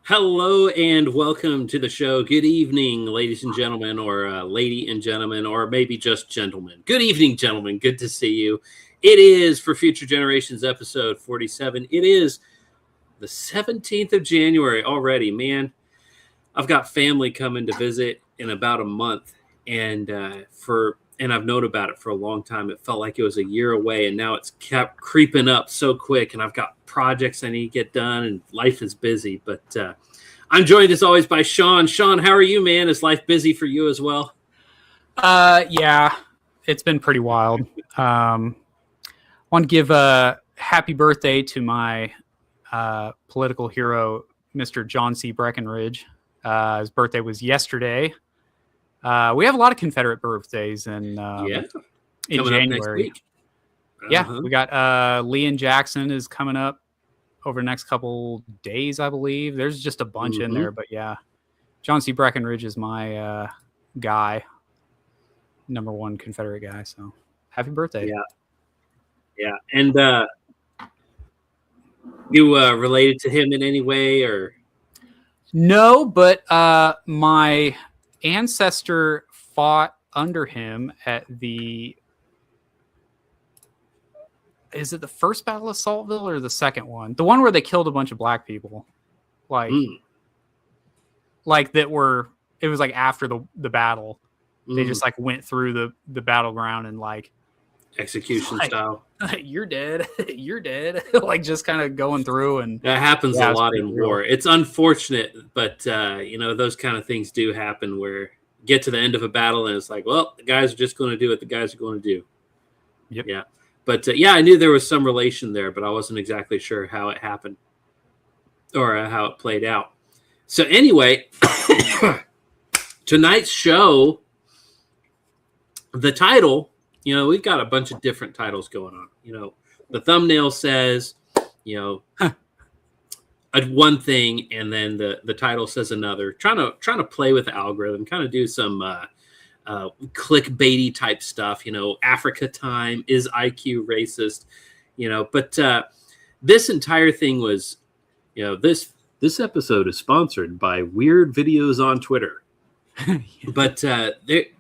Hello and welcome to the show. Good evening, ladies and gentlemen, or lady and gentlemen, or maybe just gentlemen. Good evening, gentlemen. Good to see you. It is For Future Generations, episode 47. It is the 17th of January already, man. I've got family coming to visit in about a month, and I've known about it for a long time. It felt like it was a year away, and now it's kept creeping up so quick, and I've got projects I need to get done, and life is busy. But I'm joined as always by Sean. Sean, how are you, man? Is life busy for you as well? Yeah, it's been pretty wild. Want to give a happy birthday to my political hero, Mr. John C. Breckinridge. His birthday was yesterday. We have a lot of Confederate birthdays in January. Up next week. Yeah, we got Leon Jackson is coming up over the next couple days, I believe. There's just a bunch in there, but yeah, John C. Breckinridge is my guy, number one Confederate guy. So happy birthday! Yeah, and you related to him in any way, or no? But my ancestor fought under him at the. Is it the first Battle of Saltville or the second one? The one where they killed a bunch of black people, like that were. It was like after the battle, they just like went through the battleground and like execution style. You're dead. You're dead. Like just kind of going through, and that happens a lot in war. It's unfortunate, but those kind of things do happen where you get to the end of a battle and it's like, well, the guys are just going to do what the guys are going to do. Yep. Yeah. But I knew there was some relation there, but I wasn't exactly sure how it happened or how it played out. So anyway, tonight's show, the title, we've got a bunch of different titles going on. The thumbnail says, one thing, and then the title says another. Trying to play with the algorithm, kind of do some clickbaity type stuff. Africa time, is IQ racist? But this entire thing was, this episode is sponsored by Weird Videos on Twitter. But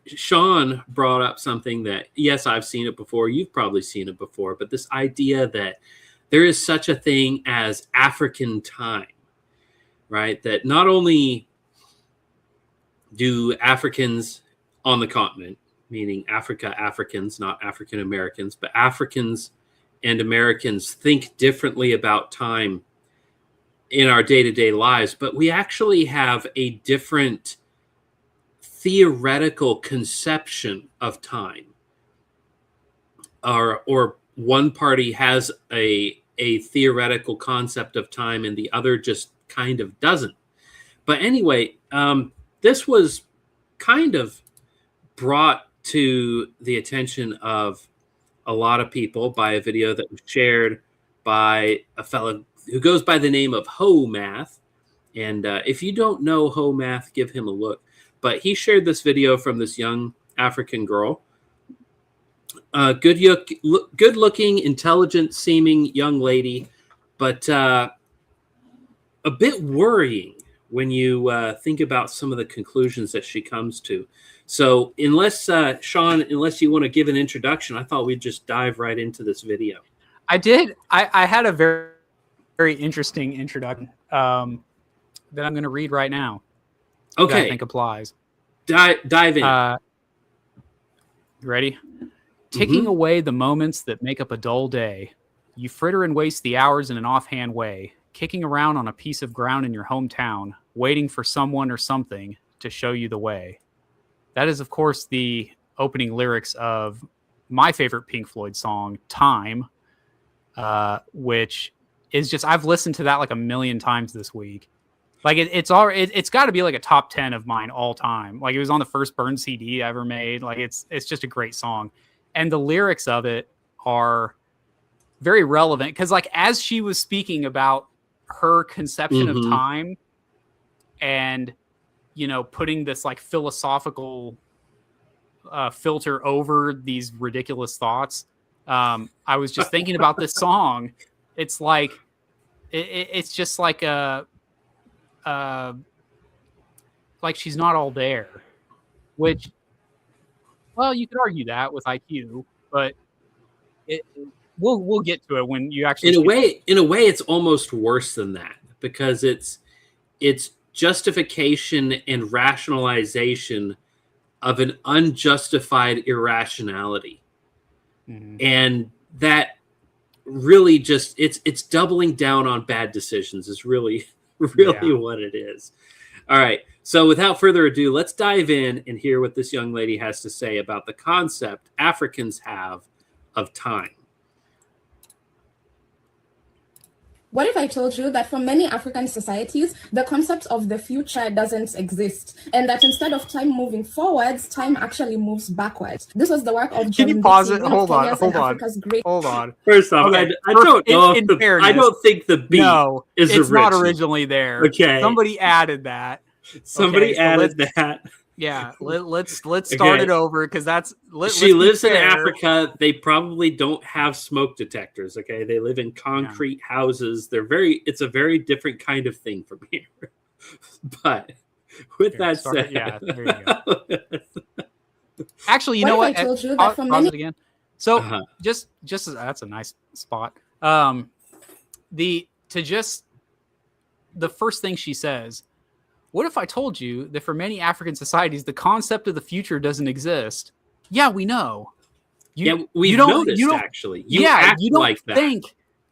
Sean brought up something that, yes, I've seen it before. You've probably seen it before. But this idea that there is such a thing as African time, right? That not only do Africans on the continent, meaning Africans, not African Americans, but Africans and Americans think differently about time in our day-to-day lives, but we actually have a different theoretical conception of time. Or one party has a theoretical concept of time and the other just kind of doesn't. But anyway, this was kind of brought to the attention of a lot of people by a video that was shared by a fellow who goes by the name of Ho Math. And if you don't know Ho Math, give him a look. But he shared this video from this young African girl. Good-looking, intelligent-seeming young lady, but a bit worrying when you think about some of the conclusions that she comes to. So unless, Sean, you want to give an introduction, I thought we'd just dive right into this video. I did. I had a very, very interesting introduction that I'm going to read right now. Okay. That I think applies. Dive in. You ready? Taking away the moments that make up a dull day, you fritter and waste the hours in an offhand way, kicking around on a piece of ground in your hometown, waiting for someone or something to show you the way. That is, of course, the opening lyrics of my favorite Pink Floyd song, Time, which is just, I've listened to that like a million times this week. Like it's got to be like a top 10 of mine all time. Like it was on the first Burn CD I ever made. Like it's just a great song. And the lyrics of it are very relevant because like as she was speaking about her conception of time and, putting this like philosophical filter over these ridiculous thoughts, I was just thinking about this song. It's like, it's just like a like she's not all there, which, well, you could argue that with IQ, but we'll get to it when you actually in a way, it's almost worse than that, because it's justification and rationalization of an unjustified irrationality. Mhm. And that really just it's doubling down on bad decisions is really what it is. All right, so without further ado, let's dive in and hear what this young lady has to say about the concept Africans have of time. What if I told you that for many African societies, the concept of the future doesn't exist, and that instead of time moving forwards, time actually moves backwards? This was the work of Can you John pause Beatty, it? one of Hold on, Kenya's hold and on, Africa's great. hold on. First off, Okay, I don't know if I don't think the beat No, is it's original. not originally there. Okay. Somebody added that. Somebody Okay, so added that. Yeah, let's start Okay. it over, because that's She lives in Africa. They probably don't have smoke detectors. Okay, they live in concrete houses. It's a very different kind of thing from here. But with that said, yeah, there you go. Actually, you What know if what? I told you that from many it again. So Uh-huh. just that's a nice spot. The first thing she says. What if I told you that for many African societies, the concept of the future doesn't exist? Yeah, we know. We've noticed, actually. You act you don't like that.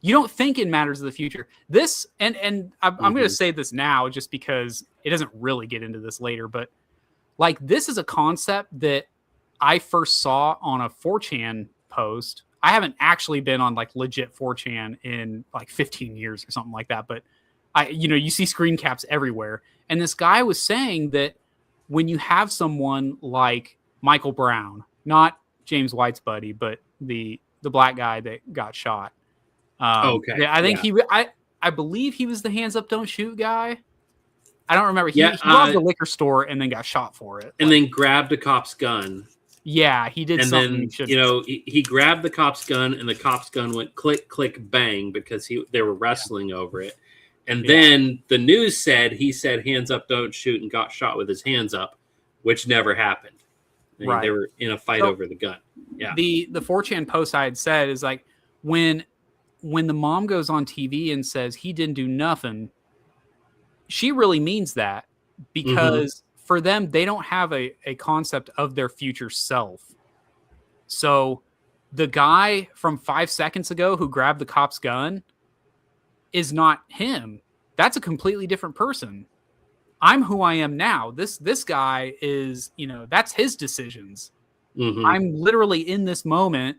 You don't think in matters of the future. This, and I'm going to say this now just because it doesn't really get into this later, but like this is a concept that I first saw on a 4chan post. I haven't actually been on like legit 4chan in like 15 years or something like that, but you see screen caps everywhere. And this guy was saying that when you have someone like Michael Brown, not James White's buddy, but the black guy that got shot. Okay. I think I believe he was the hands up, don't shoot guy. I don't remember. He robbed a liquor store and then got shot for it. And then grabbed a cop's gun. Yeah, he did and something. Then, he grabbed the cop's gun, and the cop's gun went click, click, bang, because they were wrestling over it. And then the news said he said hands up, don't shoot, and got shot with his hands up, which never happened. Right. They were in a fight over the gun. Yeah. The 4chan post I had said is like when the mom goes on TV and says he didn't do nothing, she really means that, because for them, they don't have a concept of their future self. So the guy from 5 seconds ago who grabbed the cop's gun is not him. That's a completely different person. I'm who I am now. This guy is, that's his decisions. I'm literally in this moment.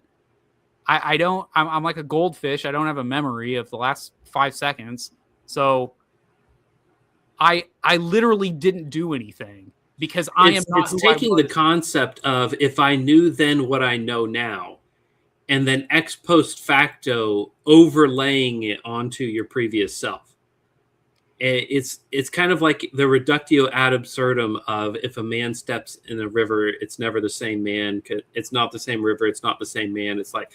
I'm like a goldfish. I don't have a memory of the last 5 seconds. So I literally didn't do anything, because it's taking the concept of, if I knew then what I know now, and then ex post facto overlaying it onto your previous self. It's kind of like the reductio ad absurdum of, if a man steps in a river, it's never the same man. It's not the same river. It's not the same man. It's like,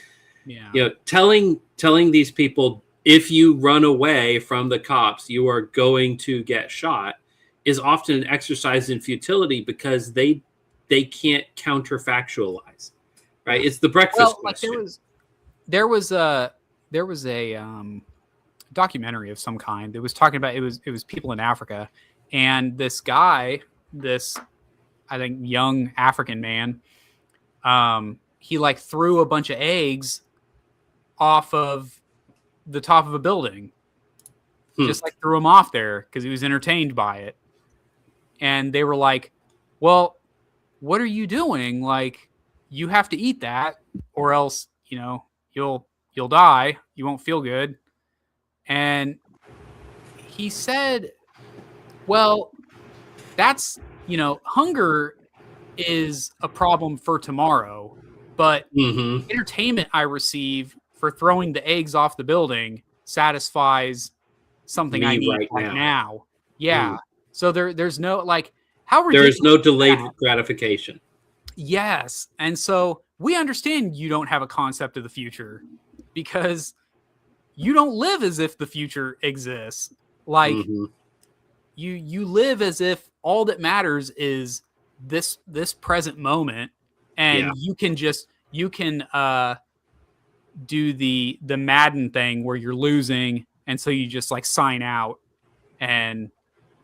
telling these people, if you run away from the cops, you are going to get shot, is often an exercise in futility, because they can't counterfactualize. Right? It's the breakfast question. Like there was a documentary of some kind that was talking about, it was people in Africa, and this guy, I think young African man, he like threw a bunch of eggs off of the top of a building, just like threw them off there because he was entertained by it. And they were like, well, what are you doing? Like, you have to eat that, or else, you'll die. You won't feel good. And he said, well, that's, hunger is a problem for tomorrow, but entertainment I receive for throwing the eggs off the building satisfies something I need right now. Yeah. So there's no, like, how ridiculous. There is no delayed gratification. Yes. And so we understand you don't have a concept of the future, because you don't live as if the future exists. Like, you live as if all that matters is this present moment, and you can do the Madden thing where you're losing, and so you just like sign out and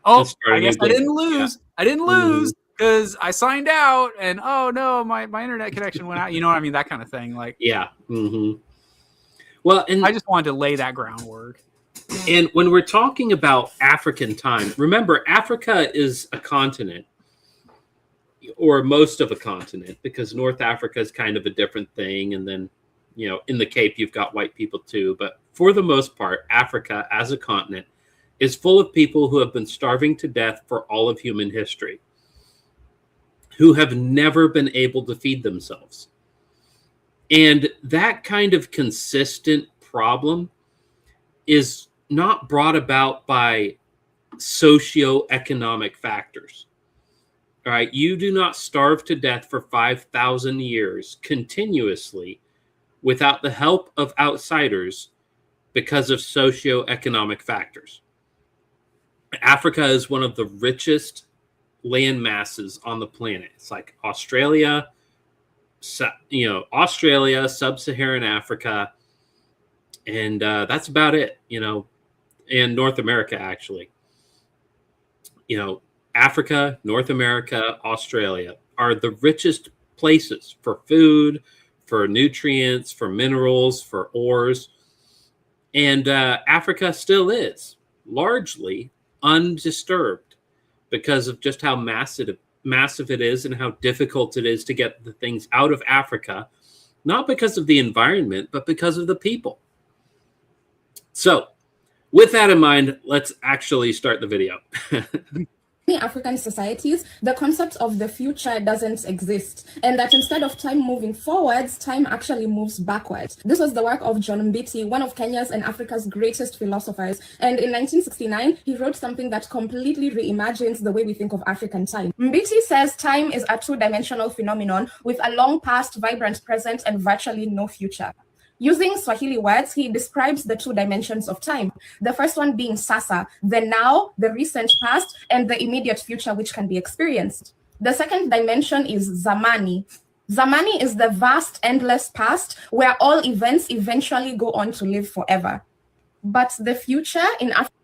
I guess I didn't lose. I didn't lose because I signed out, and oh no, my internet connection went out. You know what I mean? That kind of thing. Like, yeah. Well, and I just wanted to lay that groundwork. And when we're talking about African time, remember, Africa is a continent, or most of a continent, because North Africa is kind of a different thing. And then, in the Cape, you've got white people too. But for the most part, Africa as a continent is full of people who have been starving to death for all of human history, who have never been able to feed themselves. And that kind of consistent problem is not brought about by socioeconomic factors. All right. You do not starve to death for 5,000 years continuously without the help of outsiders because of socioeconomic factors. Africa is one of the richest land masses on the planet. It's like Australia, sub-Saharan Africa, and that's about it, and North America, actually. Africa, North America, Australia are the richest places for food, for nutrients, for minerals, for ores. And Africa still is largely undisturbed because of just how massive it is and how difficult it is to get the things out of Africa, not because of the environment, but because of the people. So with that in mind, let's actually start the video. Many African societies, the concept of the future doesn't exist, and that instead of time moving forwards, time actually moves backwards. This was the work of John Mbiti, one of Kenya's and Africa's greatest philosophers, and in 1969, he wrote something that completely reimagines the way we think of African time. Mbiti says time is a two-dimensional phenomenon with a long past, vibrant present, and virtually no future. Using Swahili words, he describes the two dimensions of time. The first one being sasa, the now, the recent past, and the immediate future, which can be experienced. The second dimension is zamani. Zamani is the vast, endless past where all events eventually go on to live forever. But the future in Africa.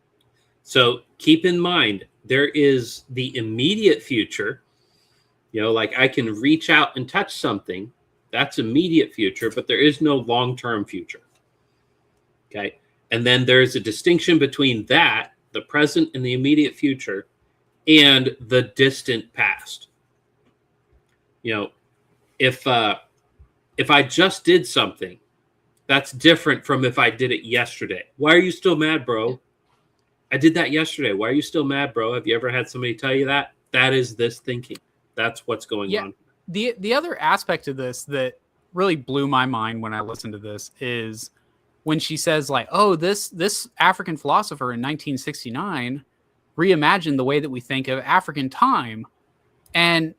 So keep in mind, there is the immediate future, like I can reach out and touch something. That's immediate future, but there is no long-term future. Okay. And then there's a distinction between that, the present and the immediate future, and the distant past. If I just did something, that's different from if I did it yesterday. Why are you still mad, bro? I did that yesterday. Why are you still mad, bro? Have you ever had somebody tell you that? That is this thinking. That's what's going on. The other aspect of this that really blew my mind when I listened to this is when she says, like, oh, this African philosopher in 1969 reimagined the way that we think of African time. And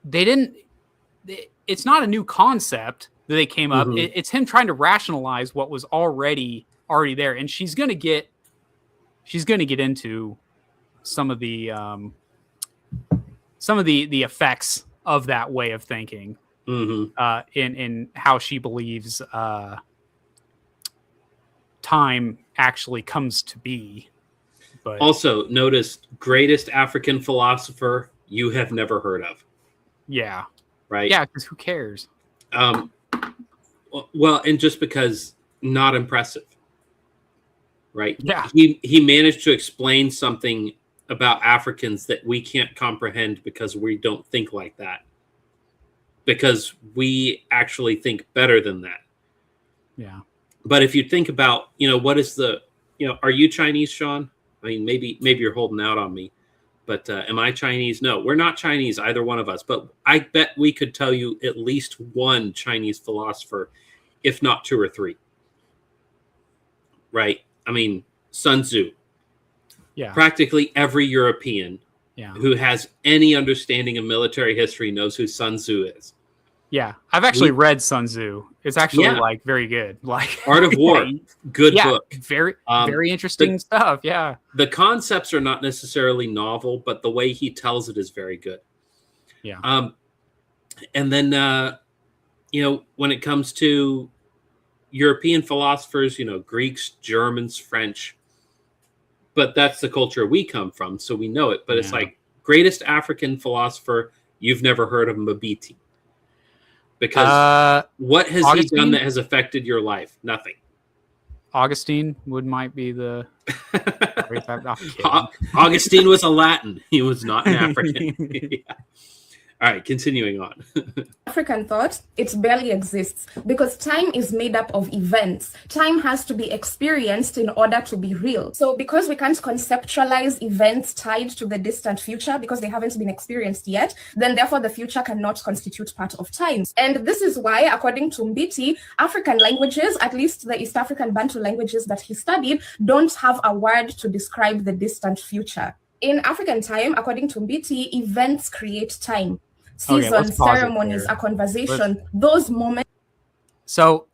it's not a new concept that they came up. It's him trying to rationalize what was already there. And she's going to get into some of the effects of that way of thinking, in how she believes time actually comes to be. But also notice, greatest African philosopher you have never heard of. Yeah. Right. Yeah. Because who cares? Well, and just because not impressive. Right. Yeah. He managed to explain something about Africans that we can't comprehend because we don't think like that, because we actually think better than that. Yeah. But if you think about, what is are you Chinese, Sean? I mean, maybe you're holding out on me, but am I Chinese? No, we're not Chinese, either one of us, but I bet we could tell you at least one Chinese philosopher, if not two or three. Right. I mean, Sun Tzu. Yeah. Practically every European who has any understanding of military history knows who Sun Tzu is. Yeah, I've actually read Sun Tzu. It's actually like very good. Like Art of War, good book. Very interesting stuff. Yeah, the concepts are not necessarily novel, but the way he tells it is very good. Yeah. And then when it comes to European philosophers, Greeks, Germans, French, but that's the culture we come from, so we know it. But it's like greatest African philosopher, you've never heard of Mbiti. Because what has he done that has affected your life? Nothing. Augustine might be the. Augustine was a Latin. He was not an African. Yeah. All right, continuing on. African thought, it barely exists because time is made up of events. Time has to be experienced in order to be real. So because we can't conceptualize events tied to the distant future because they haven't been experienced yet, then therefore the future cannot constitute part of time. And this is why, according to Mbiti, African languages, at least the East African Bantu languages that he studied, don't have a word to describe the distant future. In African time, according to Mbiti, events create time. Seasons, ceremonies, a conversation, those moments. So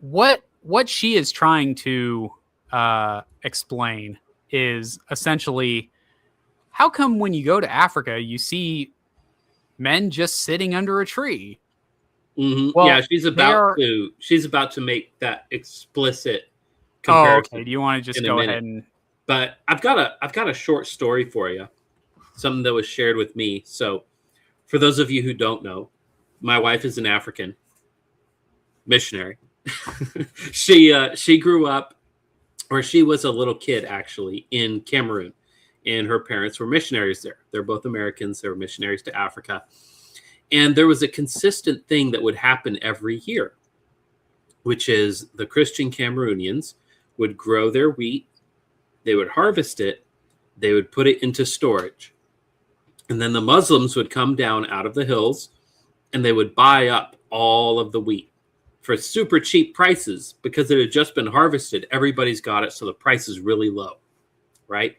what she is trying to explain is essentially, how come when you go to Africa, you see men just sitting under a tree? Mm-hmm. Well, yeah, she's about to make that explicit comparison. Oh, okay. Do you want to just go ahead and... But I've got a short story for you. Something that was shared with me. So for those of you who don't know, my wife is an African missionary. She grew up, or she was a little kid actually, in Cameroon, and her parents were missionaries there. They're both Americans. They were missionaries to Africa. And there was a consistent thing that would happen every year, which is the Christian Cameroonians would grow their wheat, they would harvest it, they would put it into storage. And then the Muslims would come down out of the hills and they would buy up all of the wheat for super cheap prices because it had just been harvested. Everybody's got it, so the price is really low, right?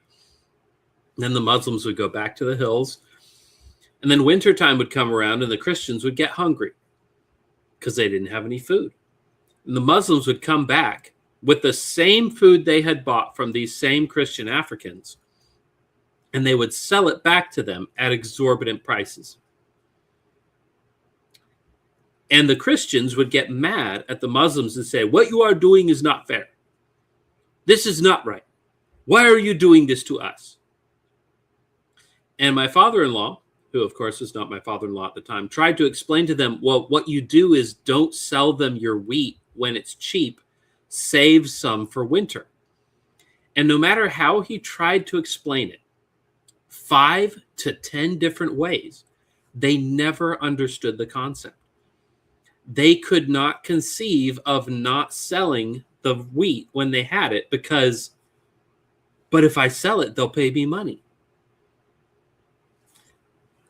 Then the Muslims would go back to the hills, and then wintertime would come around and the Christians would get hungry because they didn't have any food. And the Muslims would come back with the same food they had bought from these same Christian Africans, and they would sell it back to them at exorbitant prices. And the Christians would get mad at the Muslims and say, what you are doing is not fair. This is not right. Why are you doing this to us? And my father-in-law, who of course was not my father-in-law at the time, tried to explain to them, well, what you do is don't sell them your wheat when it's cheap. Save some for winter. And no matter how he tried to explain it, 5 to 10 different ways, they never understood the concept. They could not conceive of not selling the wheat when they had it because, but if I sell it, they'll pay me money.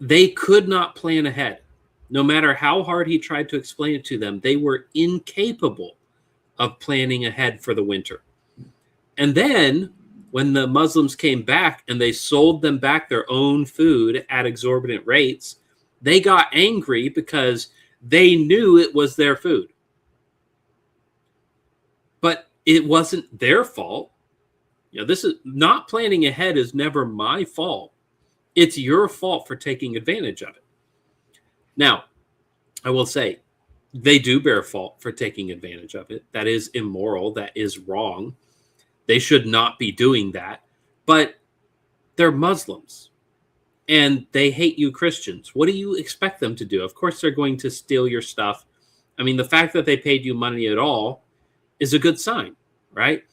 They could not plan ahead. No matter how hard he tried to explain it to them, they were incapable of planning ahead for the winter. And then when the Muslims came back and they sold them back their own food at exorbitant rates, they got angry because they knew it was their food. But it wasn't their fault. This is not planning ahead is never my fault. It's your fault for taking advantage of it. Now, I will say, they do bear fault for taking advantage of it. That is immoral. That is wrong. They should not be doing that. But they're Muslims and they hate you Christians. What do you expect them to do? Of course, they're going to steal your stuff. I mean, the fact that they paid you money at all is a good sign, right?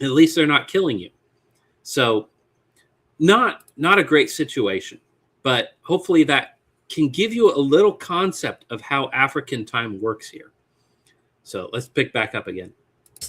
At least they're not killing you. So not a great situation, but hopefully that can give you a little concept of how African time works here. So let's pick back up again.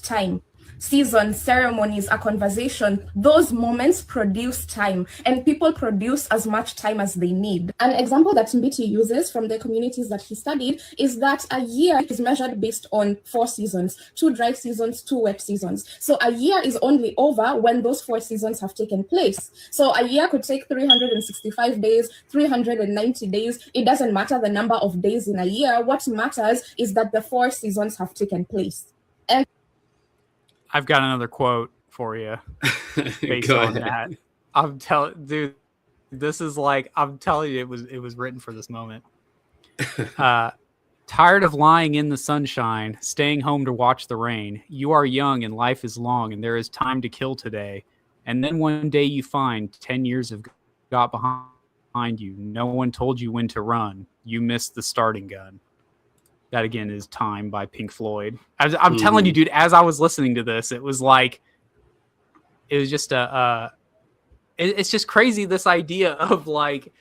time. Seasons, ceremonies, a conversation, those moments produce time, and people produce as much time as they need. An example that Mbiti uses from the communities that he studied is that a year is measured based on 4 seasons, 2 dry seasons, 2 wet seasons. So a year is only over when those 4 seasons have taken place. So a year could take 365 days, 390 days. It doesn't matter the number of days in a year. What matters is that the 4 seasons have taken place. And I've got another quote for you based on that. I'm telling, dude, this is like, I'm telling you, it was written for this moment. Tired of lying in the sunshine, staying home to watch the rain. You are young and life is long and there is time to kill today. And then one day you find 10 years have got behind you. No one told you when to run. You missed the starting gun. That again is Time by Pink Floyd. I'm telling you, dude, as I was listening to this, it was like, it was just it's just crazy. This idea of like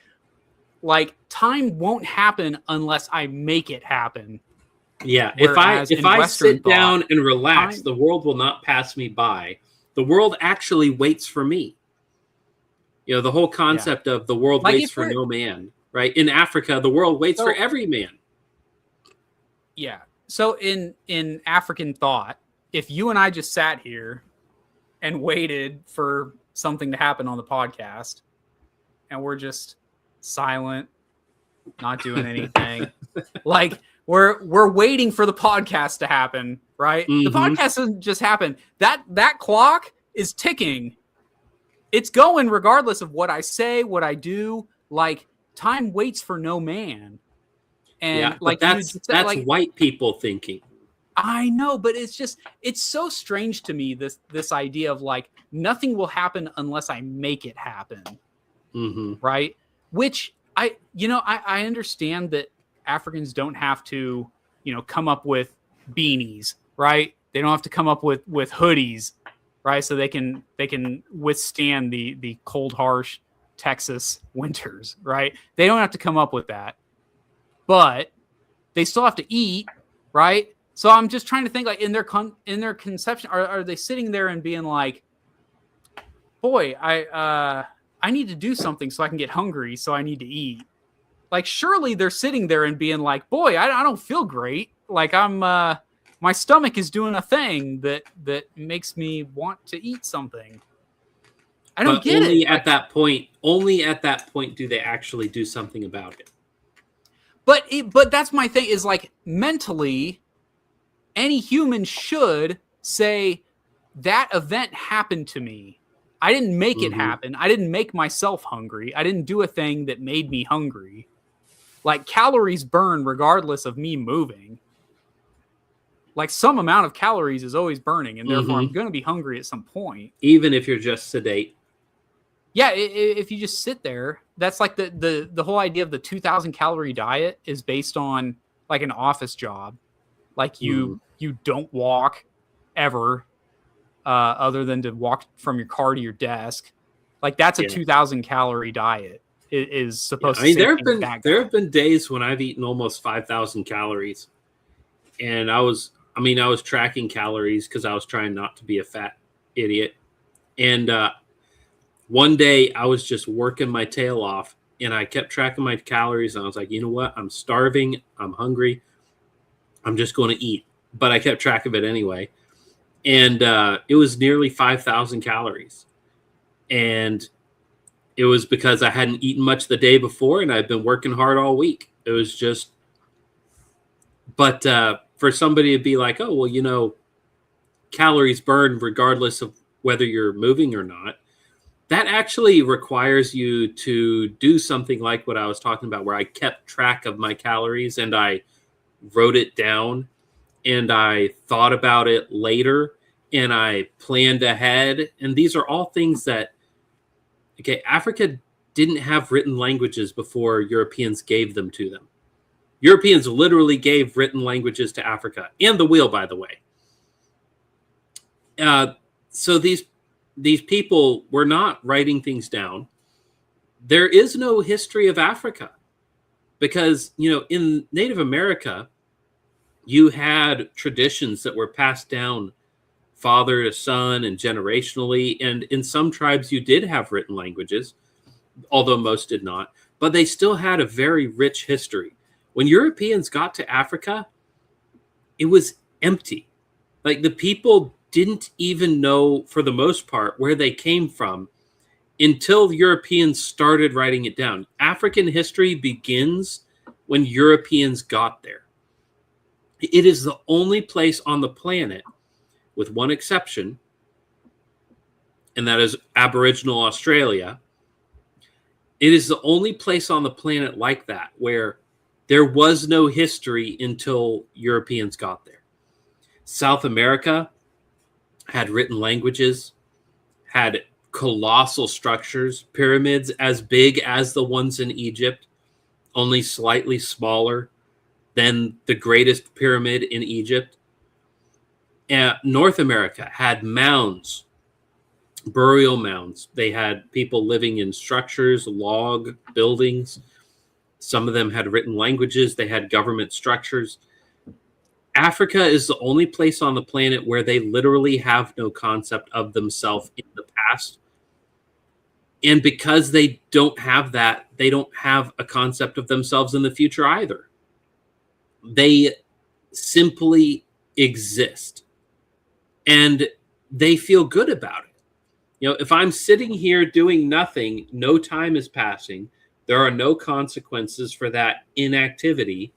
time won't happen unless I make it happen. Yeah. Whereas if I sit down thought, and relax, the world will not pass me by. The world actually waits for me. You know, the whole concept of the world waits for no man, right? In Africa, the world waits for every man. Yeah. So in African thought, if you and I just sat here and waited for something to happen on the podcast and we're just silent, not doing anything, like we're waiting for the podcast to happen, right? The podcast doesn't just happen. That clock is ticking. It's going regardless of what I say, what I do. Like, time waits for no man. And like that's like, white people thinking. I know, but it's so strange to me, this idea of like nothing will happen unless I make it happen. Right? Which I understand that Africans don't have to, come up with beanies, right? They don't have to come up with hoodies, right? So they can withstand the cold, harsh Texas winters, right? They don't have to come up with that. But they still have to eat, right? So I'm just trying to think, like, in their conception, are they sitting there and being like, boy, I need to do something so I can get hungry, so I need to eat. Like, surely they're sitting there and being like, boy, I don't feel great. Like, my stomach is doing a thing that makes me want to eat something. I don't get it. Only at that point do they actually do something about it. But that's my thing, is like, mentally, any human should say, that event happened to me. I didn't make it happen. I didn't make myself hungry. I didn't do a thing that made me hungry. Like, calories burn regardless of me moving. Like, some amount of calories is always burning, and therefore I'm going to be hungry at some point. Even if you're just sedate. Yeah, if you just sit there, that's like the whole idea of the 2,000 calorie diet is based on like an office job. Like, you don't walk ever, other than to walk from your car to your desk. Like, that's a 2,000 calorie diet is supposed to. There have been days when I've eaten almost 5,000 calories, and I was tracking calories because I was trying not to be a fat idiot, and one day I was just working my tail off, and I kept tracking my calories, and I was like, you know what? I'm starving. I'm hungry. I'm just going to eat. But I kept track of it anyway. And it was nearly 5,000 calories. And it was because I hadn't eaten much the day before, and I'd been working hard all week. It was just, but for somebody to be like, oh, well, calories burn regardless of whether you're moving or not. That actually requires you to do something like what I was talking about, where I kept track of my calories and I wrote it down and I thought about it later and I planned ahead. And these are all things that, Africa didn't have written languages before Europeans gave them to them. Europeans literally gave written languages to Africa, and the wheel, by the way. So these people were not writing things down. There is no history of Africa because, in Native America, you had traditions that were passed down father to son and generationally. And in some tribes, you did have written languages, although most did not. But they still had a very rich history. When Europeans got to Africa, it was empty. Like the people didn't even know, for the most part, where they came from until Europeans started writing it down. African history begins when Europeans got there. It is the only place on the planet, with one exception, and that is Aboriginal Australia. It is the only place on the planet like that where there was no history until Europeans got there. South America had written languages, had colossal structures, pyramids as big as the ones in Egypt, only slightly smaller than the greatest pyramid in Egypt. North America had mounds, burial mounds. They had people living in structures, log buildings. Some of them had written languages. They had government structures. Africa is the only place on the planet where they literally have no concept of themselves in the past. And because they don't have that, they don't have a concept of themselves in the future either. They simply exist. And they feel good about it. You know, if I'm sitting here doing nothing, no time is passing, there are no consequences for that inactivity.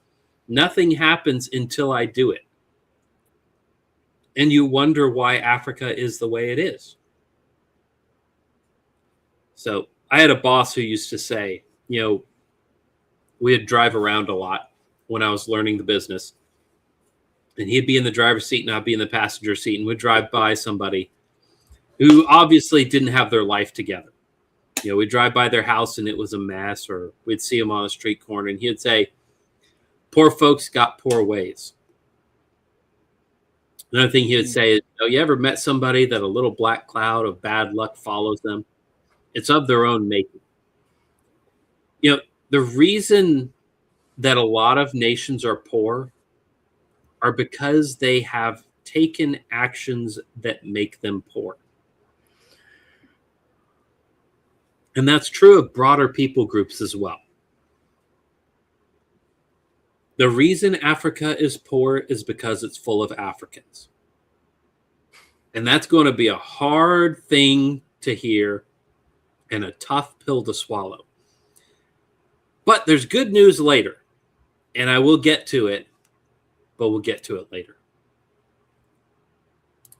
Nothing happens until I do it. And you wonder why Africa is the way it is. So I had a boss who used to say, you know, we'd drive around a lot when I was learning the business. And he'd be in the driver's seat and I'd be in the passenger seat, and we'd drive by somebody who obviously didn't have their life together. You know, we'd drive by their house and it was a mess, or we'd see them on a street corner and he'd say, poor folks got poor ways. Another thing he would say is, you ever met somebody that a little black cloud of bad luck follows them? It's of their own making. You know, the reason that a lot of nations are poor are because they have taken actions that make them poor. And that's true of broader people groups as well. The reason Africa is poor is because it's full of Africans. And that's going to be a hard thing to hear and a tough pill to swallow. But there's good news later. And I will get to it, but we'll get to it later.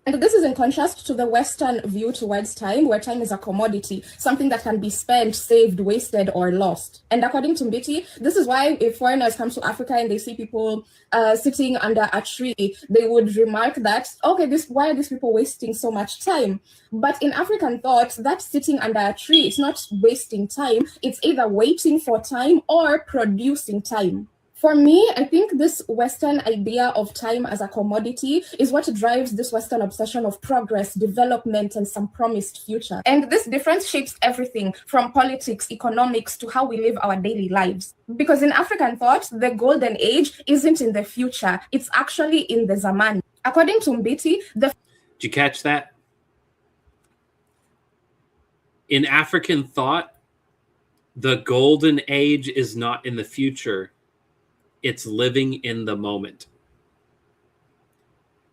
And this is in contrast to the Western view towards time, where time is a commodity, something that can be spent, saved, wasted, or lost. And according to Mbiti, this is why if foreigners come to Africa and they see people sitting under a tree, they would remark that, okay, why are these people wasting so much time? But in African thought, that sitting under a tree is not wasting time. It's either waiting for time or producing time. For me, I think this Western idea of time as a commodity is what drives this Western obsession of progress, development, and some promised future. And this difference shapes everything from politics, economics, to how we live our daily lives. Because in African thought, the golden age isn't in the future, it's actually in the Zaman. According to Mbiti, Did you catch that? In African thought, the golden age is not in the future. It's living in the moment.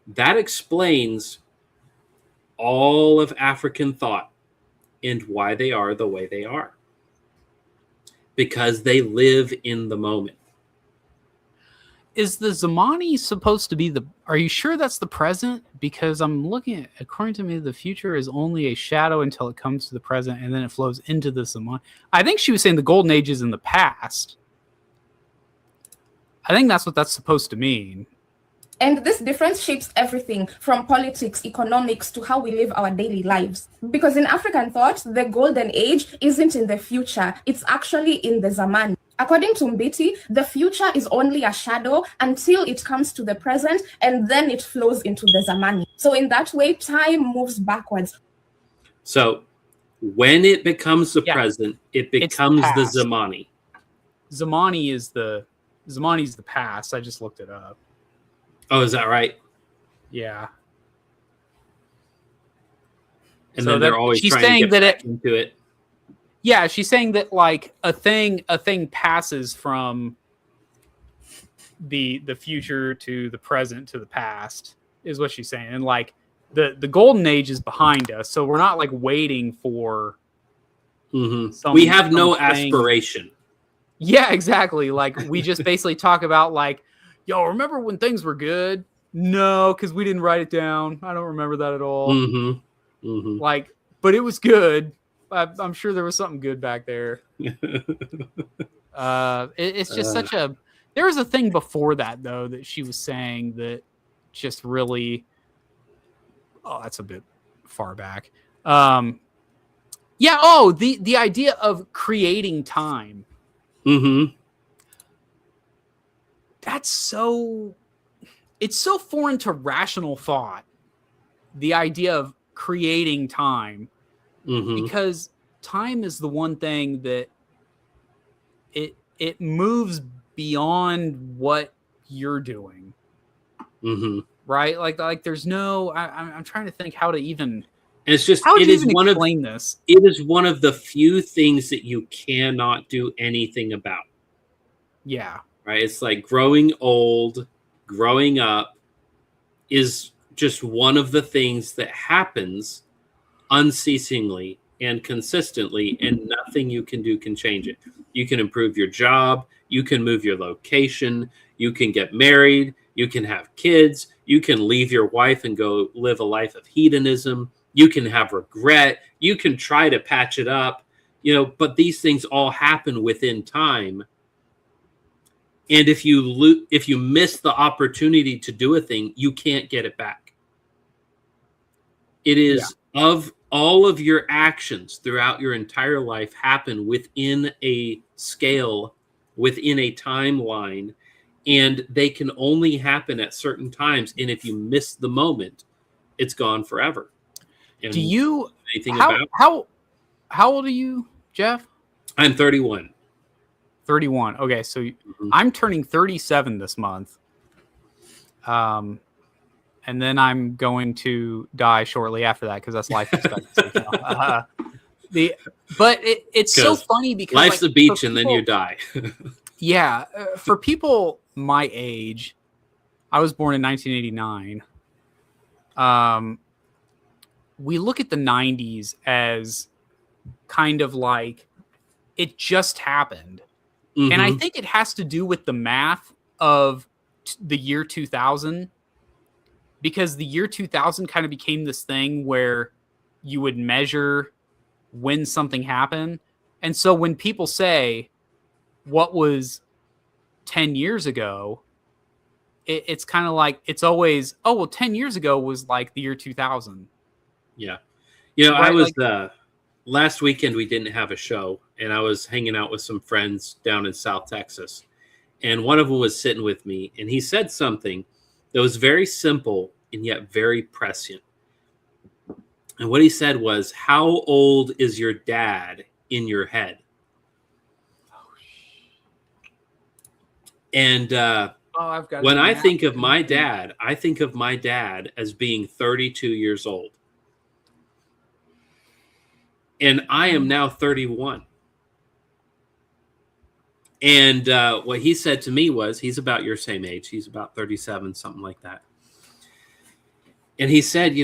That explains all of African thought and why they are the way they are. Because they live in the moment. Is the Zamani supposed to be the... Are you sure that's the present? Because I'm looking at... According to me, the future is only a shadow until it comes to the present, and then it flows into the Zamani. I think she was saying the golden age is in the past. I think that's what that's supposed to mean. And this difference shapes everything from politics, economics, to how we live our daily lives. Because in African thought, the golden age isn't in the future, it's actually in the Zaman. According to Mbiti, the future is only a shadow until it comes to the present, and then it flows into the Zamani. So in that way, time moves backwards. So when it becomes the present, it becomes the Zamani. Zamani's the past. I just looked it up. Oh, is that right? Yeah. And So then that they're always she's trying to saying get that back it, into it. yeah, she's saying that like a thing passes from the future to the present to the past is what she's saying. And like the golden age is behind us, so we're not like waiting for We have no something. aspiration. Yeah, exactly. Like we just basically talk about like, yo, remember when things were good? No, because we didn't write it down. I don't remember that at all. Like, but it was good. I'm sure there was something good back there. It's just such a. There was a thing before that though that she was saying that just really. Oh, that's a bit far back. Yeah. Oh, the idea of creating time. That's so. It's so foreign to rational thought. The idea of creating time, because time is the one thing that it moves beyond what you're doing, right? Like there's no. I'm trying to think how to even. And it's just How would it you is even one explain of this? it is one of the few things that you cannot do anything about. Yeah. Right? It's like growing old, growing up is just one of the things that happens unceasingly and consistently, and nothing you can do can change it. You can improve your job, you can move your location, you can get married, you can have kids, you can leave your wife and go live a life of hedonism, you can have regret, you can try to patch it up, but these things all happen within time. And if you miss the opportunity to do a thing, you can't get it back. It is of all of your actions throughout your entire life happen within a scale, within a timeline, and they can only happen at certain times. And if you miss the moment, it's gone forever. And Do you anything how old are you, Jeff? I'm 31. 31. Okay, so I'm turning 37 this month. And then I'm going to die shortly after that because that's life expectancy. But it's so funny because life's like, a beach and then you die. Yeah, for people my age, I was born in 1989. We look at the 90s as kind of like it just happened. And I think it has to do with the math of the year 2000, because the year 2000 kind of became this thing where you would measure when something happened. And so when people say what was 10 years ago, it's kind of like it's always, oh, well, 10 years ago was like the year 2000. Yeah. Right? I was last weekend we didn't have a show, and I was hanging out with some friends down in South Texas, and one of them was sitting with me, and he said something that was very simple and yet very prescient. And what he said was, how old is your dad in your head? And when I think of my dad, I think of my dad as being 32 years old. And I am now 31. And what he said to me was, he's about your same age. He's about 37, something like that. And he said,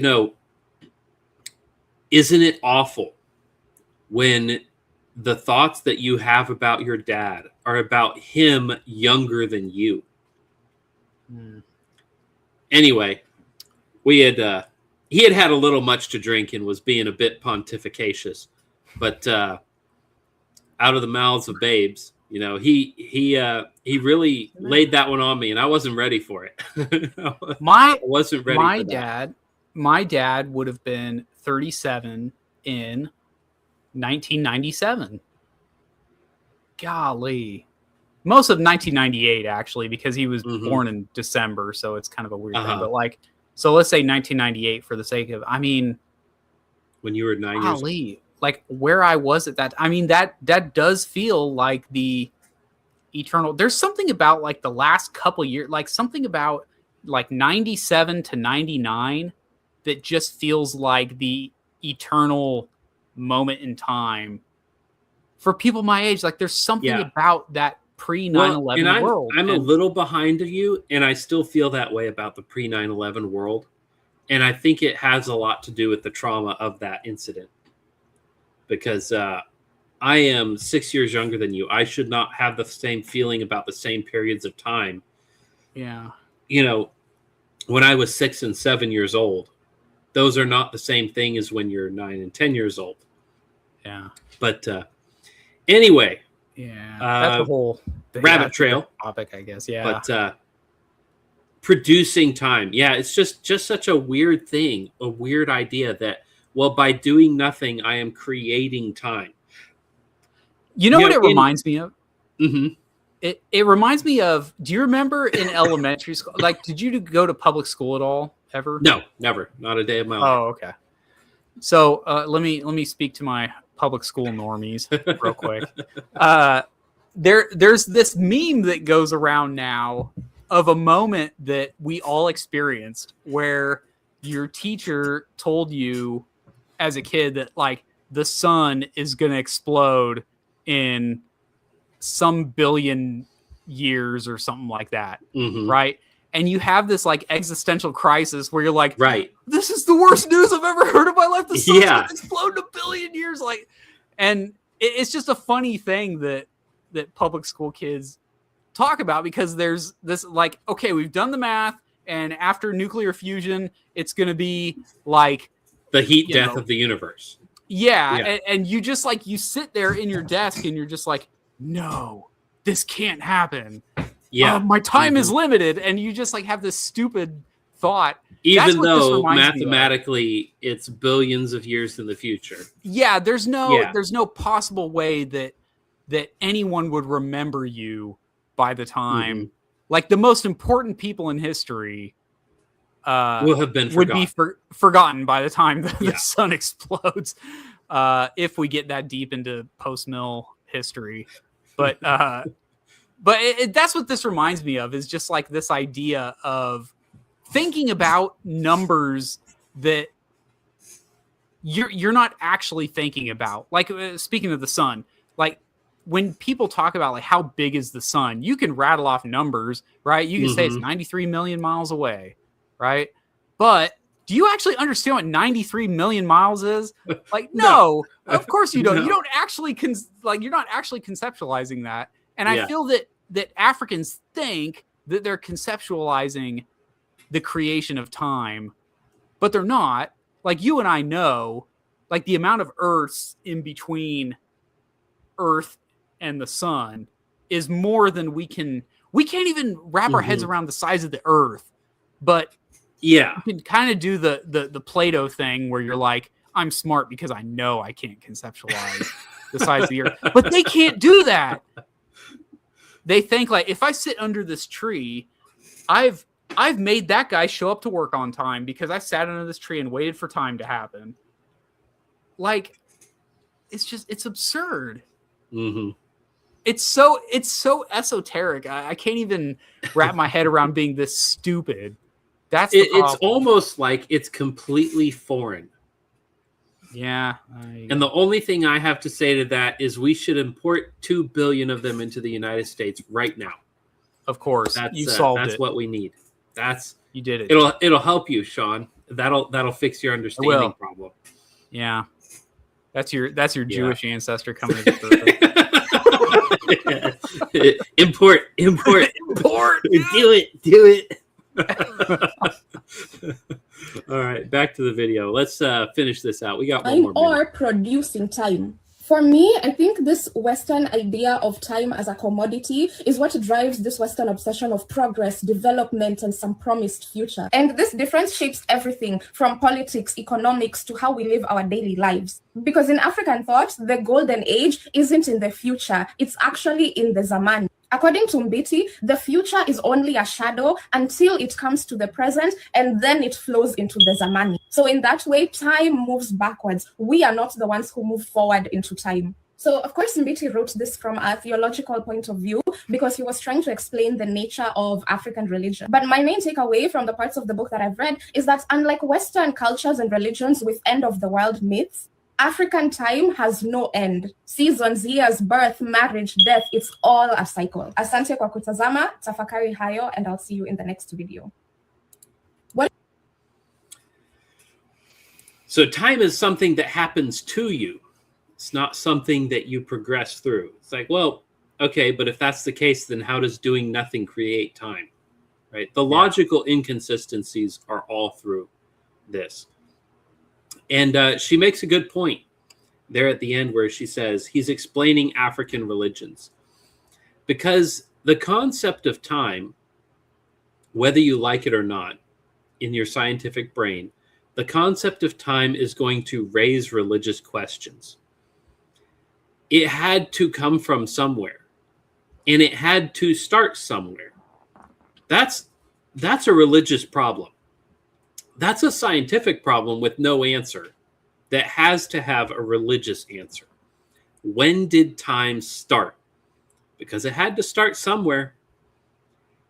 isn't it awful when the thoughts that you have about your dad are about him younger than you? Anyway, he had a little much to drink and was being a bit pontificatious, but out of the mouths of babes, he really laid that one on me, and I wasn't ready for it. I wasn't ready. My dad would have been 37 in 1997. Golly. Most of 1998, actually, because he was born in December, so it's kind of a weird thing. But so let's say 1998 for the sake of, when you were 9 years old. Like where I was at that, that does feel like the eternal. There's something about like the last couple years, like something about like 97 to 99 that just feels like the eternal moment in time for people my age. Like there's something Yeah. about that pre 9/11 world. I'm a little behind you, and I still feel that way about the pre 9/11 world. And I think it has a lot to do with the trauma of that incident. Because I am 6 years younger than you. I should not have the same feeling about the same periods of time. Yeah. You know, when I was 6 and 7 years old, those are not the same thing as when you're 9 and 10 years old. Yeah. But anyway. Yeah. That's a whole rabbit trail topic, I guess. Yeah. But producing time. Yeah, it's just such a weird thing, a weird idea that, well, by doing nothing, I am creating time. You know what it reminds me of? Mm-hmm. It reminds me of, do you remember in elementary school, like, did you go to public school at all ever? No, never. Not a day of my life. Oh, okay. So let me speak to my public school normies real quick. There's this meme that goes around now of a moment that we all experienced where your teacher told you as a kid that like the sun is going to explode in some billion years or something like that. Mm-hmm. Right. And you have this like existential crisis where you're like, right, this is the worst news I've ever heard in my life. The sun's yeah. going to explode in a billion years. Like, and it's just a funny thing that public school kids talk about, because there's this like, okay, we've done the math, and after nuclear fusion, it's going to be like the heat death of the universe. Yeah. And you just like, you sit there in your desk and you're just like, no, this can't happen. Yeah. My time is limited. And you just like have this stupid thought. Even though mathematically it's billions of years in the future. Yeah. There's no possible way that anyone would remember you by the time, like the most important people in history will have been forgotten. Would be forgotten by the time the sun explodes, if we get that deep into post-mill history. But that's what this reminds me of, is just like this idea of thinking about numbers that you're not actually thinking about. Like speaking of the sun, like when people talk about like how big is the sun, you can rattle off numbers, right? You can say it's 93 million miles away, right? But do you actually understand what 93 million miles is? Like, no, of course you don't. No. You don't actually you're not actually conceptualizing that. And I feel that Africans think that they're conceptualizing the creation of time, but they're not. Like you and I know, like the amount of Earths in between Earth and the sun is more than we can't even wrap our heads around the size of the Earth. But you can kind of do the Plato thing where you're like, I'm smart because I know I can't conceptualize the size of the Earth. But they can't do that. They think like, if I sit under this tree, I've made that guy show up to work on time because I sat under this tree and waited for time to happen. Like, it's absurd. Mm-hmm. It's so esoteric. I can't even wrap my head around being this stupid. That's it's almost like it's completely foreign. Yeah. And the only thing I have to say to that is we should import 2 billion of them into the United States right now. Of course. You solved it. That's what we need. You did it. It'll help you, Sean. That'll fix your understanding problem. Yeah. That's your Jewish ancestor coming to the Import. Do it. All right, back to the video. Let's finish this out. We got one more minute. Or producing time. For me, I think this Western idea of time as a commodity is what drives this Western obsession of progress, development, and some promised future. And this difference shapes everything from politics, economics, to how we live our daily lives. Because in African thought, the golden age isn't in the future, it's actually in the Zaman. According to Mbiti, the future is only a shadow until it comes to the present, and then it flows into the Zamani. So in that way, time moves backwards. We are not the ones who move forward into time. So, of course, Mbiti wrote this from a theological point of view because he was trying to explain the nature of African religion. But my main takeaway from the parts of the book that I've read is that unlike Western cultures and religions with end of the world myths, African time has no end. Seasons, years, birth, marriage, death, it's all a cycle. Asante kwa kutazama, tafakari hayo, and I'll see you in the next video. So time is something that happens to you. It's not something that you progress through. It's like, well, okay, but if that's the case, then how does doing nothing create time? Right? The logical inconsistencies are all through this. And she makes a good point there at the end where she says he's explaining African religions. Because the concept of time, whether you like it or not, in your scientific brain, the concept of time is going to raise religious questions. It had to come from somewhere, and it had to start somewhere. That's a religious problem. That's a scientific problem with no answer that has to have a religious answer. When did time start? Because it had to start somewhere.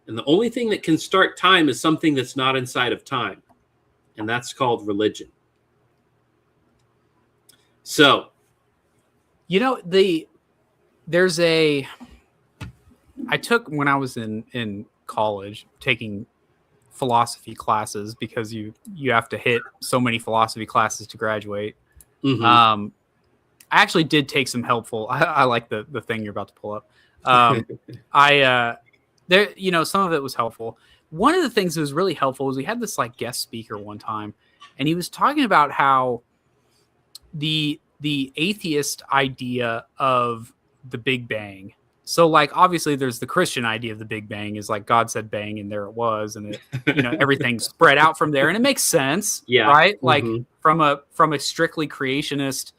And the only thing that can start time is something that's not inside of time. And that's called religion. So, you know, I took when I was in college taking philosophy classes because you have to hit so many philosophy classes to graduate. mm-hmm. I actually did take some helpful. I like the thing you're about to pull up. There, you know, some of it was helpful. One of the things that was really helpful was we had this like guest speaker one time, and he was talking about how the atheist idea of the Big Bang. So like, obviously there's the Christian idea of the Big Bang is like God said bang and there it was. And it, you know, everything spread out from there and it makes sense. Yeah. Right. Like from a strictly creationist,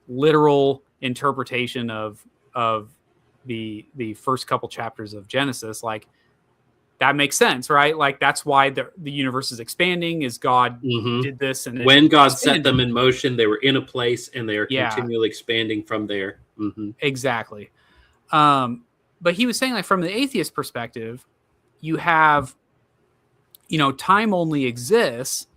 literal interpretation of the first couple chapters of Genesis, like that makes sense, right? Like that's why the universe is expanding. Is God did this, and when God set them in motion, they were in a place, and they are continually expanding from there. Exactly. But he was saying, like from the atheist perspective, you have, you know, time only exists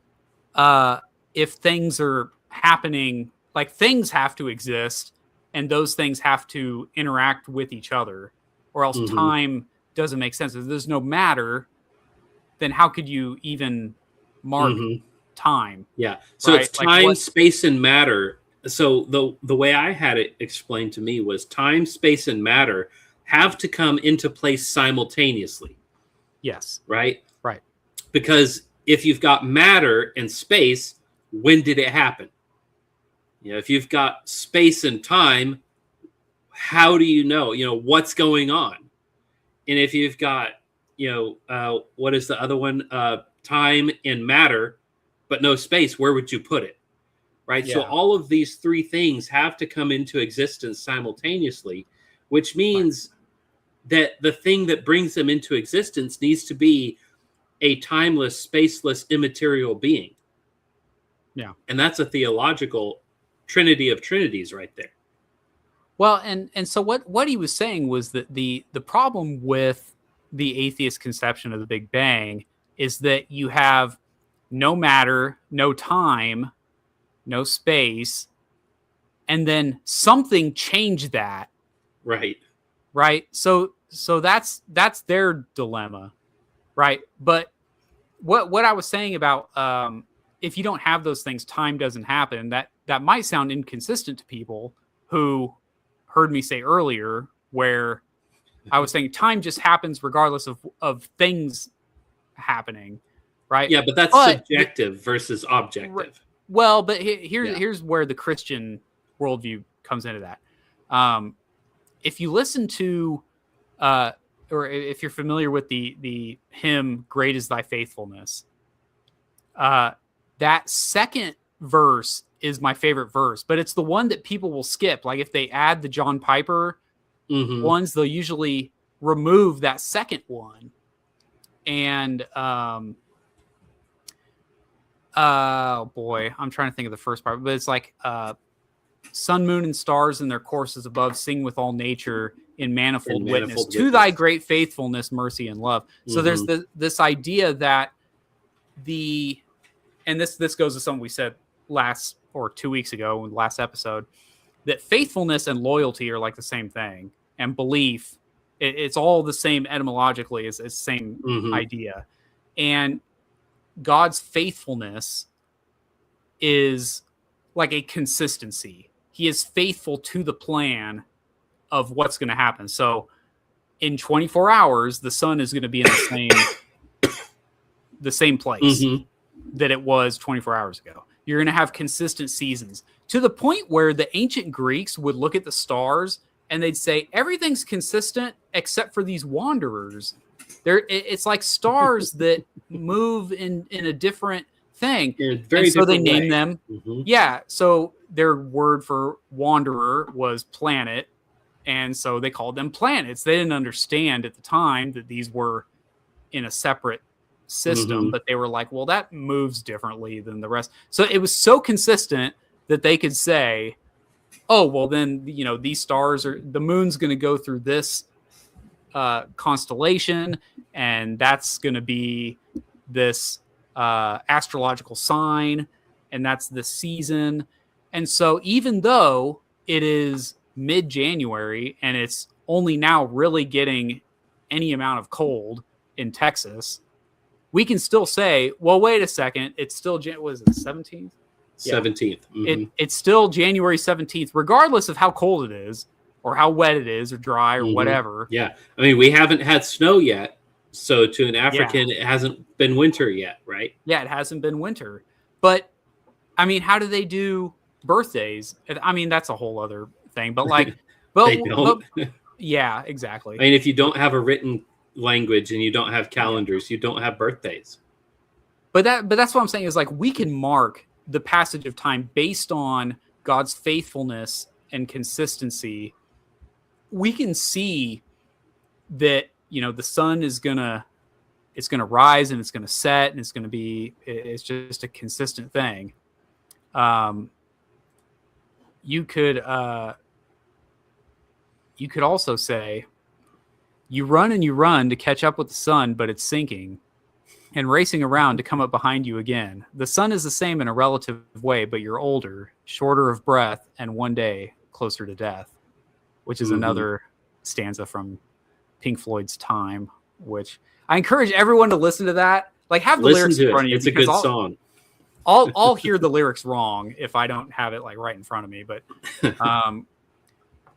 if things are happening. Like things have to exist, and those things have to interact with each other, or else time doesn't make sense. If there's no matter, then how could you even mark time? Yeah. So right? It's time, like space, and matter. So the way I had it explained to me was time, space, and matter have to come into place simultaneously. Yes. Right? Right. Because if you've got matter and space, when did it happen? You know, if you've got space and time, how do you know what's going on? And if you've got, what is the other one? Time and matter, but no space, where would you put it? Right. Yeah. So all of these three things have to come into existence simultaneously, which means that the thing that brings them into existence needs to be a timeless, spaceless, immaterial being. Yeah. And that's a theological trinity of trinities right there. Well, and so what he was saying was that the problem with the atheist conception of the Big Bang is that you have no matter, no time, no space, and then something changed that. Right. Right. So that's their dilemma. Right. But what I was saying about if you don't have those things, time doesn't happen. That might sound inconsistent to people who heard me say earlier, where I was saying time just happens regardless of things happening, right? Yeah, but that's subjective versus objective. Well, but here's where the Christian worldview comes into that. If you listen to, or if you're familiar with the hymn "Great Is Thy Faithfulness," that second verse is my favorite verse, but it's the one that people will skip. Like if they add the John Piper ones, they'll usually remove that second one. And oh boy, I'm trying to think of the first part, but it's like sun, moon, and stars in their courses above sing with all nature in manifold witness manifold to witness. thy great faithfulness, mercy, and love. So there's this idea that and this goes to something we said 2 weeks ago in the last episode, that faithfulness and loyalty are like the same thing, and belief, it's all the same etymologically, it's the same idea. And God's faithfulness is like a consistency. He is faithful to the plan of what's going to happen. So in 24 hours, the sun is going to be in the same place that it was 24 hours ago. You're going to have consistent seasons, to the point where the ancient Greeks would look at the stars and they'd say everything's consistent except for these wanderers. It's like stars that move in a different thing. And so they named them. Yeah. So their word for wanderer was planet. And so they called them planets. They didn't understand at the time that these were in a separate system, but they were like, well, that moves differently than the rest. So it was so consistent that they could say, oh, well, then, these stars the moon's going to go through this constellation, and that's going to be this astrological sign, and that's the season. And so even though it is mid-January and it's only now really getting any amount of cold in Texas, we can still say, well, wait a second, it's still, was it 17th? 17th. It's still January 17th, regardless of how cold it is or how wet it is or dry or whatever. Yeah. I mean, we haven't had snow yet. So to an African, it hasn't been winter yet, right? Yeah, it hasn't been winter. But, I mean, how do they do birthdays? I mean, that's a whole other thing. But, like, they don't. Yeah, exactly. I mean, if you don't have a written language and you don't have calendars, you don't have birthdays. But that's what I'm saying is, like, we can mark the passage of time based on God's faithfulness and consistency. We can see that, the sun is it's gonna rise and it's gonna set, and it's just a consistent thing. You could also say, you run to catch up with the sun, but it's sinking and racing around to come up behind you again. The sun is the same in a relative way, but you're older, shorter of breath, and one day closer to death, which is another stanza from Pink Floyd's Time, which I encourage everyone to listen to that. Like, have the lyrics in front of you. It's a good song. I'll hear the lyrics wrong if I don't have it like right in front of me. But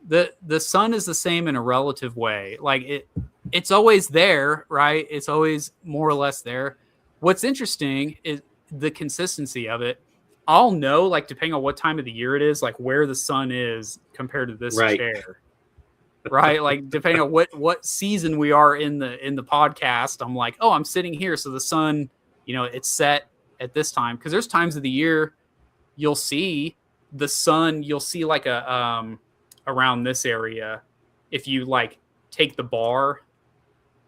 the sun is the same in a relative way. Like it's always there, right? It's always more or less there. What's interesting is the consistency of it. I'll know, like, depending on what time of the year it is, like where the sun is compared to this chair. Right? Like, depending on what season we are in the podcast, I'm like, oh, I'm sitting here. So the sun, it's set at this time. Because there's times of the year you'll see the sun, you'll see like a around this area, if you like take the bar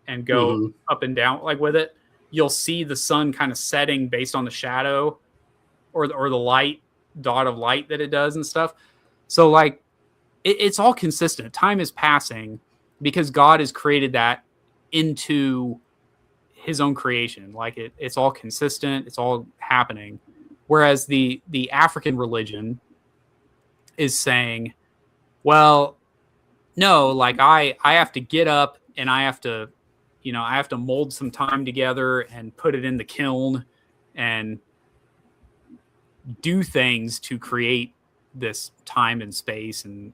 and go up and down like with it, you'll see the sun kind of setting based on the shadow or the light dot of light that it does and stuff. So like it's all consistent. Time is passing because God has created that into his own creation. Like it's all consistent. It's all happening. Whereas the African religion is saying, well, no, like I have to get up and I have to mold some time together and put it in the kiln and do things to create this time and space and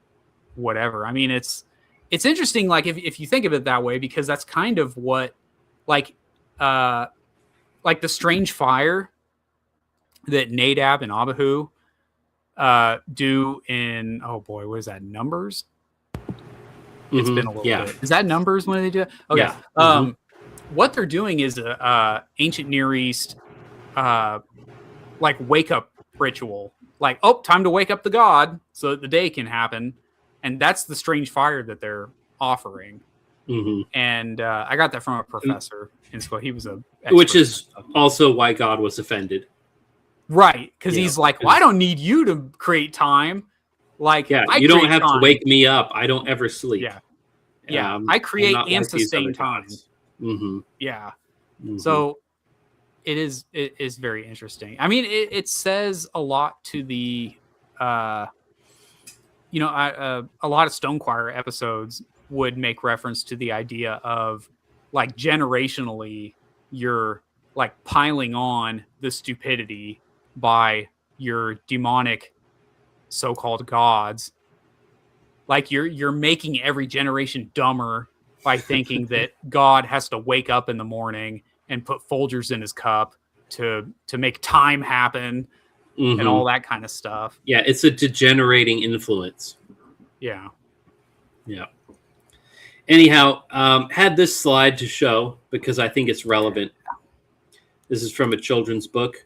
whatever. I mean, it's interesting, like if you think of it that way, because that's kind of what like the strange fire that Nadab and Abihu do in, oh boy, what is that, Numbers? It's been a little bit. Is that Numbers when they do it? Okay. Yeah. What they're doing is a ancient Near East like wake up ritual. Like, oh, time to wake up the god so that the day can happen. And that's the strange fire that they're offering. And I got that from a professor in school. He was which is also why God was offended. Right. Because he's like, well, I don't need you to create time. Like, Yeah, I you don't create have to time. wake me up. I don't ever sleep. Yeah. Yeah. I'm I create not and like these sustain other time. gods. Mm-hmm. Yeah. Mm-hmm. So it is very interesting. I mean, it says a lot to the, a lot of Stonechoir episodes would make reference to the idea of like generationally, you're like piling on the stupidity by your demonic so-called gods. Like you're making every generation dumber by thinking that God has to wake up in the morning and put Folgers in his cup to make time happen and all that kind of stuff. Yeah, it's a degenerating influence. Yeah. Yeah. Anyhow, had this slide to show because I think it's relevant. This is from a children's book.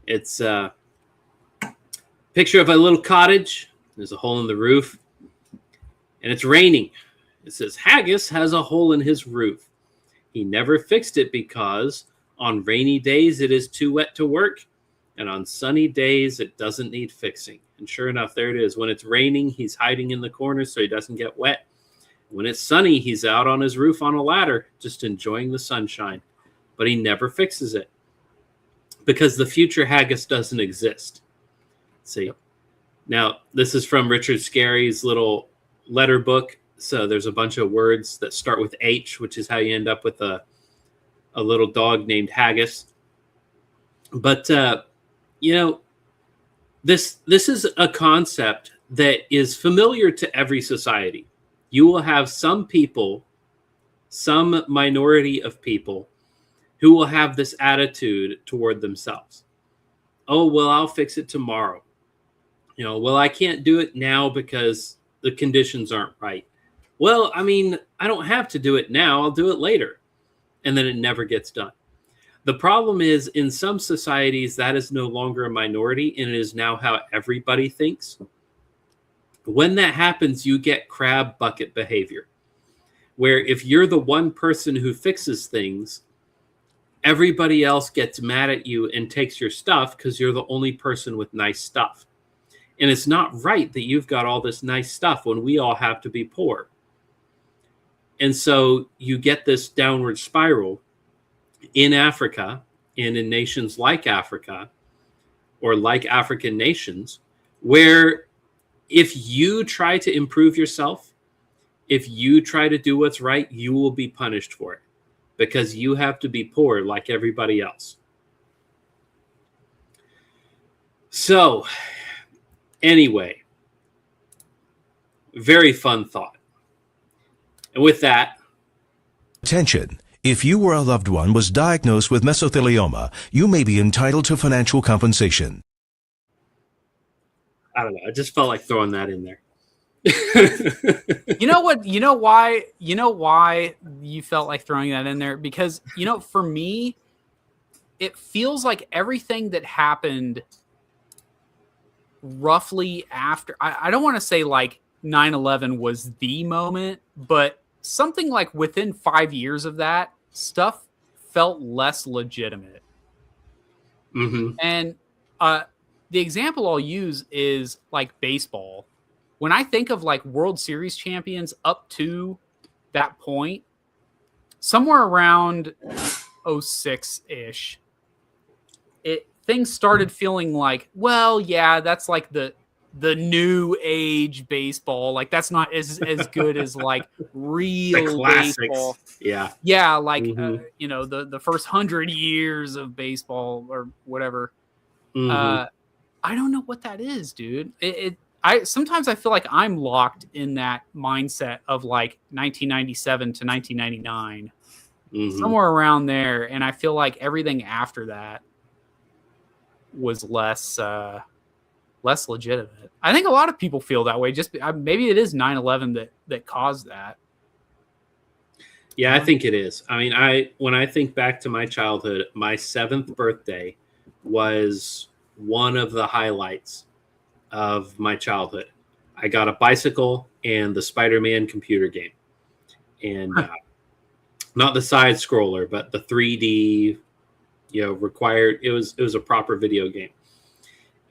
It's a picture of a little cottage. There's a hole in the roof, and it's raining. It says, Haggis has a hole in his roof. He never fixed it because on rainy days it is too wet to work, and on sunny days it doesn't need fixing. And sure enough, there it is. When it's raining, he's hiding in the corner so he doesn't get wet. When it's sunny, he's out on his roof on a ladder, just enjoying the sunshine. But he never fixes it because the future Haggis doesn't exist. See? Now, this is from Richard Scarry's little letter book. So there's a bunch of words that start with H, which is how you end up with a little dog named Haggis. But, this is a concept that is familiar to every society. You will have some people, some minority of people, who will have this attitude toward themselves. Oh, well, I'll fix it tomorrow. Well, I can't do it now because the conditions aren't right. Well, I mean, I don't have to do it now. I'll do it later. And then it never gets done. The problem is in some societies, that is no longer a minority, and it is now how everybody thinks. When that happens, you get crab bucket behavior, where if you're the one person who fixes things, everybody else gets mad at you and takes your stuff because you're the only person with nice stuff. And it's not right that you've got all this nice stuff when we all have to be poor. And so you get this downward spiral in Africa and in nations like Africa or like African nations, where if you try to improve yourself, if you try to do what's right, you will be punished for it because you have to be poor like everybody else. So, anyway, very fun thought. And with that, attention. If you or a loved one was diagnosed with mesothelioma, you may be entitled to financial compensation. I don't know. I just felt like throwing that in there. You know what? You know why you felt like throwing that in there? Because, for me, it feels like everything that happened roughly after, I don't want to say like 9/11 was the moment, but something like within 5 years of that, stuff felt less legitimate. Mm-hmm. And the example I'll use is like baseball. When I think of like World Series champions up to that point, somewhere around 06-ish, things started feeling like, well, yeah, that's like the new age baseball. Like that's not as good as like real baseball. Yeah. Yeah. Like, the first 100 years of baseball or whatever. Mm-hmm. I don't know what that is, dude. Sometimes I feel like I'm locked in that mindset of like 1997 to 1999, somewhere around there. And I feel like everything after that was less legitimate. I think a lot of people feel that way. Just maybe it is 9/11 that caused that. Yeah, I think it is. I mean, when I think back to my childhood, my 7th birthday was one of the highlights of my childhood. I got a bicycle and the Spider-Man computer game, and not the side scroller, but the 3D. Required. It was a proper video game,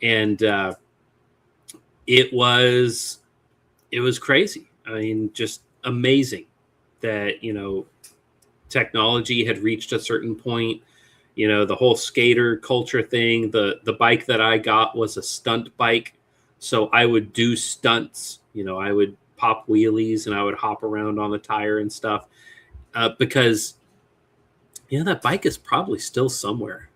and it was crazy. I mean, just amazing that, technology had reached a certain point. The whole skater culture thing. The bike that I got was a stunt bike. So I would do stunts, I would pop wheelies and I would hop around on the tire and stuff because, that bike is probably still somewhere.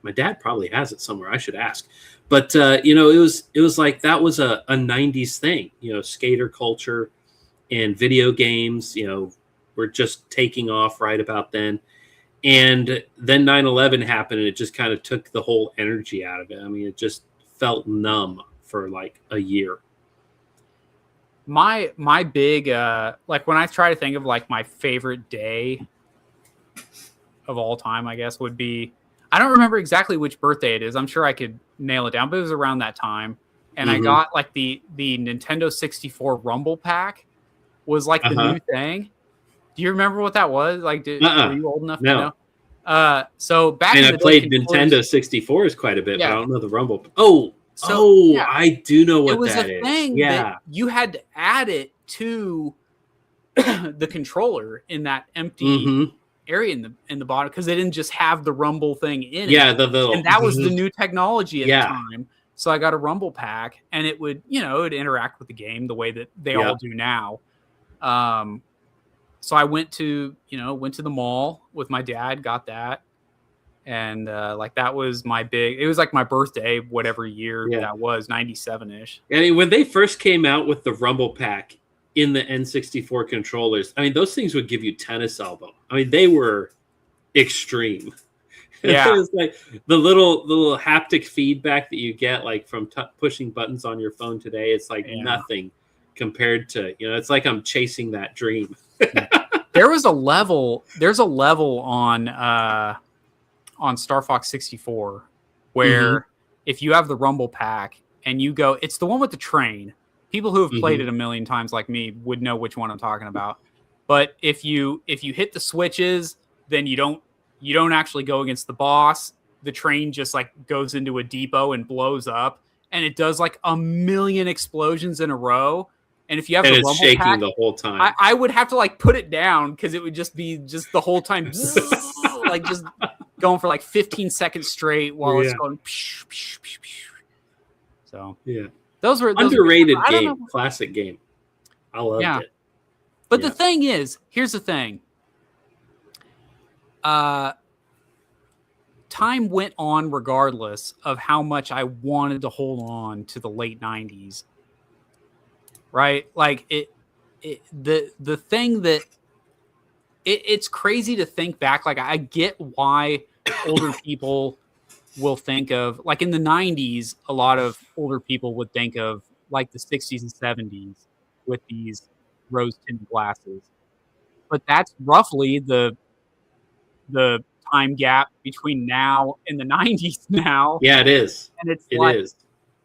My dad probably has it somewhere. I should ask. But, it was like that was a 90s thing, skater culture and video games, were just taking off right about then. And then 9/11 happened and it just kind of took the whole energy out of it. I mean, it just felt numb for like a year. My big like when I try to think of like my favorite day of all time, I guess would be, I don't remember exactly which birthday it is. I'm sure I could nail it down, but it was around that time. And I got like the Nintendo 64 Rumble Pack was like the new thing. Do you remember what that was? Like, were you old enough to know? So back in the I played Nintendo 64s quite a bit, but I don't know the Rumble. I do know what that is. It was a thing that you had to add it to the controller in that empty area in the bottom because they didn't just have the Rumble thing in it. Yeah, and that was the new technology at the time. So I got a Rumble Pack, and it would, it would interact with the game the way that they all do now. So I went to the mall with my dad, got that. And like that was it was like my birthday, whatever year that was, 97-ish. I mean, when they first came out with the Rumble Pack in the N64 controllers, I mean, those things would give you tennis elbow. I mean, they were extreme. Yeah. It was like the little haptic feedback that you get like from pushing buttons on your phone today. It's like nothing compared to, it's like I'm chasing that dream. There's a level on Star Fox 64 where if you have the Rumble Pack and you go, it's the one with the train. People who have played it a million times like me would know which one I'm talking about. But if you hit the switches, then you don't actually go against the boss. The train just like goes into a depot and blows up, and it does like a million explosions in a row. And if you have the Rumble shaking Pack, the whole time, I would have to like put it down because it would just be just the whole time, like just going for like 15 seconds straight while it's going. So those were underrated game, classic game. I loved it. But the thing is, here's the thing. Time went on regardless of how much I wanted to hold on to the late 90s. Right? Like the thing that it's crazy to think back. Like I get why older people will think of, like in the 90s, a lot of older people would think of like the 60s and 70s with these rose tinted glasses. But that's roughly the time gap between now and the 90s now. Yeah, it is. And it is.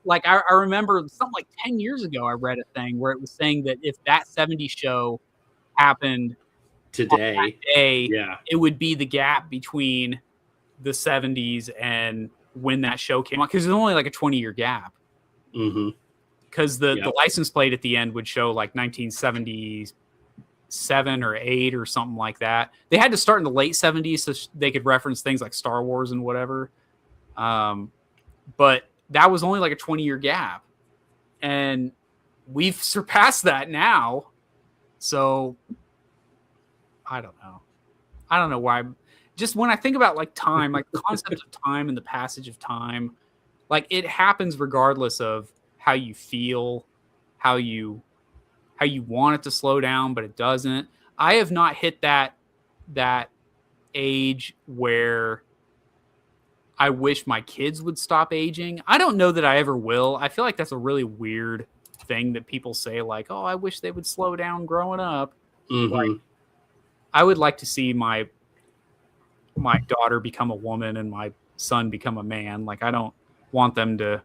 Like I remember something like 10 years ago, I read a thing where it was saying that if that 70s show happened today, it would be the gap between the 70s and when that show came out, because there's only like a 20-year gap. Because the license plate at the end would show like 1977 or 8 or something like that. They had to start in the late 70s so they could reference things like Star Wars and whatever. But that was only like a 20-year gap. And we've surpassed that now. So I don't know. I don't know why. Just when I think about like time, like the concept of time and the passage of time, like it happens regardless of how you feel, how you want it to slow down, but it doesn't. I have not hit that age where I wish my kids would stop aging. I don't know that I ever will. I feel like that's a really weird thing that people say, like, oh, I wish they would slow down growing up. Like, I would like to see my daughter become a woman and my son become a man. Like, I don't want them to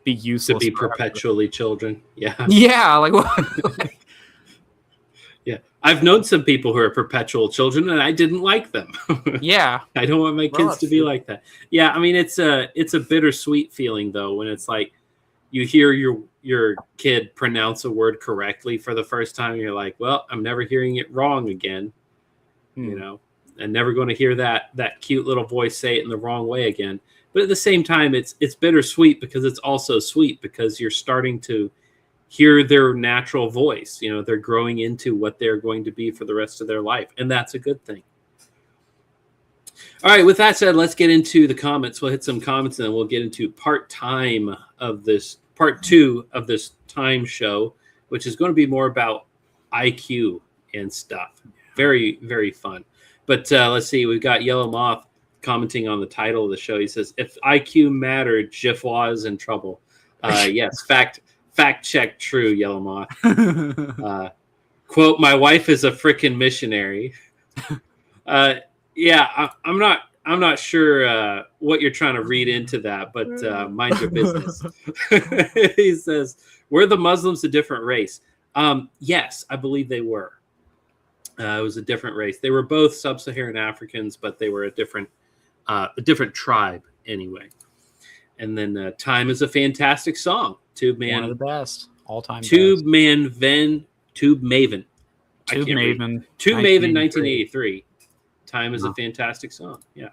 be useless. To be perpetually children. Yeah. Yeah. Like, what? Yeah. I've known some people who are perpetual children and I didn't like them. Yeah. I don't want my kids to be like that. Yeah. I mean, it's a bittersweet feeling though, when it's like, you hear your kid pronounce a word correctly for the first time, you're like, well, I'm never hearing it wrong again, you know, and never going to hear that cute little voice say it in the wrong way again. But at the same time, it's bittersweet because it's also sweet because you're starting to hear their natural voice. You know, they're growing into what they're going to be for the rest of their life, and that's a good thing. All right, with that said, let's get into the comments. We'll hit some comments and then we'll get into part 2 of this time show, which is going to be more about IQ and stuff. Very, very fun. But let's see, we've got Yellow Moth commenting on the title of the show. He says, if IQ mattered, Jifwa is in trouble. Yes, fact check true, Yellow Moth. Quote, my wife is a frickin' missionary. Yeah, I'm not sure what you're trying to read into that, but mind your business. He says, were the Muslims a different race? Yes, I believe they were. It was a different race. They were both sub-Saharan Africans, but they were a different tribe anyway. And then Time is a fantastic song. Tube Man. One of the best all-time. Tube Maven. Tube Maven. Tube Maven, 1983. Time is a fantastic song. Yeah.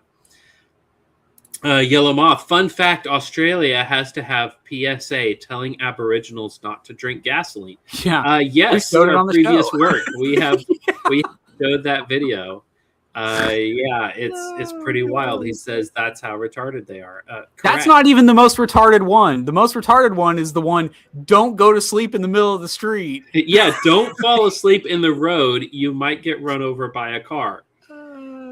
Yellow Moth. Fun fact, Australia has to have PSA telling Aboriginals not to drink gasoline. Yeah. Yes, in our previous work. We showed that video. Yeah, it's pretty wild. He says that's how retarded they are. That's not even the most retarded one. The most retarded one is the one, don't go to sleep in the middle of the street. Yeah, don't fall asleep in the road. You might get run over by a car.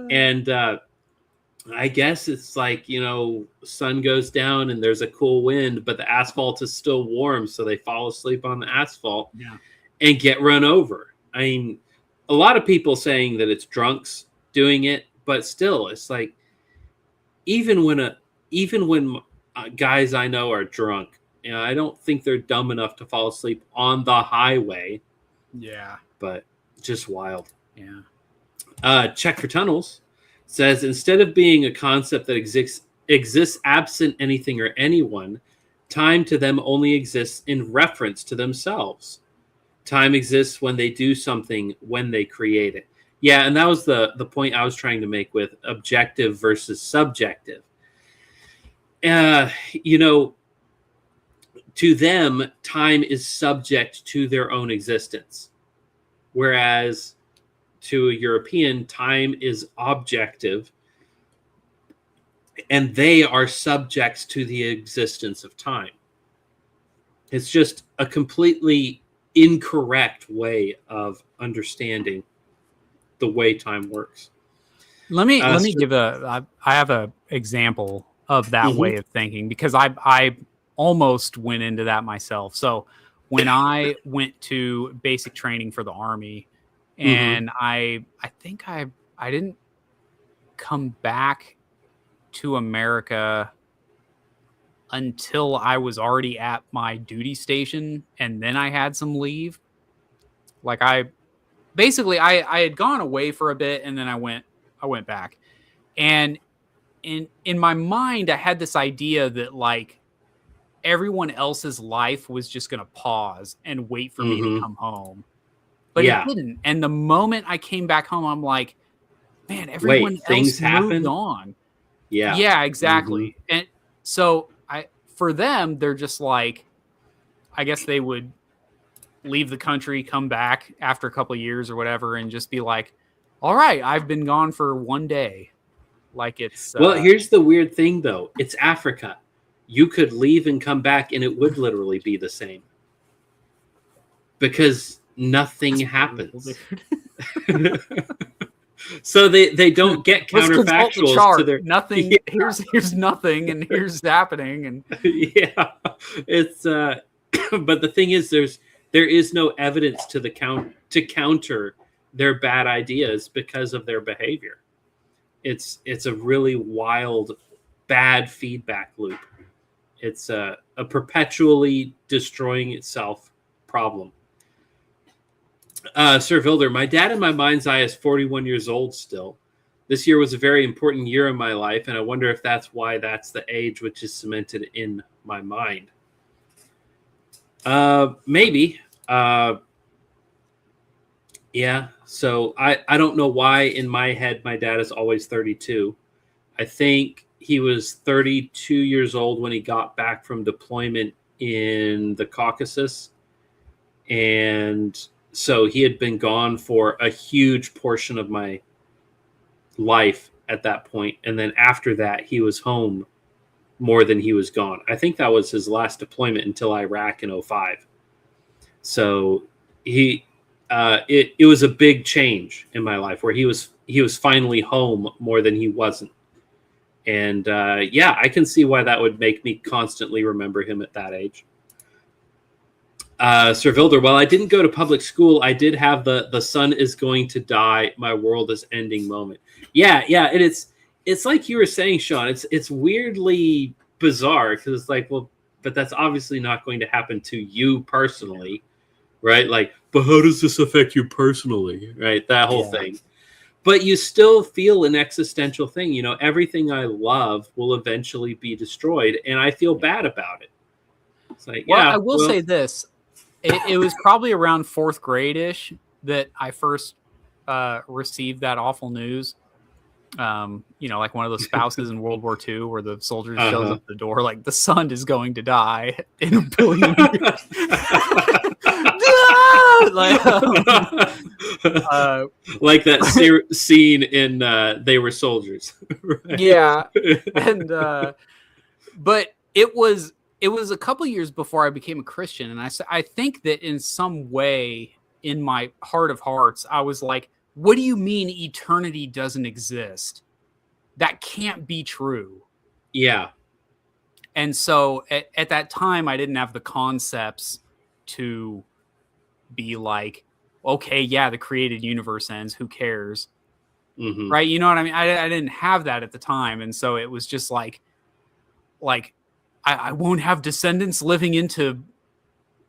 And I guess it's like, you know, sun goes down and there's a cool wind, but the asphalt is still warm. So they fall asleep on the asphalt and get run over. I mean, a lot of people saying that it's drunks doing it, but still, it's like, even when guys I know are drunk, you know, I don't think they're dumb enough to fall asleep on the highway. Yeah. But just wild. Yeah. Check for Tunnels says, instead of being a concept that exists absent anything or anyone, time to them only exists in reference to themselves. Time exists when they do something, when they create it. Yeah, and that was the point I was trying to make with objective versus subjective. You know, to them, time is subject to their own existence. Whereas to a European, time is objective, and they are subjects to the existence of time. It's just a completely incorrect way of understanding the way time works. Let me give I have a example of that way of thinking, because I almost went into that myself. So when I went to basic training for the Army, and I think I didn't come back to America until I was already at my duty station, and then I had some leave. Like I had gone away for a bit, and then I went back. And in my mind, I had this idea that like everyone else's life was just going to pause and wait for me to come home. But it didn't. And the moment I came back home, I'm like, man, everyone else moved on. Yeah. Yeah, exactly. And so for them, they're just like, I guess they would leave the country, come back after a couple of years or whatever, and just be like, all right, I've been gone for one day. Like it's well, here's the weird thing though. It's Africa. You could leave and come back and it would literally be the same. Because nothing happens. So they don't get counterfactuals to their nothing. Yeah. Here's nothing, and here's happening, and yeah, it's but the thing is, there is no evidence to counter their bad ideas because of their behavior. It's a really wild, bad feedback loop. It's a perpetually destroying itself problem. Sir Vilder, my dad in my mind's eye is 41 years old still. This year was a very important year in my life, and I wonder if that's why that's the age which is cemented in my mind. Maybe. Yeah. So I don't know why in my head my dad is always 32. I think he was 32 years old when he got back from deployment in the Caucasus. And so he had been gone for a huge portion of my life at that point. And then after that, he was home more than he was gone. I think that was his last deployment until Iraq in 2005. So it was a big change in my life where he was finally home more than he wasn't. And yeah, I can see why that would make me constantly remember him at that age. Sir Vilder, while I didn't go to public school, I did have the sun is going to die, my world is ending moment. Yeah, and it's like you were saying, Sean, it's weirdly bizarre because it's like, well, but that's obviously not going to happen to you personally, right? Like, but how does this affect you personally, right? That whole thing. But you still feel an existential thing. You know, everything I love will eventually be destroyed, and I feel bad about it. It's like, well, I will say this. It was probably around fourth grade-ish that I first received that awful news. You know, like one of those spouses in World War II where the soldier shows up at the door, like, the sun is going to die in a billion years. Like that scene in They Were Soldiers. Right? Yeah. And but it was a couple years before I became a Christian, and I think that in some way in my heart of hearts I was like, what do you mean eternity doesn't exist? That can't be true. Yeah. And so at that time I didn't have the concepts to be like, okay, yeah, the created universe ends, who cares? Mm-hmm. Right? You know what I mean? I didn't have that at the time, and so it was just like I won't have descendants living into,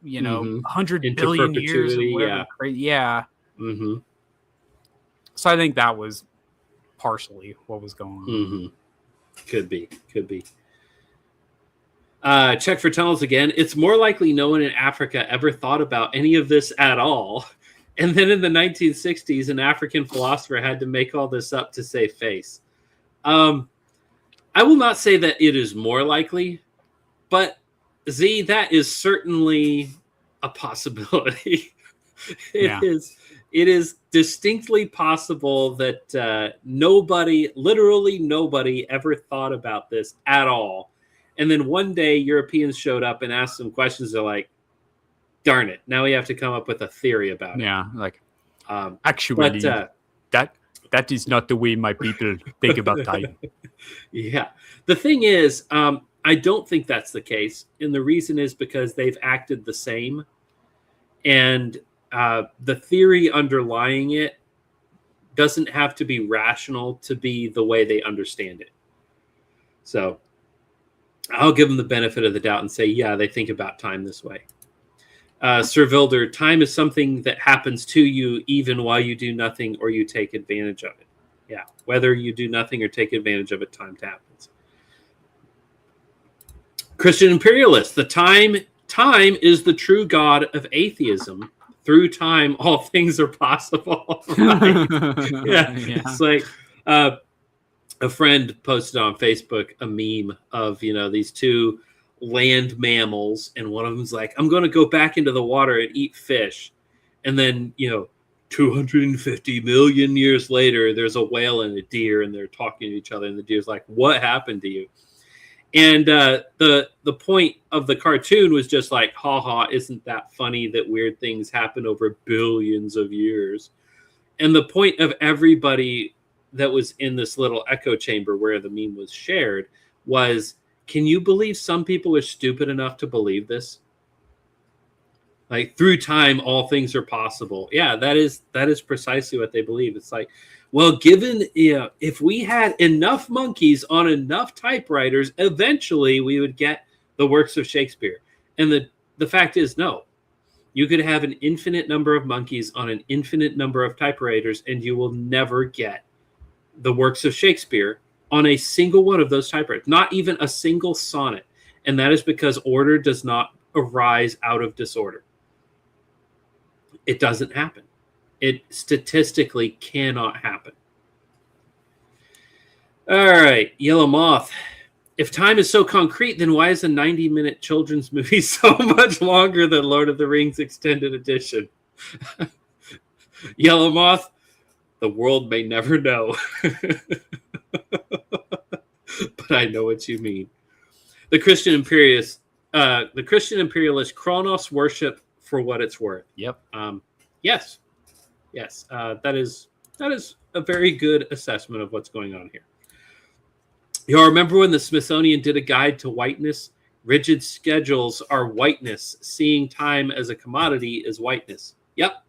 you know, 100 billion years or whatever. Yeah. Mm-hmm. So I think that was partially what was going on. Mm-hmm. Could be. Check for tunnels again. It's more likely no one in Africa ever thought about any of this at all. And then in the 1960s, an African philosopher had to make all this up to save face. I will not say that it is more likely, but Z, that is certainly a possibility. It is distinctly possible that literally nobody ever thought about this at all. And then one day Europeans showed up and asked some questions. They're like, darn it, now we have to come up with a theory about it. Yeah, like, actually, that is not the way my people think about time. Yeah. The thing is, I don't think that's the case. And the reason is because they've acted the same. And the theory underlying it doesn't have to be rational to be the way they understand it. So I'll give them the benefit of the doubt and say, yeah, they think about time this way. Sir Vilder, time is something that happens to you even while you do nothing or you take advantage of it. Yeah, whether you do nothing or take advantage of it, time happens. Christian imperialist, the time is the true god of atheism. Through time, all things are possible. Right? Yeah. It's like a friend posted on Facebook a meme of, you know, these two land mammals, and one of them's like, I'm going to go back into the water and eat fish. And then, you know, 250 million years later, there's a whale and a deer, and they're talking to each other, and the deer's like, what happened to you? And the point of the cartoon was just like, haha, isn't that funny that weird things happen over billions of years? And the point of everybody that was in this little echo chamber where the meme was shared was, can you believe some people are stupid enough to believe this? Like, through time, all things are possible. Yeah, that is precisely what they believe. It's like, well, given, you know, if we had enough monkeys on enough typewriters, eventually we would get the works of Shakespeare. And the fact is, no. You could have an infinite number of monkeys on an infinite number of typewriters, and you will never get the works of Shakespeare on a single one of those typewriters, not even a single sonnet. And that is because order does not arise out of disorder. It doesn't happen. It statistically cannot happen. All right, Yellow Moth. If time is so concrete, then why is a 90-minute children's movie so much longer than Lord of the Rings Extended Edition? Yellow Moth, the world may never know. But I know what you mean. The Christian imperialist Kronos worship for what it's worth. Yep. Yes. That is a very good assessment of what's going on here. Y'all remember when the Smithsonian did a guide to whiteness? Rigid schedules are whiteness. Seeing time as a commodity is whiteness. Yep.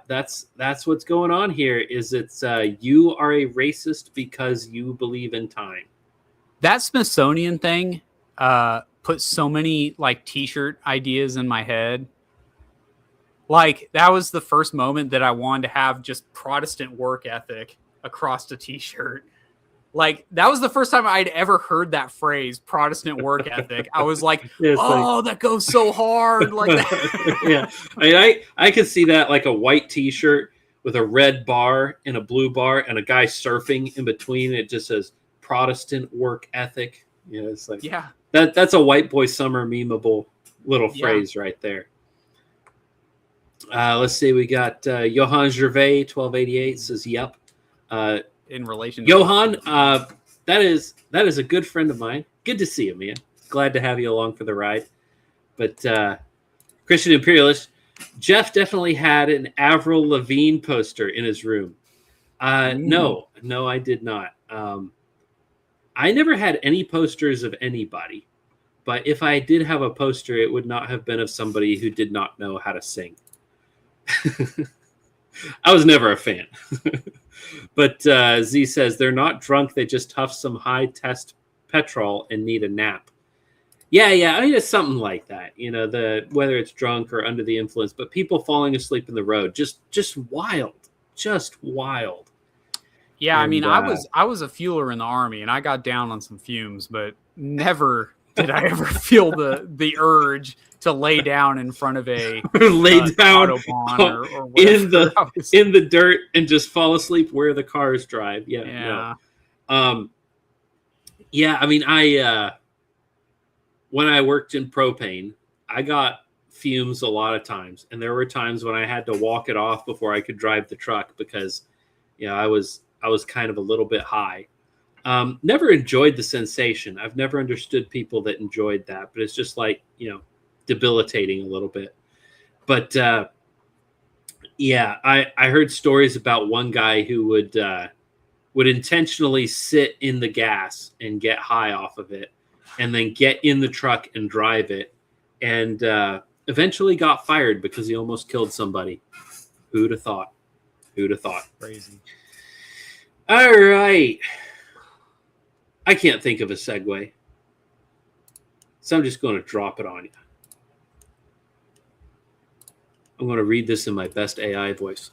That's what's going on here. Is it's you are a racist because you believe in time. That Smithsonian thing put so many like t-shirt ideas in my head. Like that was the first moment that I wanted to have just Protestant work ethic across a t-shirt. Like that was the first time I'd ever heard that phrase, Protestant work ethic. I was like, that goes so hard. Like that. Yeah. I mean, I could see that like a white t-shirt with a red bar and a blue bar and a guy surfing in between. It just says Protestant work ethic. You know, it's like that's a white boy summer memeable little phrase right there. Let's see. We got Johann Gervais 1288 says, "Yep." In relation to Johann, that is a good friend of mine. Good to see you, man. Glad to have you along for the ride. But Christian imperialist, Jeff definitely had an Avril Lavigne poster in his room. No, I did not. I never had any posters of anybody, but if I did have a poster, it would not have been of somebody who did not know how to sing. I was never a fan. But Z says they're not drunk. They just huff some high test petrol and need a nap. Yeah. I mean, it's something like that. You know, whether it's drunk or under the influence, but people falling asleep in the road, just wild. Yeah, and, I mean, I was a fueler in the Army, and I got down on some fumes, but never did I ever feel the urge to lay down in front of a Autobahn or in the dirt and just fall asleep where the cars drive. Yeah. No. I mean, when I worked in propane, I got fumes a lot of times, and there were times when I had to walk it off before I could drive the truck because, you know, I was kind of a little bit high. Never enjoyed the sensation. I've never understood people that enjoyed that, but it's just like, you know, debilitating a little bit. But I heard stories about one guy who would intentionally sit in the gas and get high off of it and then get in the truck and drive it, and eventually got fired because he almost killed somebody. Who'd have thought? Crazy. All right. I can't think of a segue, so I'm just going to drop it on you. I'm going to read this in my best AI voice.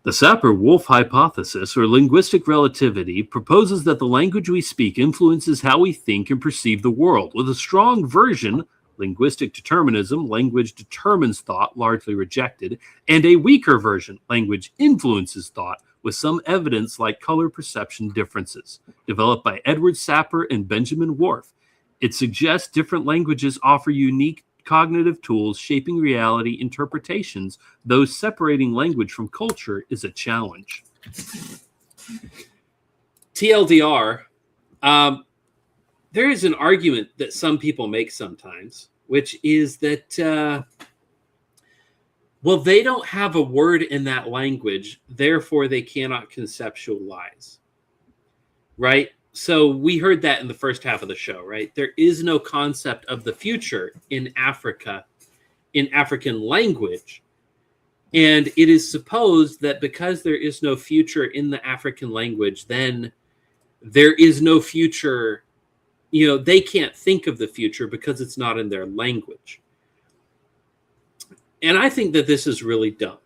The Sapir-Whorf hypothesis, or linguistic relativity, proposes that the language we speak influences how we think and perceive the world. With a strong version, linguistic determinism, language determines thought, largely rejected, and a weaker version, language influences thought, with some evidence like color perception differences, developed by Edward Sapir and Benjamin Whorf. It suggests different languages offer unique cognitive tools shaping reality interpretations, though separating language from culture is a challenge. TLDR, there is an argument that some people make sometimes, which is that they don't have a word in that language, therefore they cannot conceptualize, right? So we heard that in the first half of the show, right? There is no concept of the future in Africa, in African language. And it is supposed that because there is no future in the African language, then there is no future, you know, they can't think of the future because it's not in their language. And I think that this is really dumb.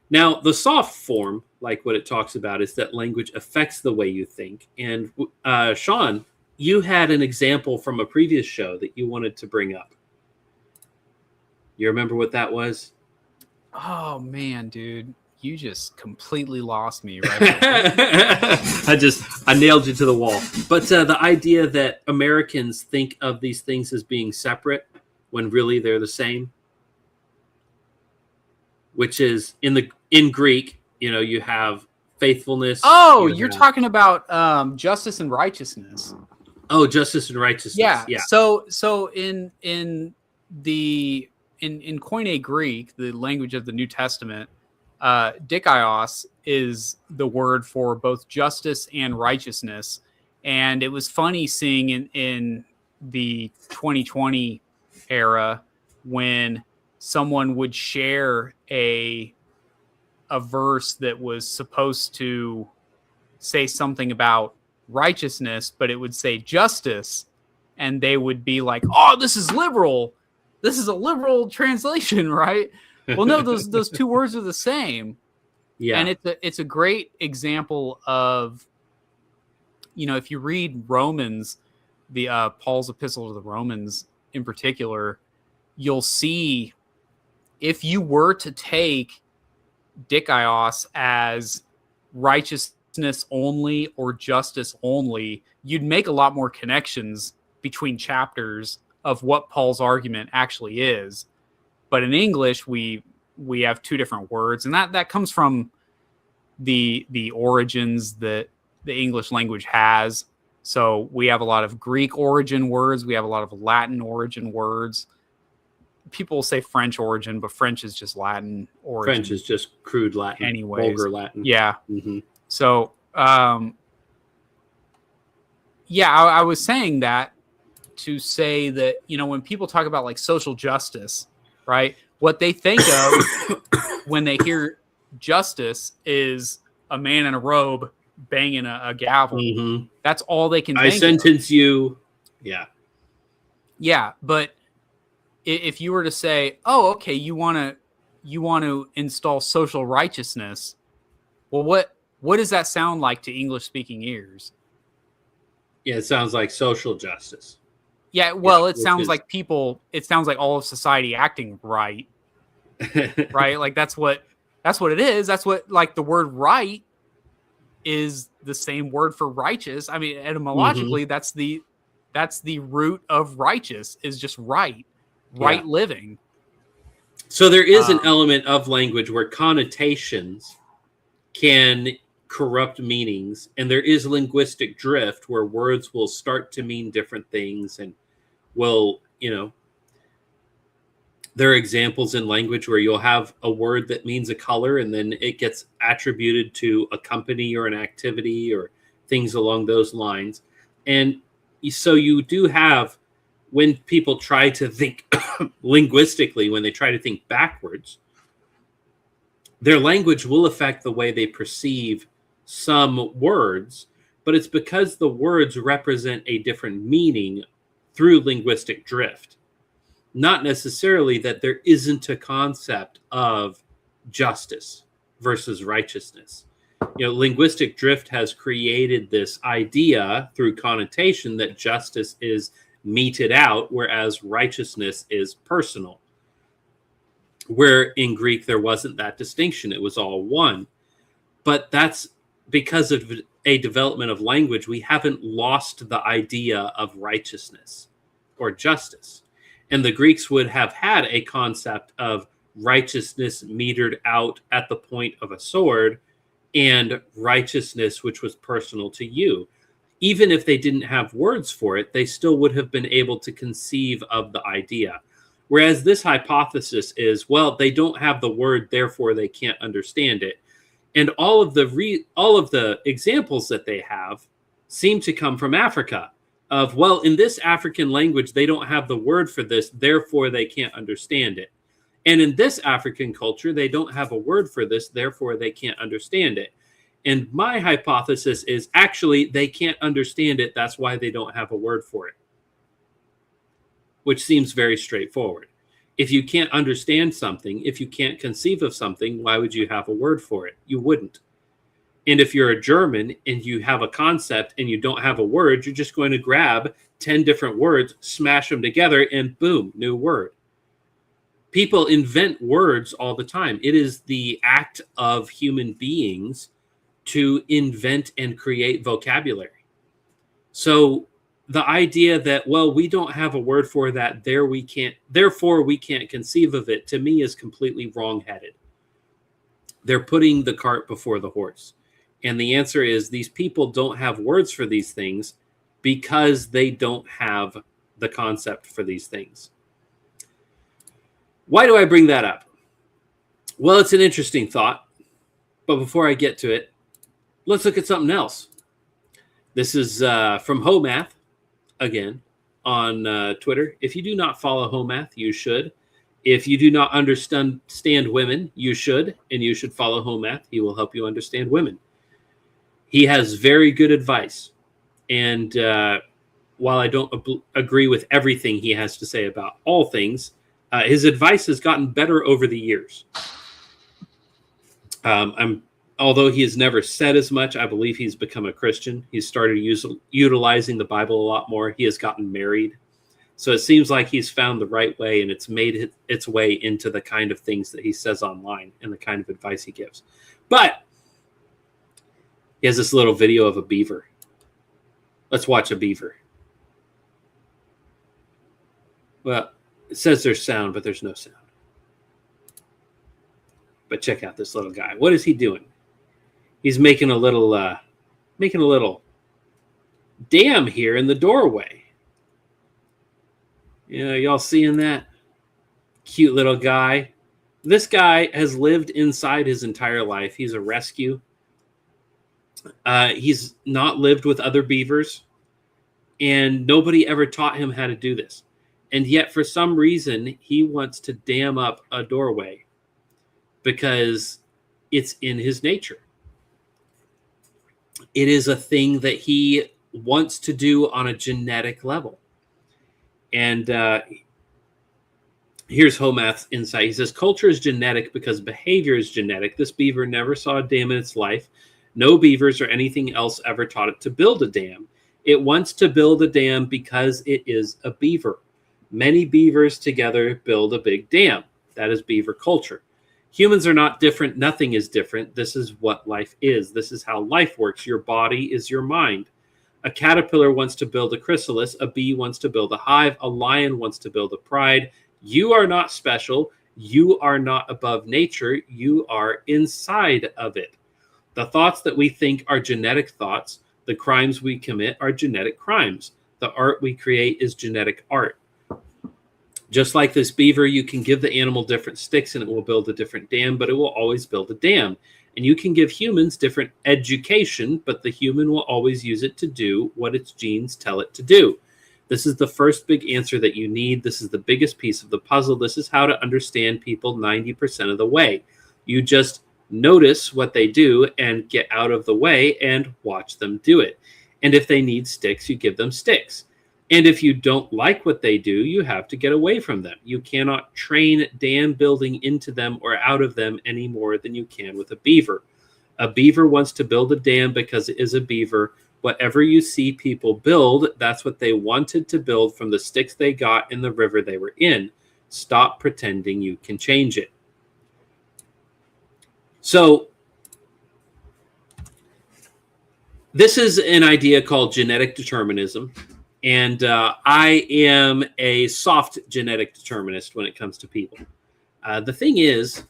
Now, the soft form, like what it talks about, is that language affects the way you think. And Sean, you had an example from a previous show that you wanted to bring up. You remember what that was? Oh man, dude, you just completely lost me, right? I nailed you to the wall. But the idea that Americans think of these things as being separate when really they're the same, which is in Greek, you have faithfulness. Oh, you're talking about justice and righteousness. Oh, justice and righteousness. Yeah. Yeah. So in Koine Greek, the language of the New Testament, dikaios is the word for both justice and righteousness. And it was funny seeing in the 2020 era when someone would share a verse that was supposed to say something about righteousness, but it would say justice, and they would be like, "Oh, this is liberal. This is a liberal translation, right?" Well, no, those two words are the same. Yeah. And it's a great example of, if you read Romans, the Paul's epistle to the Romans in particular, you'll see if you were to take dikaios as righteousness only or justice only, you'd make a lot more connections between chapters of what Paul's argument actually is. But in English, we have two different words, and that comes from the origins that the English language has. So we have a lot of Greek origin words, we have a lot of Latin origin words. People say French origin, but French is just Latin origin. French is just crude Latin, anyways. vulgar Latin. Yeah. Mm-hmm. So, I was saying that to say that, when people talk about like social justice, right? What they think of when they hear justice is a man in a robe banging a gavel. Mm-hmm. That's all they can think I sentence you. Yeah. Yeah, but if you were to say, "Oh, okay, you want to install social righteousness," well, what does that sound like to English-speaking ears? Yeah, it sounds like social justice. Yeah, well, it sounds like all of society acting right, right? Like that's what it is. That's what, like, the word right is the same word for righteous. I mean, etymologically, that's the root of righteous, is just right living. So there is an element of language where connotations can corrupt meanings, and there is linguistic drift where words will start to mean different things, and will, there are examples in language where you'll have a word that means a color, and then it gets attributed to a company or an activity or things along those lines. And so you do have, when people try to think linguistically, when they try to think backwards, their language will affect the way they perceive some words, but it's because the words represent a different meaning through linguistic drift. Not necessarily that there isn't a concept of justice versus righteousness. Linguistic drift has created this idea through connotation that justice is meted out, whereas righteousness is personal. Where in Greek there wasn't that distinction, it was all one. But that's because of a development of language. We haven't lost the idea of righteousness or justice. And the Greeks would have had a concept of righteousness metered out at the point of a sword, and righteousness which was personal to you. Even if they didn't have words for it, they still would have been able to conceive of the idea. Whereas this hypothesis is, well, they don't have the word, therefore they can't understand it. And all of the examples that they have seem to come from Africa. Of, well, in this African language, they don't have the word for this, therefore they can't understand it. And in this African culture, they don't have a word for this, therefore they can't understand it. And my hypothesis is actually they can't understand it, that's why they don't have a word for it. Which seems very straightforward. If you can't understand something, if you can't conceive of something, why would you have a word for it? You wouldn't. And if you're a German and you have a concept and you don't have a word, you're just going to grab 10 different words, smash them together, and boom, new word. People invent words all the time. It is the act of human beings to invent and create vocabulary. So the idea that, well, we don't have a word for that, therefore we can't conceive of it, to me is completely wrong-headed. They're putting the cart before the horse. And the answer is these people don't have words for these things because they don't have the concept for these things. Why do I bring that up? Well, it's an interesting thought. But before I get to it, let's look at something else. This is from Homath, again, on Twitter. If you do not follow Homath, you should. If you do not understand women, you should. And you should follow Homath. He will help you understand women. He has very good advice. And while I don't agree with everything he has to say about all things, his advice has gotten better over the years. Although he has never said as much, I believe he's become a Christian. He's started utilizing the Bible a lot more. He has gotten married. So it seems like he's found the right way, and it's made its way into the kind of things that he says online and the kind of advice he gives. But he has this little video of a beaver. Let's watch a beaver. Well, it says there's sound, but there's no sound. But check out this little guy. What is he doing? He's making a little dam here in the doorway. You know, y'all seeing that? Cute little guy. This guy has lived inside his entire life. He's a rescue. He's not lived with other beavers, and nobody ever taught him how to do this. And yet, for some reason, he wants to dam up a doorway because it's in his nature. It is a thing that he wants to do on a genetic level. And here's Homath's insight. He says, culture is genetic because behavior is genetic. This beaver never saw a dam in its life. No beavers or anything else ever taught it to build a dam. It wants to build a dam because it is a beaver. Many beavers together build a big dam. That is beaver culture. Humans are not different. Nothing is different. This is what life is. This is how life works. Your body is your mind. A caterpillar wants to build a chrysalis. A bee wants to build a hive. A lion wants to build a pride. You are not special. You are not above nature. You are inside of it. The thoughts that we think are genetic thoughts. The crimes we commit are genetic crimes. The art we create is genetic art. Just like this beaver, you can give the animal different sticks and it will build a different dam, but it will always build a dam. And you can give humans different education, but the human will always use it to do what its genes tell it to do. This is the first big answer that you need. This is the biggest piece of the puzzle. This is how to understand people 90% of the way. You just notice what they do and get out of the way and watch them do it. And if they need sticks, you give them sticks. And if you don't like what they do, you have to get away from them. You cannot train dam building into them or out of them any more than you can with a beaver. A beaver wants to build a dam because it is a beaver. Whatever you see people build, that's what they wanted to build from the sticks they got in the river they were in. Stop pretending you can change it. So this is an idea called genetic determinism. And I am a soft genetic determinist when it comes to people. The thing is,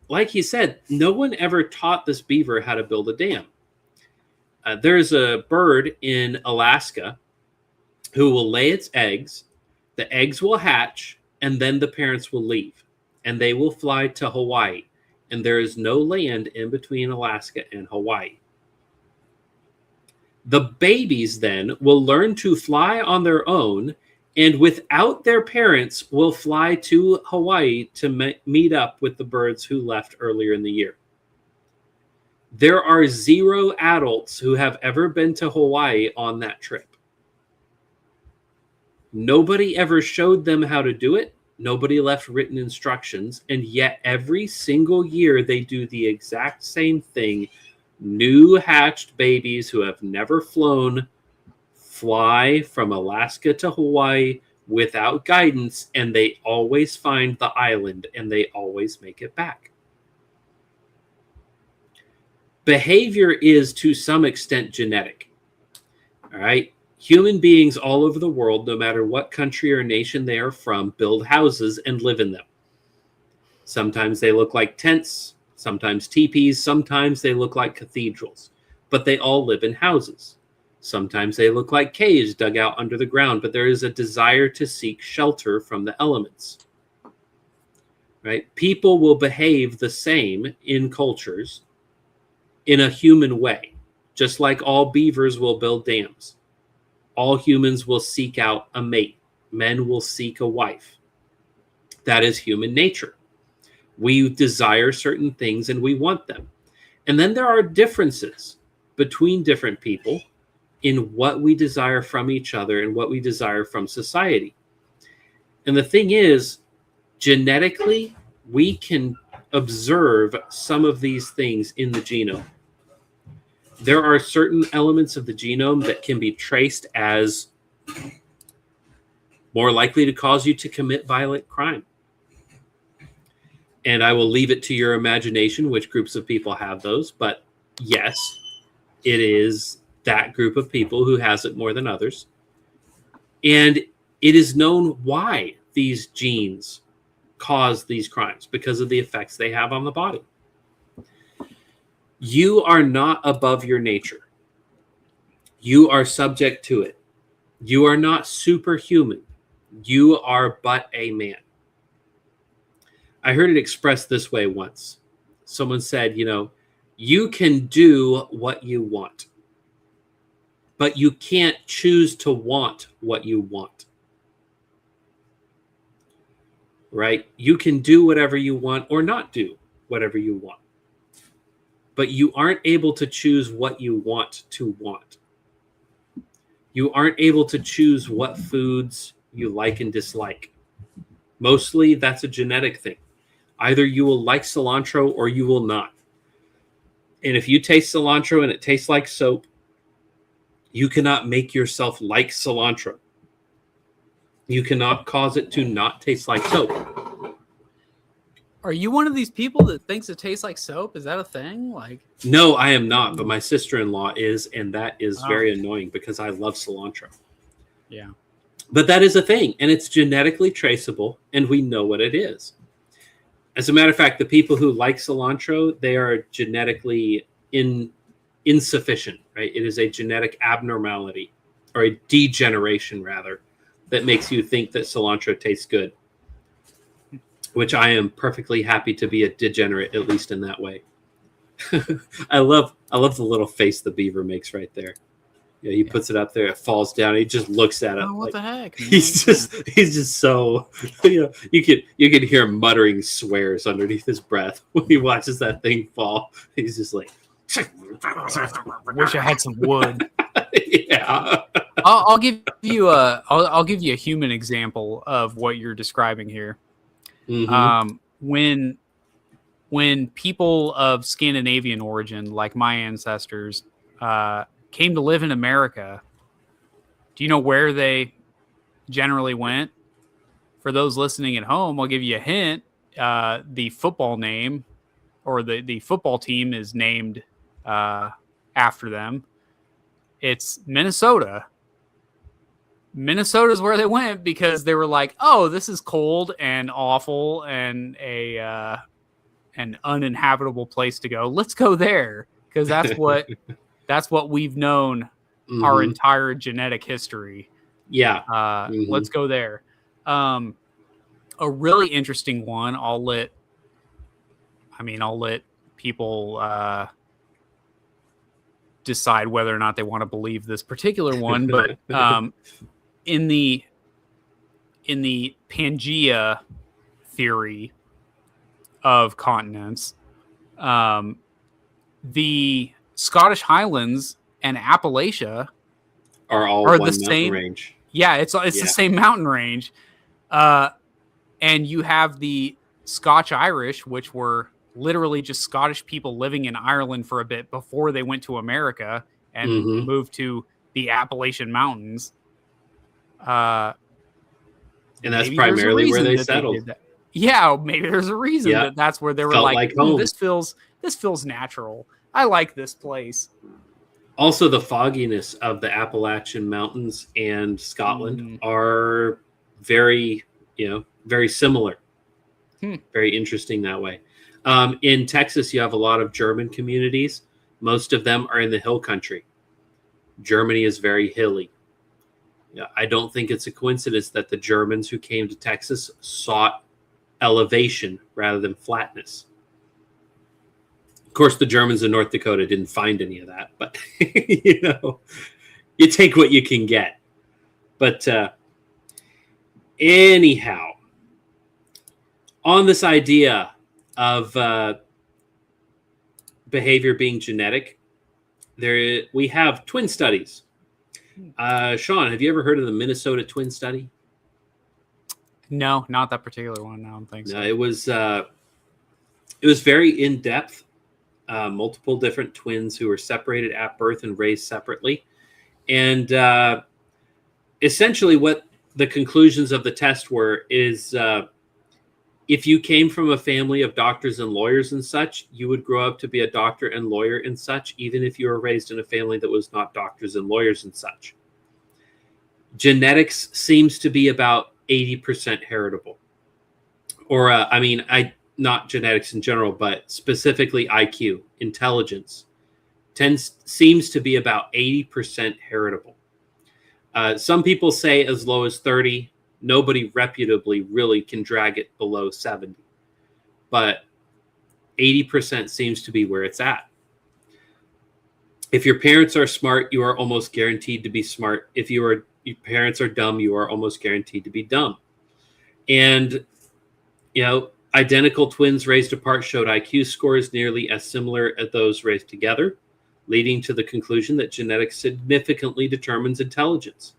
like he said, no one ever taught this beaver how to build a dam. There's a bird in Alaska who will lay its eggs. The eggs will hatch, and then the parents will leave. And they will fly to Hawaii. And there is no land in between Alaska and Hawaii. The babies then will learn to fly on their own, and without their parents will fly to Hawaii to meet up with the birds who left earlier in the year. There are 0 adults who have ever been to Hawaii on that trip. Nobody ever showed them how to do it. Nobody left written instructions, and yet every single year they do the exact same thing New hatched babies who have never flown fly from Alaska to Hawaii without guidance, and they always find the island and they always make it back. Behavior is to some extent genetic. All right. Human beings all over the world, no matter what country or nation they are from, build houses and live in them. Sometimes they look like tents, sometimes teepees, sometimes they look like cathedrals, but they all live in houses. Sometimes they look like caves dug out under the ground, but there is a desire to seek shelter from the elements. Right? People will behave the same in cultures in a human way, just like all beavers will build dams. All humans will seek out a mate. Men will seek a wife. That is human nature. We desire certain things and we want them. And then there are differences between different people in what we desire from each other and what we desire from society. And the thing is, genetically, we can observe some of these things in the genome. There are certain elements of the genome that can be traced as more likely to cause you to commit violent crime. And I will leave it to your imagination which groups of people have those. But yes, it is that group of people who has it more than others. And it is known why these genes cause these crimes, because of the effects they have on the body. You are not above your nature. You are subject to it. You are not superhuman. You are but a man. I heard it expressed this way once. Someone said, you can do what you want, but you can't choose to want what you want. Right? You can do whatever you want or not do whatever you want. But you aren't able to choose what you want to want. You aren't able to choose what foods you like and dislike. Mostly that's a genetic thing. Either you will like cilantro or you will not. And if you taste cilantro and it tastes like soap, you cannot make yourself like cilantro. You cannot cause it to not taste like soap. Are you one of these people that thinks it tastes like soap? Is that a thing? No, I am not, but my sister-in-law is, and that is very annoying because I love cilantro. Yeah. But that is a thing, and it's genetically traceable, and we know what it is. As a matter of fact, the people who like cilantro, they are genetically insufficient, right? It is a genetic abnormality, or a degeneration, rather, that makes you think that cilantro tastes good. Which I am perfectly happy to be a degenerate, at least in that way. I love the little face the beaver makes right there. Yeah, he puts it up there, it falls down, he just looks at it. Oh, what the heck? Man? He's just so you can hear him muttering swears underneath his breath when he watches that thing fall. He's just like, wish I had some wood. Yeah. I'll give you a human example of what you're describing here. Mm-hmm. When people of Scandinavian origin, like my ancestors, came to live in America, do you know where they generally went? For those listening at home, I'll give you a hint. The football name, or the football team, is named after them. It's Minnesota. Minnesota's where they went because they were like, oh, this is cold and awful and an uninhabitable place to go. Let's go there, because that's what we've known our entire genetic history. Yeah. Let's go there. A really interesting one. I'll let people decide whether or not they want to believe this particular one, but in the Pangea theory of continents, the Scottish Highlands and Appalachia are the same range. Yeah, it's the same mountain range. And you have the Scotch Irish, which were literally just Scottish people living in Ireland for a bit before they went to America and Mhm. moved to the Appalachian Mountains. And that's Maybe there's a primarily where reason they that they settled. did that. Yeah, maybe there's a reason Yeah. that that's where they were Felt like, like home. this feels natural. I like this place. Also, the fogginess of the Appalachian Mountains and Scotland are very, very similar. Very interesting that way. In Texas, you have a lot of German communities. Most of them are in the hill country. Germany is very hilly. Yeah, I don't think it's a coincidence that the Germans who came to Texas sought elevation rather than flatness. Of course, the Germans in North Dakota didn't find any of that, but you take what you can get. But anyhow, on this idea of behavior being genetic, we have twin studies. Sean, have you ever heard of the Minnesota twin study? No, not that particular one. I don't think so. No, it was very in depth. Multiple different twins who were separated at birth and raised separately, and essentially what the conclusions of the test were is if you came from a family of doctors and lawyers and such, you would grow up to be a doctor and lawyer and such, even if you were raised in a family that was not doctors and lawyers and such. Genetics seems to be about 80% heritable. Or, not genetics in general, but specifically IQ, intelligence, seems to be about 80% heritable. Some people say as low as 30. Nobody reputably really can drag it below 70. But 80% seems to be where it's at. If your parents are smart, you are almost guaranteed to be smart. If your parents are dumb, you are almost guaranteed to be dumb. And, identical twins raised apart showed IQ scores nearly as similar as those raised together, leading to the conclusion that genetics significantly determines intelligence.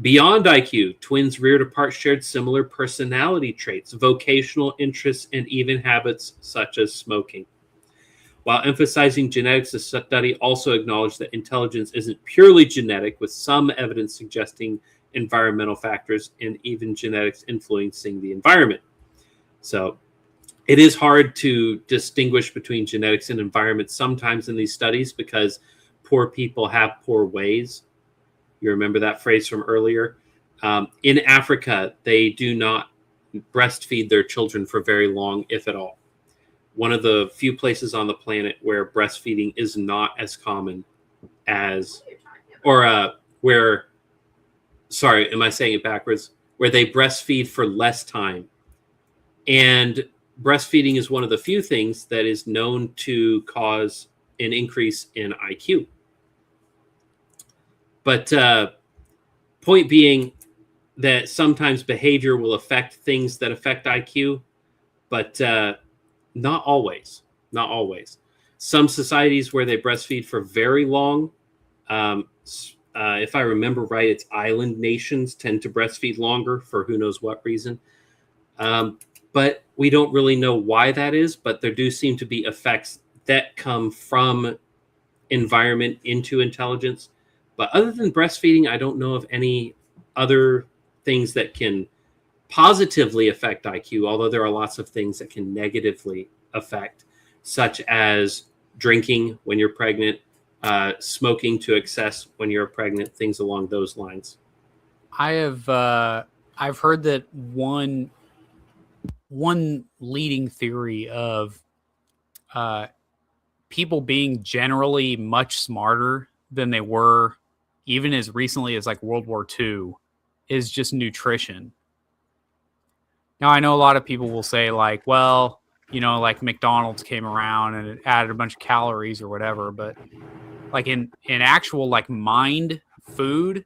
Beyond IQ, twins reared apart shared similar personality traits, vocational interests, and even habits such as smoking. While emphasizing genetics, the study also acknowledged that intelligence isn't purely genetic, with some evidence suggesting environmental factors and even genetics influencing the environment. So it is hard to distinguish between genetics and environment sometimes in these studies because poor people have poor ways. You remember that phrase from earlier? In Africa, they do not breastfeed their children for very long, if at all. One of the few places on the planet where breastfeeding is not as common as, where they breastfeed for less time. And breastfeeding is one of the few things that is known to cause an increase in IQ. But point being that sometimes behavior will affect things that affect IQ, but not always. Not always. Some societies where they breastfeed for very long, if I remember right, it's island nations tend to breastfeed longer for who knows what reason. But we don't really know why that is, but there do seem to be effects that come from environment into intelligence. But other than breastfeeding, I don't know of any other things that can positively affect IQ, although there are lots of things that can negatively affect, such as drinking when you're pregnant, smoking to excess when you're pregnant, things along those lines. I've heard that one leading theory of people being generally much smarter than they were even as recently as like World War II is just nutrition. Now, I know a lot of people will say like, well, like McDonald's came around and it added a bunch of calories or whatever, but like in actual like mined food,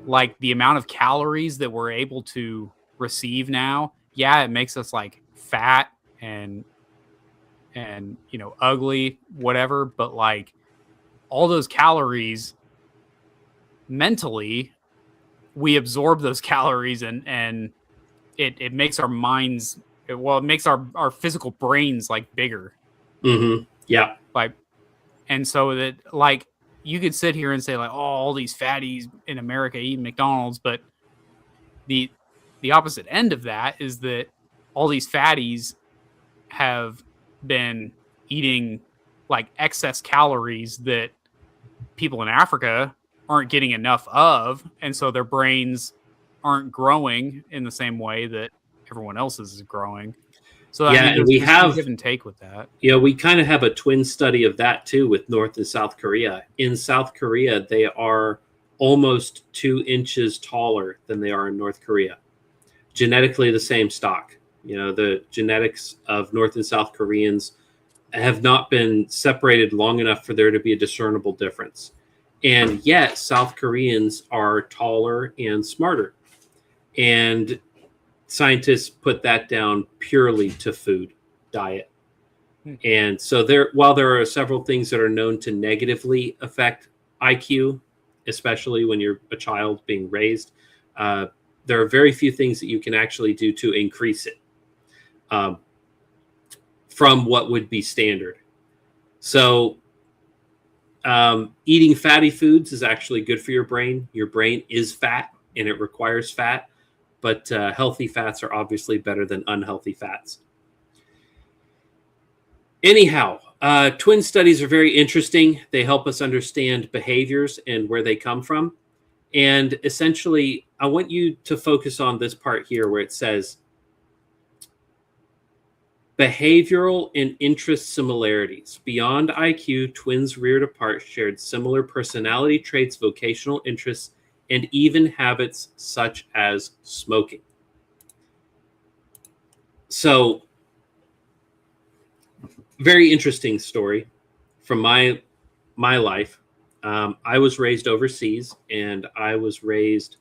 like the amount of calories that we're able to receive now, yeah, it makes us like fat and ugly, whatever, but like all those calories mentally, we absorb those calories and it makes our minds it makes our physical brains like bigger. Mm-hmm. Yeah. Like, and so that like you could sit here and say like, oh, all these fatties in America eat McDonald's, but the opposite end of that is that all these fatties have been eating like excess calories that people in Africa aren't getting enough of, and so their brains aren't growing in the same way that everyone else's is growing. So I Yeah, mean, and we there's some have, give and take with that. we kind of have a twin study of that too with North and South Korea. In South Korea, they are almost 2 inches taller than they are in North Korea. Genetically the same stock. The genetics of North and South Koreans have not been separated long enough for there to be a discernible difference. And yet South Koreans are taller and smarter. And scientists put that down purely to food, diet. And so while there are several things that are known to negatively affect IQ, especially when you're a child being raised, there are very few things that you can actually do to increase it from what would be standard. So eating fatty foods is actually good for your brain. Your brain is fat and it requires fat, but healthy fats are obviously better than unhealthy fats. Anyhow, twin studies are very interesting. They help us understand behaviors and where they come from. And essentially, I want you to focus on this part here where it says behavioral and interest similarities. Beyond IQ, twins reared apart shared similar personality traits, vocational interests, and even habits such as smoking. So, very interesting story from my life. I was raised overseas, and I was raised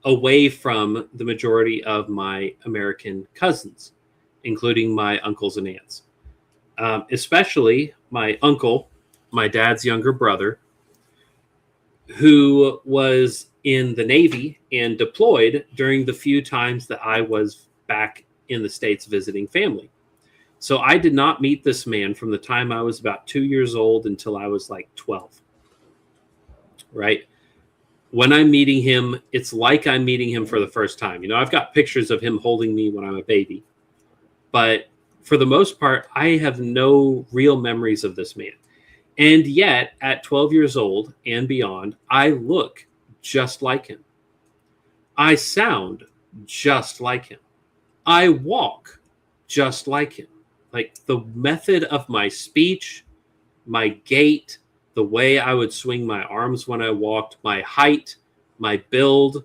away from the majority of my American cousins, including my uncles and aunts, especially my uncle, my dad's younger brother, who was in the Navy and deployed during the few times that I was back in the States visiting family. So I did not meet this man from the time I was about 2 years old until I was like 12. Right? When I'm meeting him, it's like I'm meeting him for the first time. I've got pictures of him holding me when I'm a baby. But for the most part, I have no real memories of this man. And yet, at 12 years old and beyond, I look just like him. I sound just like him. I walk just like him. Like the method of my speech, my gait, the way I would swing my arms when I walked, my height, my build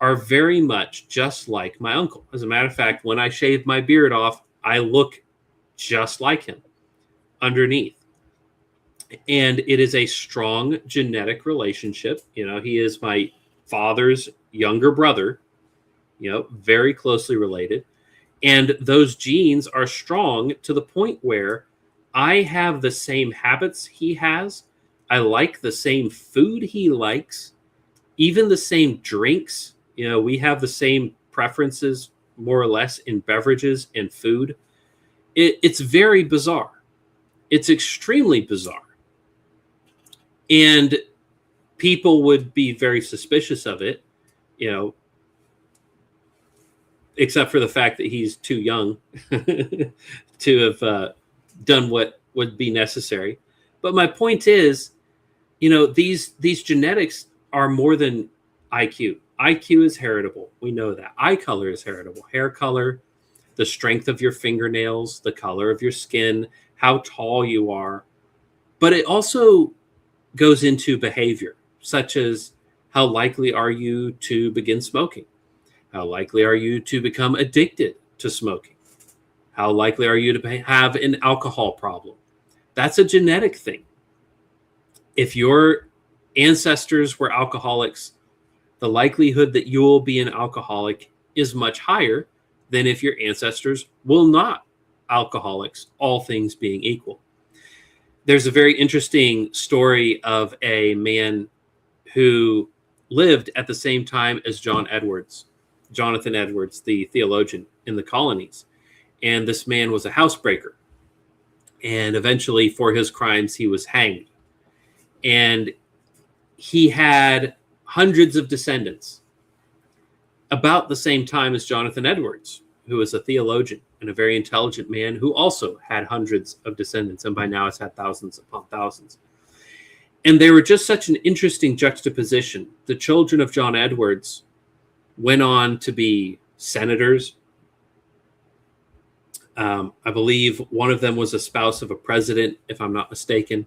are very much just like my uncle. As a matter of fact, when I shave my beard off, I look just like him underneath. And it is a strong genetic relationship. He is my father's younger brother, very closely related. And those genes are strong to the point where I have the same habits he has. I like the same food he likes, even the same drinks. We have the same preferences, more or less, in beverages and food. It's very bizarre. It's extremely bizarre. And people would be very suspicious of it, except for the fact that he's too young to have done what would be necessary. But my point is, these genetics are more than IQ. IQ is heritable. We know that. Eye color is heritable. Hair color, the strength of your fingernails, the color of your skin, how tall you are. But it also goes into behavior, such as how likely are you to begin smoking? How likely are you to become addicted to smoking? How likely are you to have an alcohol problem? That's a genetic thing. If your ancestors were alcoholics, the likelihood that you will be an alcoholic is much higher than if your ancestors will not alcoholics, all things being equal. There's a very interesting story of a man who lived at the same time as Jonathan Edwards, the theologian in the colonies. and this man was a housebreaker. And eventually, for his crimes, he was hanged. And he had hundreds of descendants about the same time as Jonathan Edwards, who was a theologian and a very intelligent man who also had hundreds of descendants, and by now has had thousands upon thousands. And they were just such an interesting juxtaposition. The children of John Edwards went on to be senators. I believe one of them was a spouse of a president, if I'm not mistaken.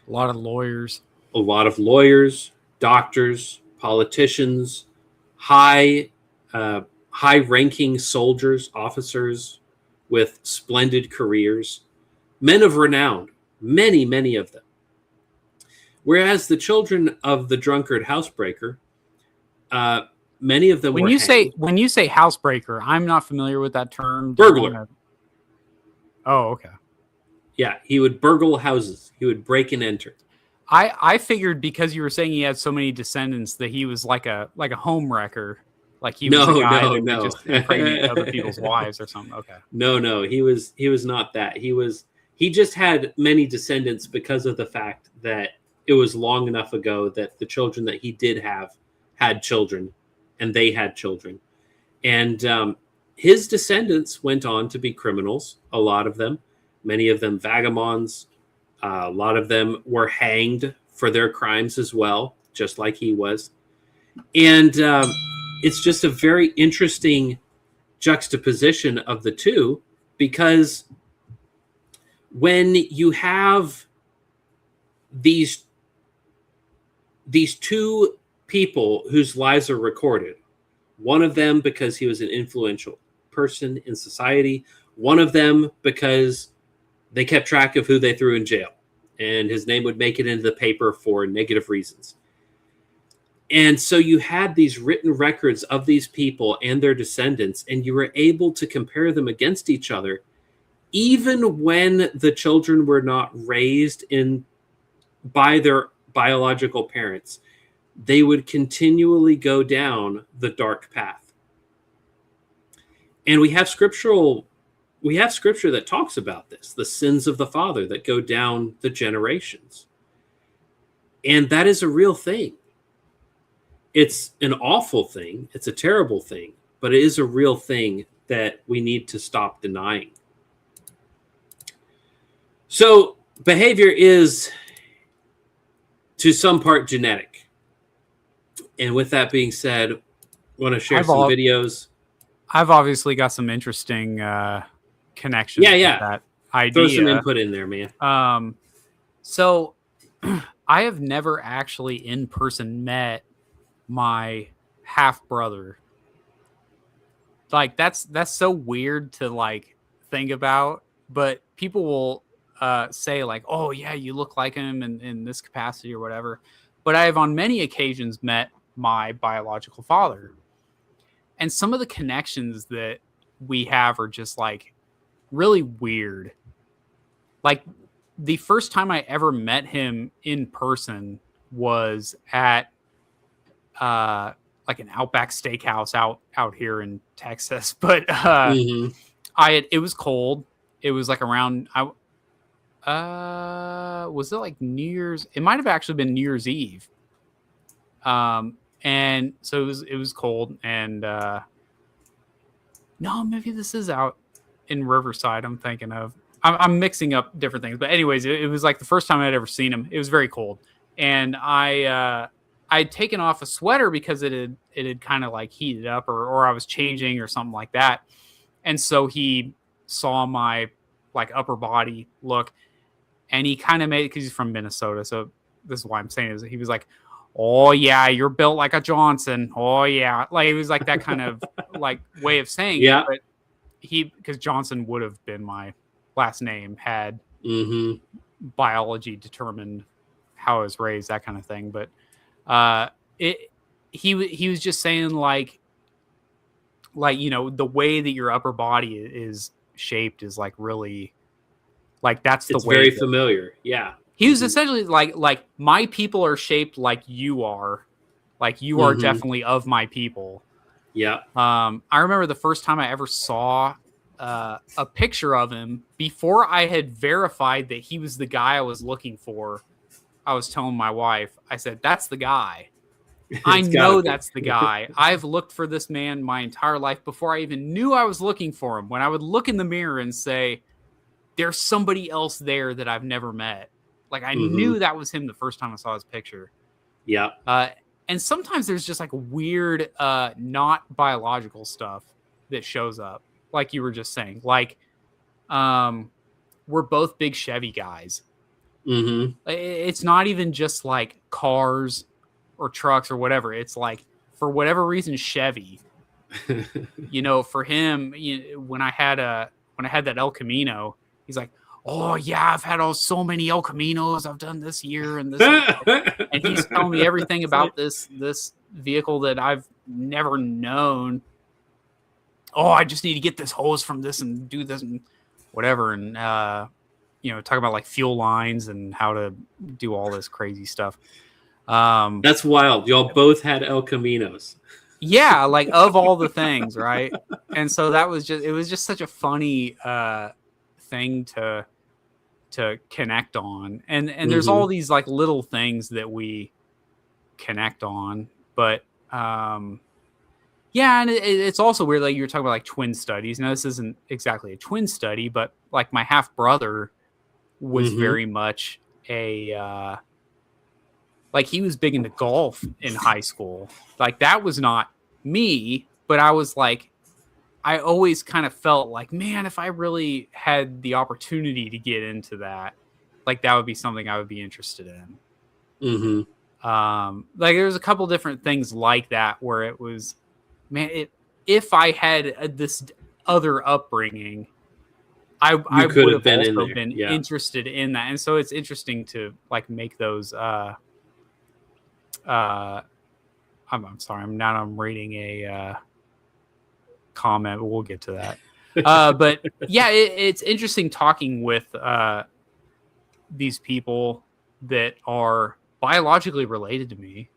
A lot of lawyers. A lot of lawyers, doctors, politicians, high-ranking soldiers, officers with splendid careers, men of renown, many, many of them. Whereas the children of the drunkard housebreaker, many of them when were you hanged. say housebreaker, I'm not familiar with that term. Burglar. Oh, okay. Yeah, he would burgle houses. He would break and enter. I figured because you were saying he had so many descendants that he was like a home wrecker. Like he was a guy that would just impregnate other people's wives or something. Okay. No, he was not that. He just had many descendants because of the fact that it was long enough ago that the children that he did have had children, and they had children. And his descendants went on to be criminals, a lot of them, many of them vagabonds. A lot of them were hanged for their crimes as well, just like he was. And it's just a very interesting juxtaposition of the two, because when you have these two people whose lives are recorded, one of them because he was an influential person in society, one of them because they kept track of who they threw in jail, and his name would make it into the paper for negative reasons. And so you had these written records of these people and their descendants, and you were able to compare them against each other, even when the children were not raised by their biological parents. They would continually go down the dark path. And we have scripture that talks about this, the sins of the father that go down the generations. And that is a real thing. It's an awful thing. It's a terrible thing, but it is a real thing that we need to stop denying. So behavior is to some part genetic. And with that being said, I want to share some videos. I've obviously got some interesting connections with that idea. Throw some input in there, man. So I have never actually in person met my half brother. Like that's so weird to like think about, but people will say like, oh yeah, you look like him in this capacity or whatever. But I have on many occasions met my biological father. And some of the connections that we have are just like really weird. Like the first time I ever met him in person was at like an Outback Steakhouse out here in Texas. But it was cold. It was like around was it like New Year's? It might have actually been New Year's Eve. And so it was cold, and no, maybe this is out in Riverside. I'm thinking of. I'm mixing up different things, but anyways, it was like the first time I'd ever seen him. It was very cold, and I'd taken off a sweater because it had kind of like heated up, or I was changing or something like that, and so he saw my like upper body look, and he kind of made it because he's from Minnesota, so this is why I'm saying is he was like, oh yeah, you're built like a Johnson. Oh yeah, like it was like that kind of like way of saying it. But because Johnson would have been my last name had biology determined how I was raised, that kind of thing. But he was just saying like you know, the way that your upper body is shaped is like really like that's the way. It's very familiar. Yeah. He was essentially like my people are shaped like you are. Like you are definitely of my people. Yeah. I remember the first time I ever saw a picture of him before I had verified that he was the guy I was looking for. I was telling my wife, I said, "That's the guy. I It's gotta know be. that's the guy. I've looked for this man my entire life before I even knew I was looking for him." When I would look in the mirror and say, "There's somebody else there that I've never met." Like I knew that was him the first time I saw his picture. Yeah. And sometimes there's just like weird, not biological stuff that shows up. Like you were just saying, like, we're both big Chevy guys. It's not even just like cars or trucks or whatever. It's like, for whatever reason, Chevy, for him, when I had that El Camino, he's like, "Oh yeah, I've had so many El Caminos I've done this year and this," and he's telling me everything about this vehicle that I've never known. "Oh, I just need to get this hose from this and do this and whatever," and talk about like fuel lines and how to do all this crazy stuff. That's wild. Y'all both had El Caminos. Yeah, like of all the things, right? And so it was just such a funny thing to connect on. And there's all these like little things that we connect on, but yeah, and it's also weird, like you were talking about like twin studies. Now this isn't exactly a twin study, but like my half brother was very much a like he was big into golf in high school. Like that was not me, but I was like, I always kind of felt like, man, if I really had the opportunity to get into that, like that would be something I would be interested in. Like there's a couple different things like that where it was, man, if I had this other upbringing, I would have also been interested in that. And so it's interesting to like make those, I'm sorry, I'm reading a comment, but we'll get to that. But yeah, it's interesting talking with these people that are biologically related to me,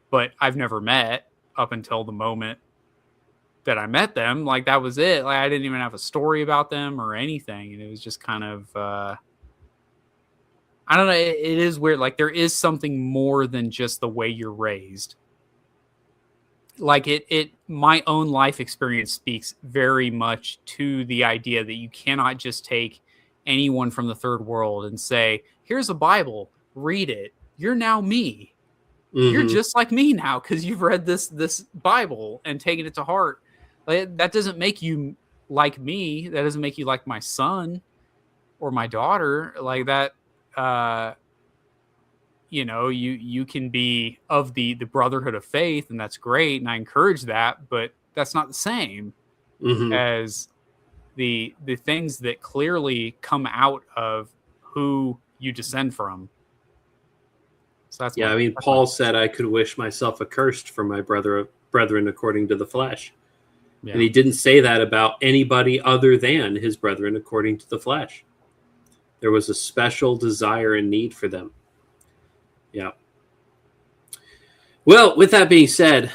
but I've never met up until the moment that I met them. Like that was it. Like I didn't even have a story about them or anything. And it was just kind of, I don't know. It is weird. Like there is something more than just the way you're raised. Like my own life experience speaks very much to the idea that you cannot just take anyone from the third world and say, "Here's a Bible, read it. You're now me. You're just like me now because you've read this Bible and taken it to heart." Like, that doesn't make you like me. That doesn't make you like my son or my daughter. Like that, you can be of the brotherhood of faith, and that's great, and I encourage that, but that's not the same as the things that clearly come out of who you descend from. So that's Paul said I could wish myself accursed for my brethren according to the flesh. Yeah. And he didn't say that about anybody other than his brethren according to the flesh. There was a special desire and need for them. Yeah. Well, with that being said,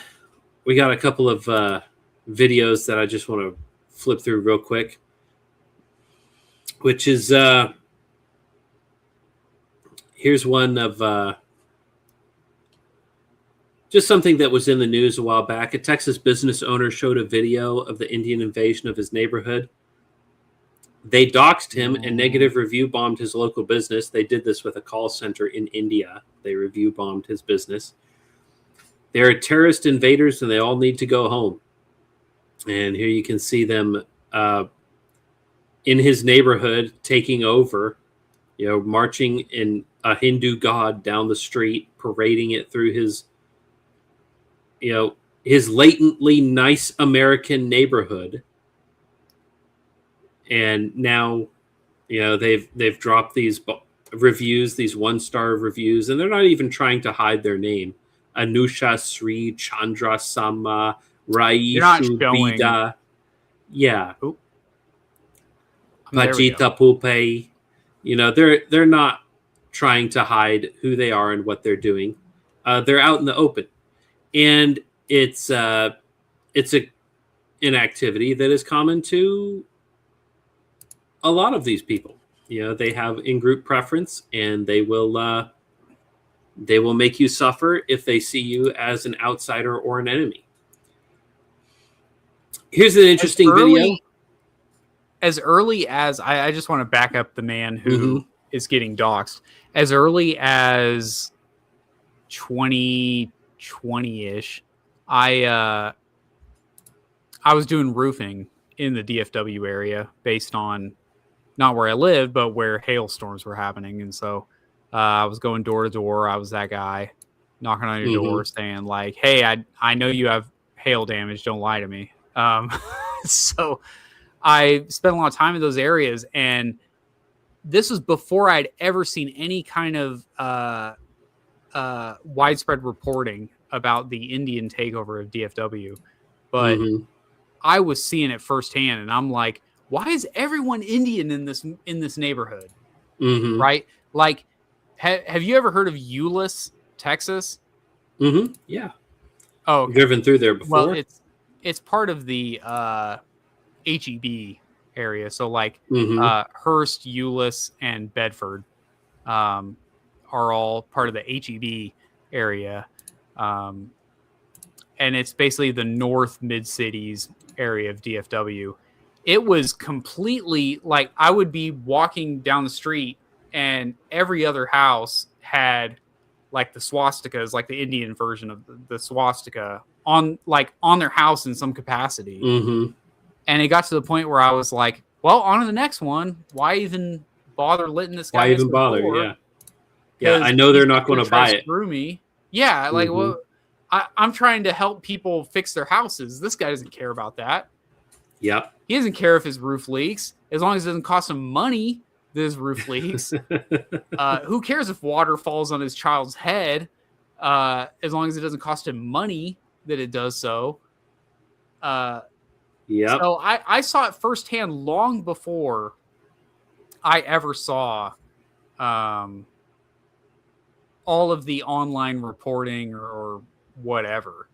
we got a couple of videos that I just want to flip through real quick, which is here's one of just something that was in the news a while back. A Texas business owner showed a video of the Indian invasion of his neighborhood. They doxed him and negative review bombed his local business. They did this with a call center in India. They review bombed his business. They're terrorist invaders and they all need to go home. And here you can see them in his neighborhood taking over, marching in a Hindu god down the street, parading it through his latently nice American neighborhood. And now, they've dropped these reviews, these 1-star reviews, and they're not even trying to hide their name. Anusha Sri Chandra Sama Raishu Bida. Yeah. Pajita Pupe. They're not trying to hide who they are and what they're doing. They're out in the open. And it's an activity that is common to a lot of these people. They have in-group preference, and they will make you suffer if they see you as an outsider or an enemy. Here's an interesting video. As early as I just want to back up the man who is getting doxxed. As early as 2020-ish, I was doing roofing in the DFW area based on not where I lived, but where hailstorms were happening. And so I was going door to door. I was that guy knocking on your door saying like, hey, I know you have hail damage. Don't lie to me. So I spent a lot of time in those areas, and this was before I'd ever seen any kind of widespread reporting about the Indian takeover of DFW. But I was seeing it firsthand, and I'm like, why is everyone Indian in this neighborhood? Right? Like, have you ever heard of Euless, Texas? Yeah. Oh, okay. Driven through there before. Well, it's part of the HEB area. So like Hearst, Euless, and Bedford are all part of the HEB area. And it's basically the North Mid-Cities area of DFW. It was completely like I would be walking down the street and every other house had like the swastikas, like the Indian version of the swastika on their house in some capacity. And it got to the point where I was like, well, on to the next one. Why even bother letting this guy? Why even bother? Yeah. I know they're not going to buy it. Screw me. Yeah. Like, well, I'm trying to help people fix their houses. This guy doesn't care about that. Yep. He doesn't care if his roof leaks, as long as it doesn't cost him money that his roof leaks. Who cares if water falls on his child's head, as long as it doesn't cost him money that it does so. Yeah. So I saw it firsthand long before I ever saw all of the online reporting or whatever.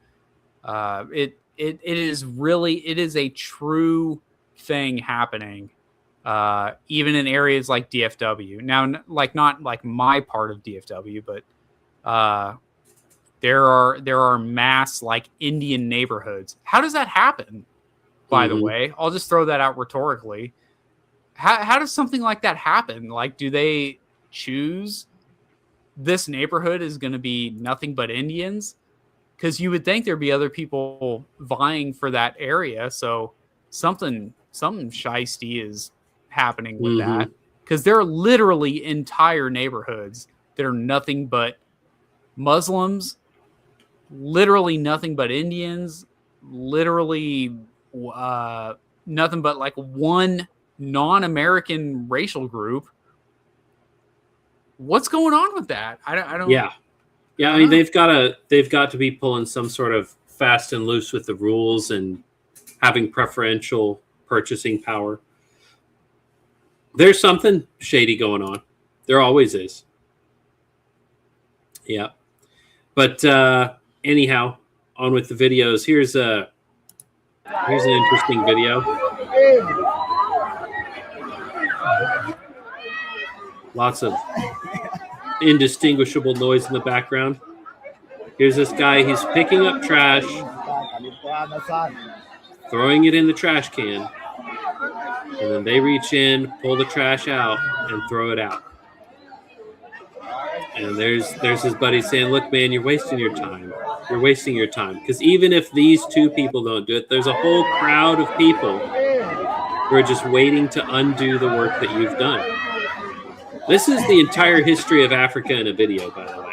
It is a true thing happening, even in areas like DFW. Now, like not like my part of DFW, but there are mass like Indian neighborhoods. How does that happen? By the way, I'll just throw that out rhetorically. How does something like that happen? Like, do they choose this neighborhood is going to be nothing but Indians? Because you would think there'd be other people vying for that area. So something shiesty is happening with that. Because there are literally entire neighborhoods that are nothing but Muslims, literally nothing but Indians, literally nothing but like one non-American racial group. What's going on with that? I don't. Yeah. I mean, they've got to be pulling some sort of fast and loose with the rules and having preferential purchasing power. There's something shady going on. There always is. Yeah. But anyhow, on with the videos. Here's an interesting video. Lots of indistinguishable noise in the background. Here's this guy. He's picking up trash, throwing it in the trash can, and then they reach in, pull the trash out, and throw it out. And there's his buddy saying, "Look, man, you're wasting your time. You're wasting your time." Because even if these two people don't do it, there's a whole crowd of people who are just waiting to undo the work that you've done. This is the entire history of Africa in a video, by the way.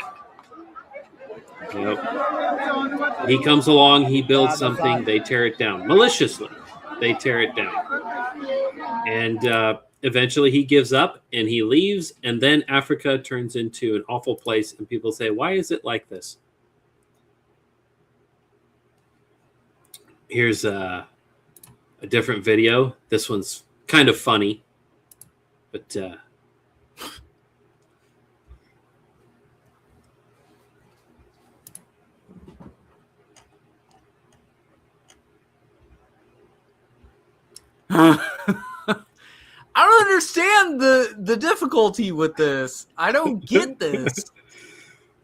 He comes along, he builds something, they tear it down. Maliciously, they tear it down. And eventually he gives up and he leaves, and then Africa turns into an awful place, and people say, why is it like this? Here's a different video. This one's kind of funny, but... I don't understand the difficulty with this. I don't get this.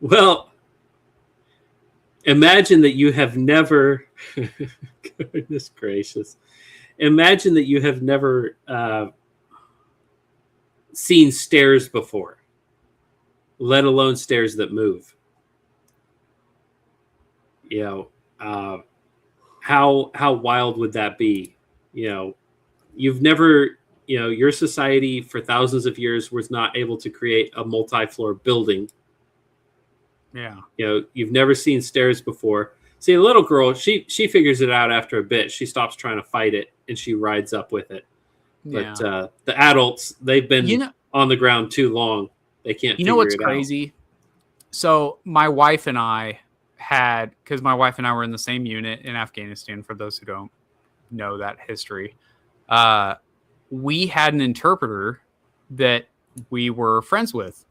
Well, imagine that you have never, goodness gracious, imagine that you have never seen stairs before, let alone stairs that move. You know, how wild would that be? You know, you've never, you know, your society for thousands of years was not able to create a multi-floor building. Yeah. You know, you've never seen stairs before. See, a little girl, she figures it out after a bit. She stops trying to fight it and she rides up with it. But the adults, they've been on the ground too long. They can't. You know what's crazy? So my wife and I because my wife and I were in the same unit in Afghanistan. For those who don't know that history, we had an interpreter that we were friends with.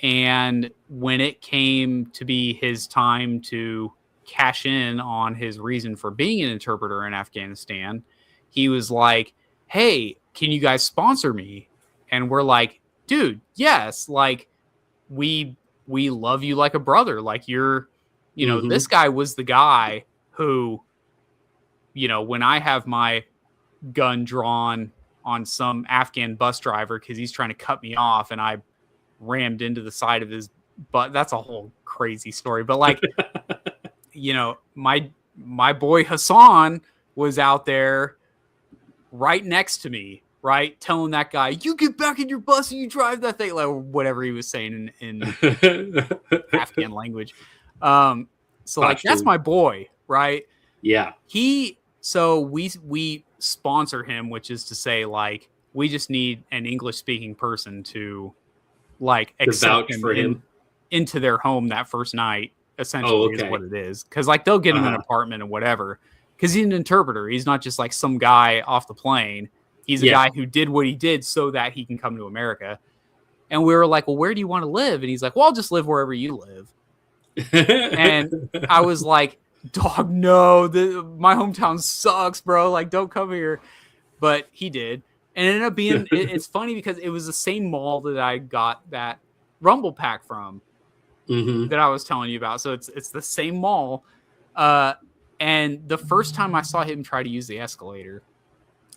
And when it came to be his time to cash in on his reason for being an interpreter in Afghanistan, he was like, hey, can you guys sponsor me? And we're like, dude, yes. Like, we love you like a brother. Like, you're, you know, this guy was the guy who, you know, when I have my gun drawn on some Afghan bus driver because he's trying to cut me off and I rammed into the side of his butt. That's a whole crazy story. But like, you know, my boy Hassan was out there right next to me, right? Telling that guy, you get back in your bus and you drive that thing, like whatever he was saying in Afghan language. So like, that's my boy, right? Yeah. So we sponsor him, which is to say, like, we just need an English speaking person to like accept him into their home that first night, essentially is what it is. Because like they'll get him an apartment and whatever. Because he's an interpreter. He's not just like some guy off the plane. He's a guy who did what he did so that he can come to America. And we were like, well, where do you want to live? And he's like, well, I'll just live wherever you live. And I was like, dog, no, my hometown sucks, bro. Like, don't come here. But he did. And it ended up being, it's funny because it was the same mall that I got that Rumble Pack from that I was telling you about. So it's the same mall. And the first time I saw him try to use the escalator,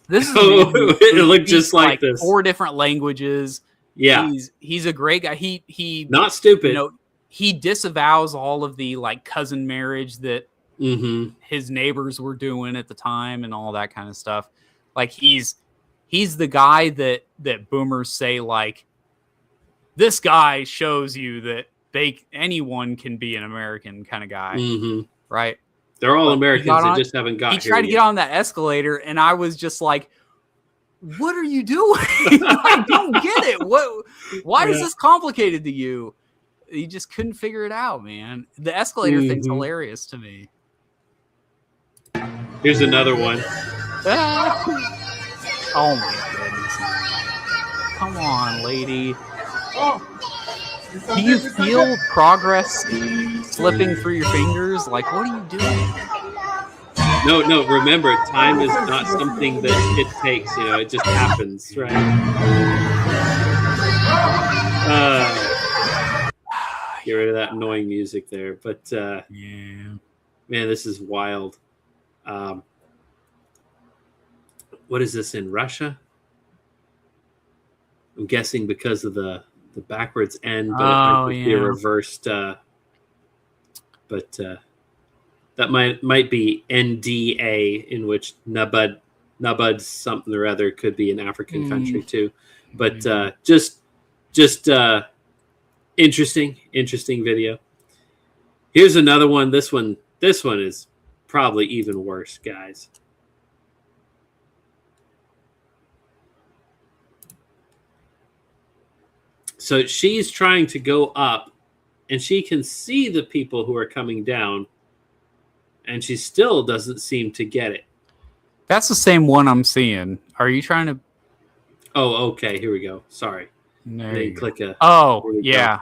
this is it looked just like this. 4 different languages. Yeah. He's a great guy. He not stupid. You know, he disavows all of the like cousin marriage that his neighbors were doing at the time and all that kind of stuff. Like he's the guy that boomers say, like, this guy shows you that anyone can be an American kind of guy, right? They're all Americans. They just haven't got here. He tried to get on that escalator, and I was just like, "What are you doing? I don't get it. Why is this complicated to you?" You just couldn't figure it out, man. The escalator thing's hilarious to me. Here's another one. Oh my goodness. Come on, lady. Do you feel progress slipping through your fingers? Like, what are you doing? No, remember, time is not something that it takes, you know, it just happens, right? Get rid of that annoying music there. But, man, this is wild. What is this, in Russia? I'm guessing because of the backwards end, but it might be a reversed. But that might be NDA, in which Nabud something or other could be an African country too. But just interesting video. Here's another one. This one is probably even worse, guys. So she's trying to go up, and she can see the people who are coming down, and she still doesn't seem to get it. That's the same one I'm seeing. Are you trying to? Oh, okay. Here we go. Sorry. There you click a. Oh, yeah.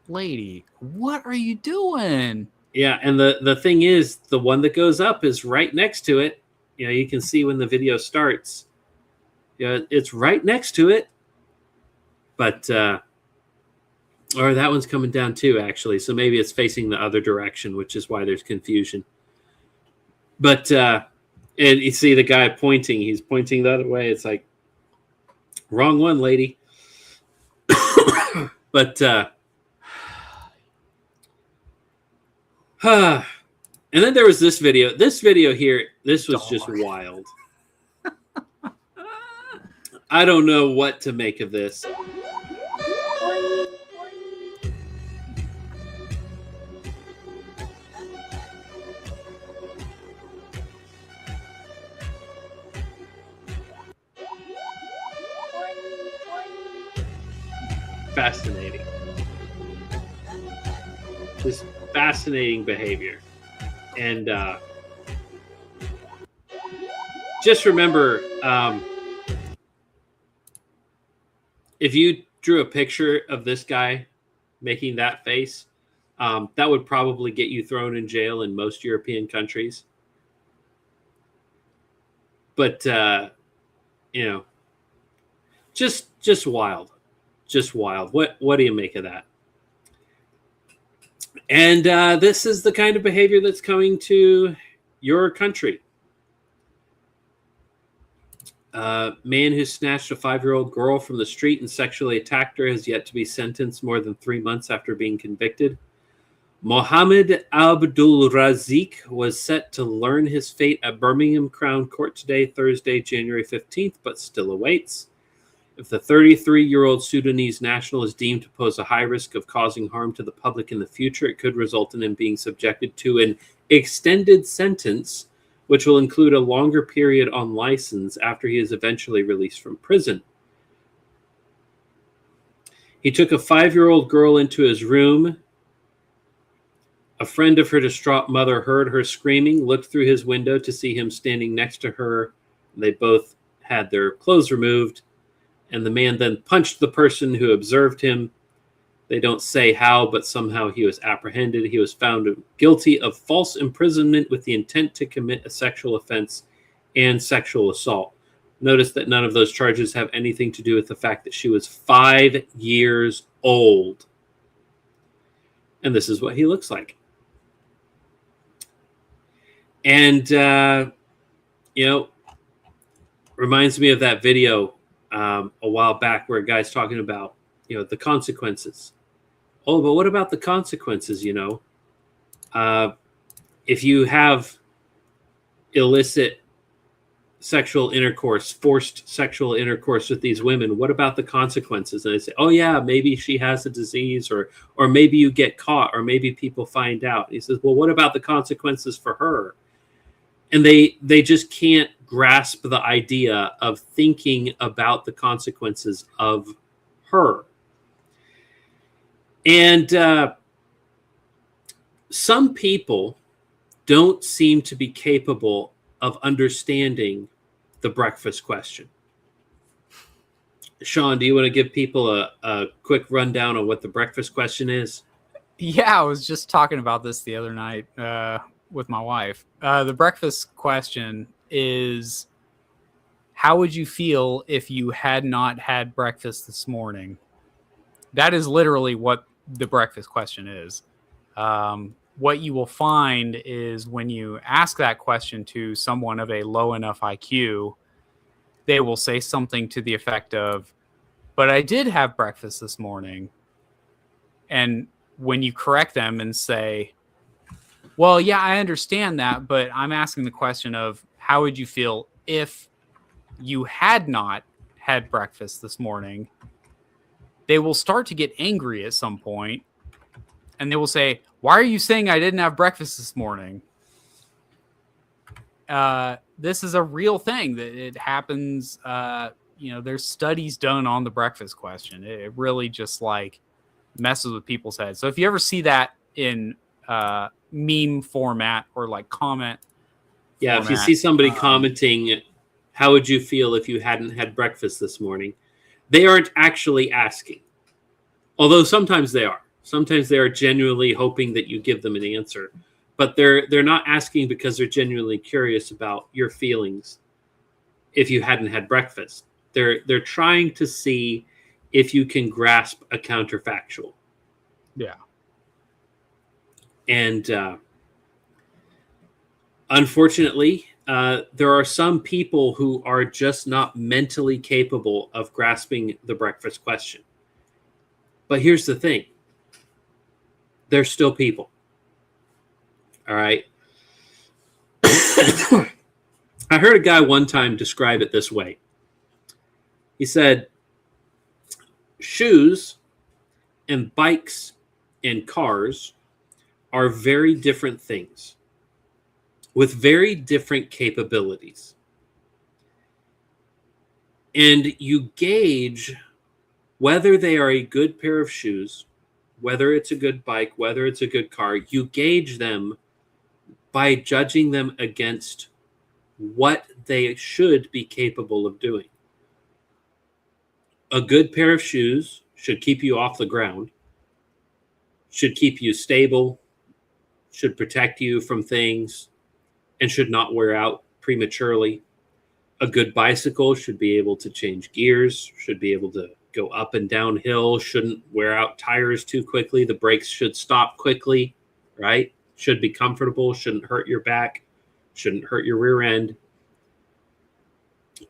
Lady, what are you doing? Yeah, and the thing is, the one that goes up is right next to it. You know, you can see when the video starts. it's right next to it. But or that one's coming down too, actually. So maybe it's facing the other direction, which is why there's confusion. But and you see the guy pointing. He's pointing the other way. It's like, wrong one, lady. But and then there was this video. This video here, this was just wild. I don't know what to make of this. Fascinating. Just fascinating behavior. And just remember, if you drew a picture of this guy making that face, that would probably get you thrown in jail in most European countries. But, just wild. Just wild. What do you make of that? And this is the kind of behavior that's coming to your country. Man who snatched a 5-year-old girl from the street and sexually attacked her has yet to be sentenced more than 3 months after being convicted. Mohammed Abdul Razik was set to learn his fate at Birmingham Crown Court today, Thursday, January 15th, but still awaits. If the 33-year-old Sudanese national is deemed to pose a high risk of causing harm to the public in the future, it could result in him being subjected to an extended sentence, which will include a longer period on license after he is eventually released from prison. He took a 5-year-old girl into his room. A friend of her distraught mother heard her screaming, looked through his window to see him standing next to her. They both had their clothes removed. And the man then punched the person who observed him. They don't say how, but somehow he was apprehended. He was found guilty of false imprisonment with the intent to commit a sexual offense and sexual assault. Notice that none of those charges have anything to do with the fact that she was 5 years old. And this is what he looks like. And, reminds me of that video a while back where a guy's talking about, the consequences. Oh, but what about the consequences, if you have illicit sexual intercourse, forced sexual intercourse with these women, what about the consequences? And they say, oh yeah, maybe she has a disease, or maybe you get caught, or maybe people find out. And he says, well, what about the consequences for her? And they just can't grasp the idea of thinking about the consequences of her. And some people don't seem to be capable of understanding the breakfast question. Sean, do you want to give people a quick rundown on what the breakfast question is? Yeah, I was just talking about this the other night with my wife. The breakfast question is, how would you feel if you had not had breakfast this morning? That is literally what the breakfast question is. What you will find is when you ask that question to someone of a low enough IQ, they will say something to the effect of, but I did have breakfast this morning. And when you correct them and say, well, yeah, I understand that, but I'm asking the question of how would you feel if you had not had breakfast this morning? They will start to get angry at some point, and they will say, why are you saying I didn't have breakfast this morning? This is a real thing that it happens. There's studies done on the breakfast question. It really just messes with people's heads. So if you ever see that in meme format or comment format, if you see somebody commenting, how would you feel if you hadn't had breakfast this morning? They aren't actually asking, although sometimes they are. Sometimes they are genuinely hoping that you give them an answer, but they're not asking because they're genuinely curious about your feelings if you hadn't had breakfast. They're trying to see if you can grasp a counterfactual. Yeah. And unfortunately, there are some people who are just not mentally capable of grasping the breakfast question. But here's the thing. They're still people. All right. I heard a guy one time describe it this way. He said, shoes and bikes and cars are very different things with very different capabilities. And you gauge whether they are a good pair of shoes, whether it's a good bike, whether it's a good car, you gauge them by judging them against what they should be capable of doing. A good pair of shoes should keep you off the ground, should keep you stable, should protect you from things, and should not wear out prematurely. A good bicycle should be able to change gears, should be able to go up and down hill, shouldn't wear out tires too quickly. The brakes should stop quickly, right? Should be comfortable, shouldn't hurt your back, shouldn't hurt your rear end.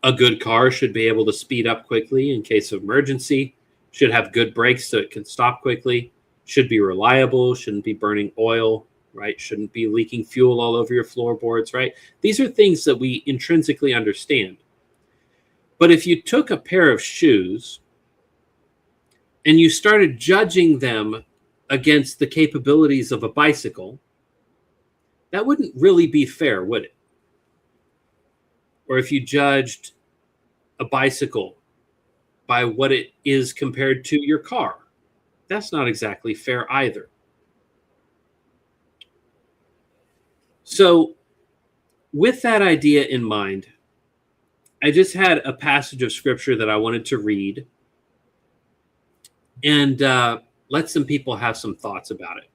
A good car should be able to speed up quickly in case of emergency, should have good brakes so it can stop quickly, should be reliable, shouldn't be burning oil, right? Shouldn't be leaking fuel all over your floorboards, right? These are things that we intrinsically understand. But if you took a pair of shoes and you started judging them against the capabilities of a bicycle, that wouldn't really be fair, would it? Or if you judged a bicycle by what it is compared to your car, that's not exactly fair either. So with that idea in mind, I just had a passage of scripture that I wanted to read and let some people have some thoughts about it.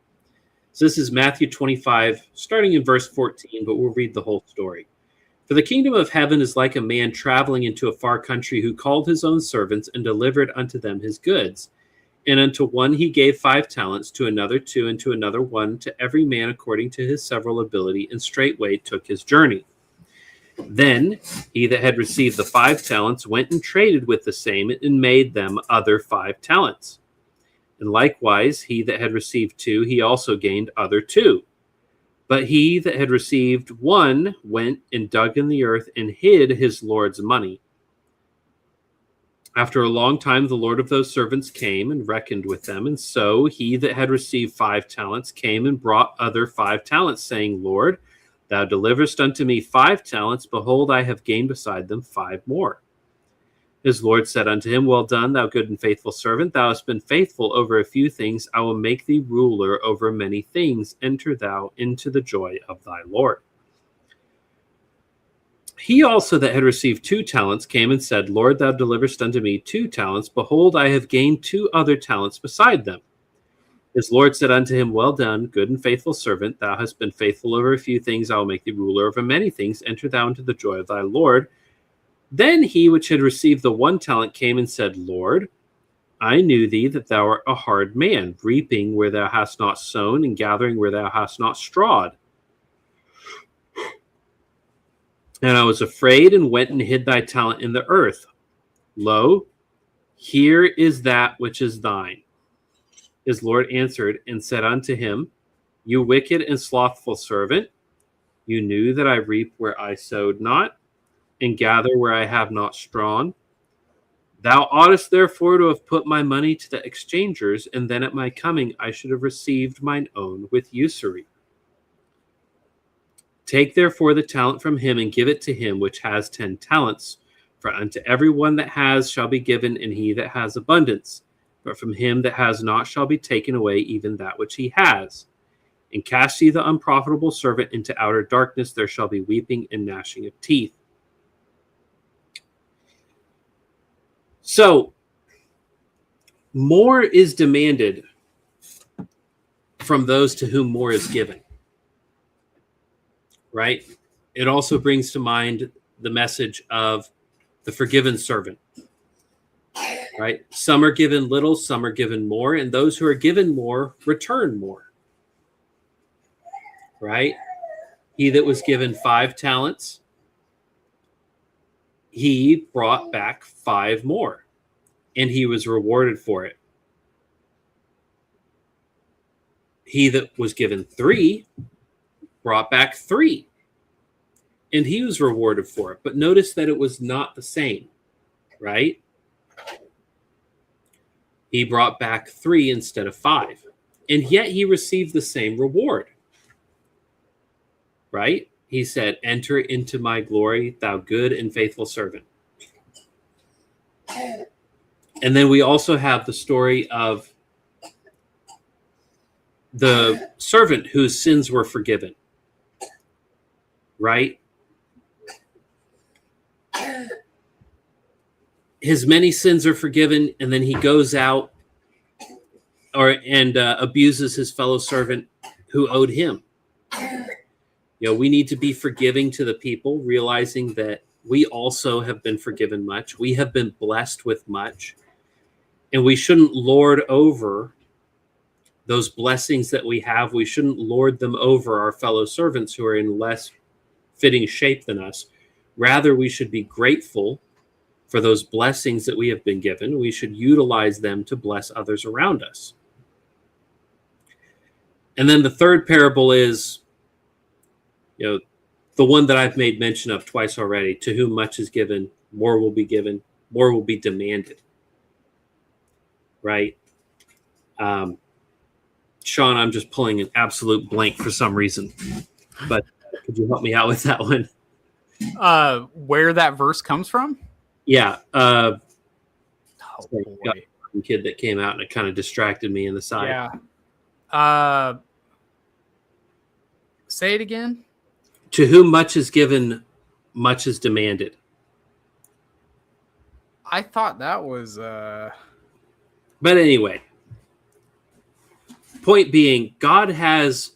So this is Matthew 25, starting in verse 14, but we'll read the whole story. For the kingdom of heaven is like a man traveling into a far country who called his own servants and delivered unto them his goods. And unto one he gave 5 talents, to another 2, and to another 1, to every man according to his several ability, and straightway took his journey. Then he that had received the 5 talents went and traded with the same, and made them other 5 talents. And likewise he that had received 2, he also gained other 2. But he that had received 1 went and dug in the earth and hid his Lord's money. After a long time, the Lord of those servants came and reckoned with them. And so he that had received 5 talents came and brought other 5 talents, saying, Lord, thou deliverest unto me 5 talents. Behold, I have gained beside them 5 more. His Lord said unto him, Well done, thou good and faithful servant. Thou hast been faithful over a few things. I will make thee ruler over many things. Enter thou into the joy of thy Lord. He also that had received 2 talents came and said, Lord, thou deliverest unto me 2 talents. Behold, I have gained 2 other talents beside them. His Lord said unto him, Well done, good and faithful servant. Thou hast been faithful over a few things. I will make thee ruler over many things. Enter thou into the joy of thy Lord. Then he which had received the 1 talent came and said, Lord, I knew thee that thou art a hard man, reaping where thou hast not sown, and gathering where thou hast not strawed. And I was afraid, and went and hid thy talent in the earth. Lo, here is that which is thine. His Lord answered and said unto him, You wicked and slothful servant, you knew that I reap where I sowed not, and gather where I have not strawn. Thou oughtest therefore to have put my money to the exchangers, and then at my coming I should have received mine own with usury. Take therefore the talent from him, and give it to him which has 10 talents. For unto every one that has shall be given, and he that has abundance. But from him that has not shall be taken away even that which he has. And cast ye the unprofitable servant into outer darkness. There shall be weeping and gnashing of teeth. So, more is demanded from those to whom more is given. Right? It also brings to mind the message of the forgiven servant, right? Some are given little, some are given more, and those who are given more return more, right? He that was given 5 talents, he brought back 5 more, and he was rewarded for it. He that was given 3 brought back 3, and he was rewarded for it. But notice that it was not the same, right? He brought back 3 instead of 5, and yet he received the same reward, right? He said, enter into my glory, thou good and faithful servant. And then we also have the story of the servant whose sins were forgiven, right? His many sins are forgiven, and then he goes out and abuses his fellow servant who owed him. You know, we need to be forgiving to the people, realizing that we also have been forgiven much. We have been blessed with much, and we shouldn't lord over those blessings that we have. We shouldn't lord them over our fellow servants who are in less fitting shape than us. Rather, we should be grateful for those blessings that we have been given. We should utilize them to bless others around us. And then the third parable is, you know, the one that I've made mention of twice already. To whom much is given, more will be given, more will be demanded. Right? Sean, I'm just pulling an absolute blank for some reason. But could you help me out with that one? Where that verse comes from? Yeah. Oh, boy. Some kid that came out and it kind of distracted me in the side. Yeah. Say it again. To whom much is given, much is demanded. I thought that was But anyway, point being, God has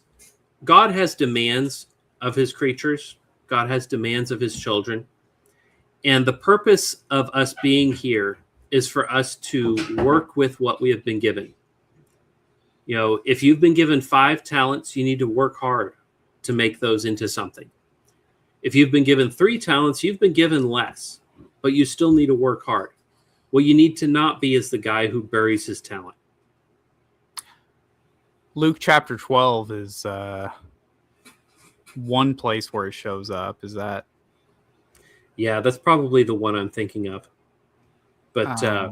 demands of his creatures. God has demands of his children. And the purpose of us being here is for us to work with what we have been given. You know, if you've been given 5 talents, you need to work hard to make those into something. If you've been given 3 talents, you've been given less, but you still need to work hard. What you need to not be is the guy who buries his talent. Luke chapter 12 is one place where it shows up. Is that? Yeah, that's probably the one I'm thinking of. But yeah,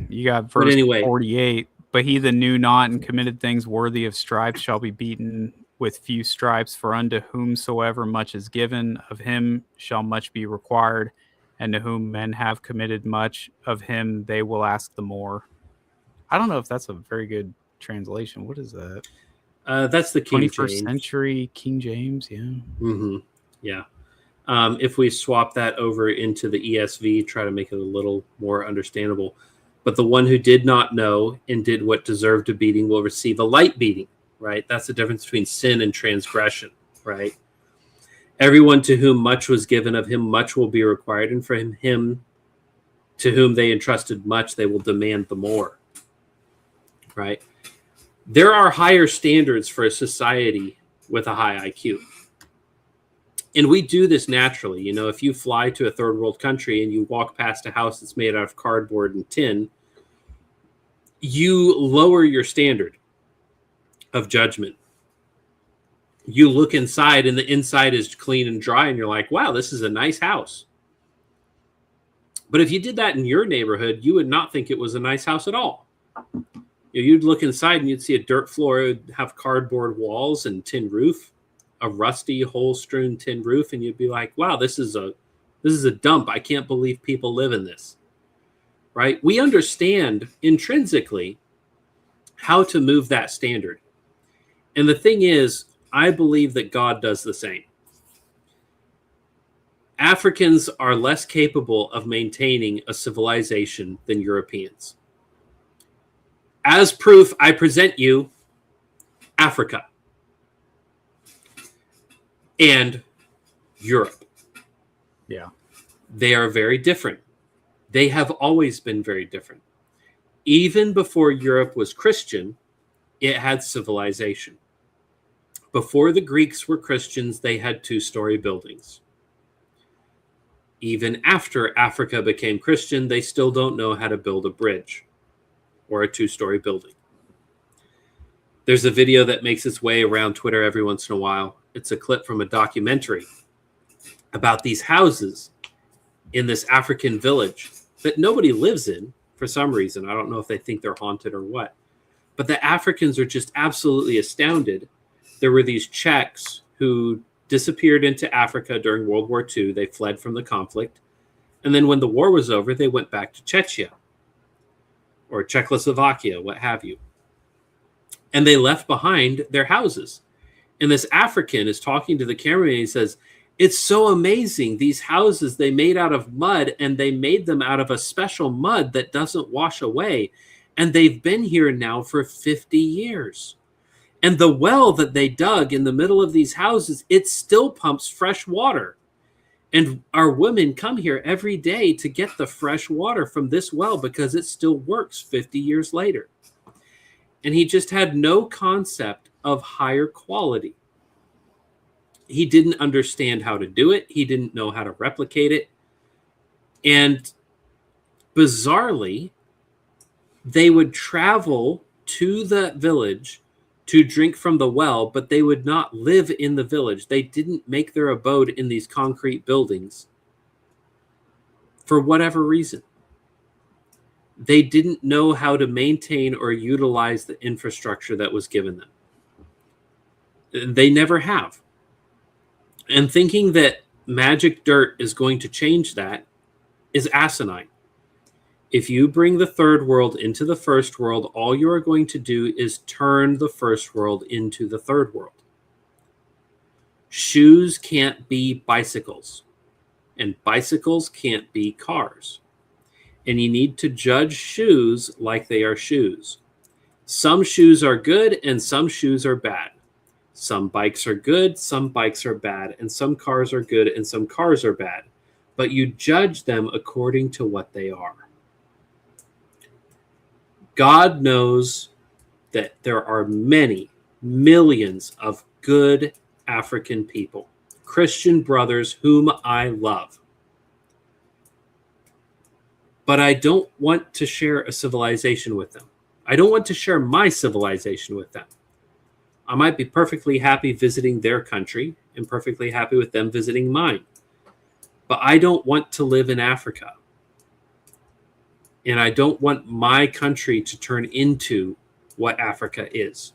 you got verse anyway, 48. But he that knew not and committed things worthy of stripes shall be beaten with few stripes. For unto whomsoever much is given, of him shall much be required. And to whom men have committed much, of him they will ask the more. I don't know if that's a very good translation. What is that? That's the King 21st James. century King James, yeah. Mm-hmm. Yeah. If we swap that over into the ESV, try to make it a little more understandable. But the one who did not know and did what deserved a beating will receive a light beating, right? That's the difference between sin and transgression, right? Everyone to whom much was given, of him much will be required. And from him to whom they entrusted much, they will demand the more, right? There are higher standards for a society with a high IQ. And we do this naturally. You know, if you fly to a third world country and you walk past a house that's made out of cardboard and tin, you lower your standard of judgment. You look inside and the inside is clean and dry and you're like, wow, this is a nice house. But if you did that in your neighborhood, you would not think it was a nice house at all. You'd look inside and you'd see a dirt floor, it would have cardboard walls and tin roof, a rusty hole-strewn tin roof, and you'd be like, wow, this is a dump. I can't believe people live in this. Right? We understand intrinsically how to move that standard. And the thing is, I believe that God does the same. Africans are less capable of maintaining a civilization than Europeans. As proof, I present you Africa. and Europe. Yeah. They are very different. They have always been very different. Even before Europe was Christian, it had civilization. Before the Greeks were Christians, they had two-story buildings. Even after Africa became Christian, they still don't know how to build a bridge or a two-story building. There's a video that makes its way around Twitter every once in a while. It's a clip from a documentary about these houses in this African village that nobody lives in for some reason. I don't know if they think they're haunted or what. But the Africans are just absolutely astounded. There were these Czechs who disappeared into Africa during World War II. They fled from the conflict. And then when the war was over, they went back to Czechia or Czechoslovakia, what have you. And they left behind their houses. And this African is talking to the camera and he says, "It's so amazing. These houses, they made out of mud, and they made them out of a special mud that doesn't wash away. And they've been here now for 50 years. And the well that they dug in the middle of these houses, it still pumps fresh water. And our women come here every day to get the fresh water from this well because it still works 50 years later." And he just had no concept of higher quality. He didn't understand how to do it. He didn't know how to replicate it. And bizarrely, they would travel to the village to drink from the well, but they would not live in the village. They didn't make their abode in these concrete buildings for whatever reason. They didn't know how to maintain or utilize the infrastructure that was given them. They never have. And thinking that magic dirt is going to change that is asinine. If you bring the third world into the first world, all you are going to do is turn the first world into the third world. Shoes can't be bicycles, and bicycles can't be cars. And you need to judge shoes like they are shoes. Some shoes are good and some shoes are bad. Some bikes are good, some bikes are bad, and some cars are good and some cars are bad. But you judge them according to what they are. God knows that there are many millions of good African people, Christian brothers whom I love. But I don't want to share a civilization with them. I don't want to share my civilization with them. I might be perfectly happy visiting their country and perfectly happy with them visiting mine. But I don't want to live in Africa. And I don't want my country to turn into what Africa is.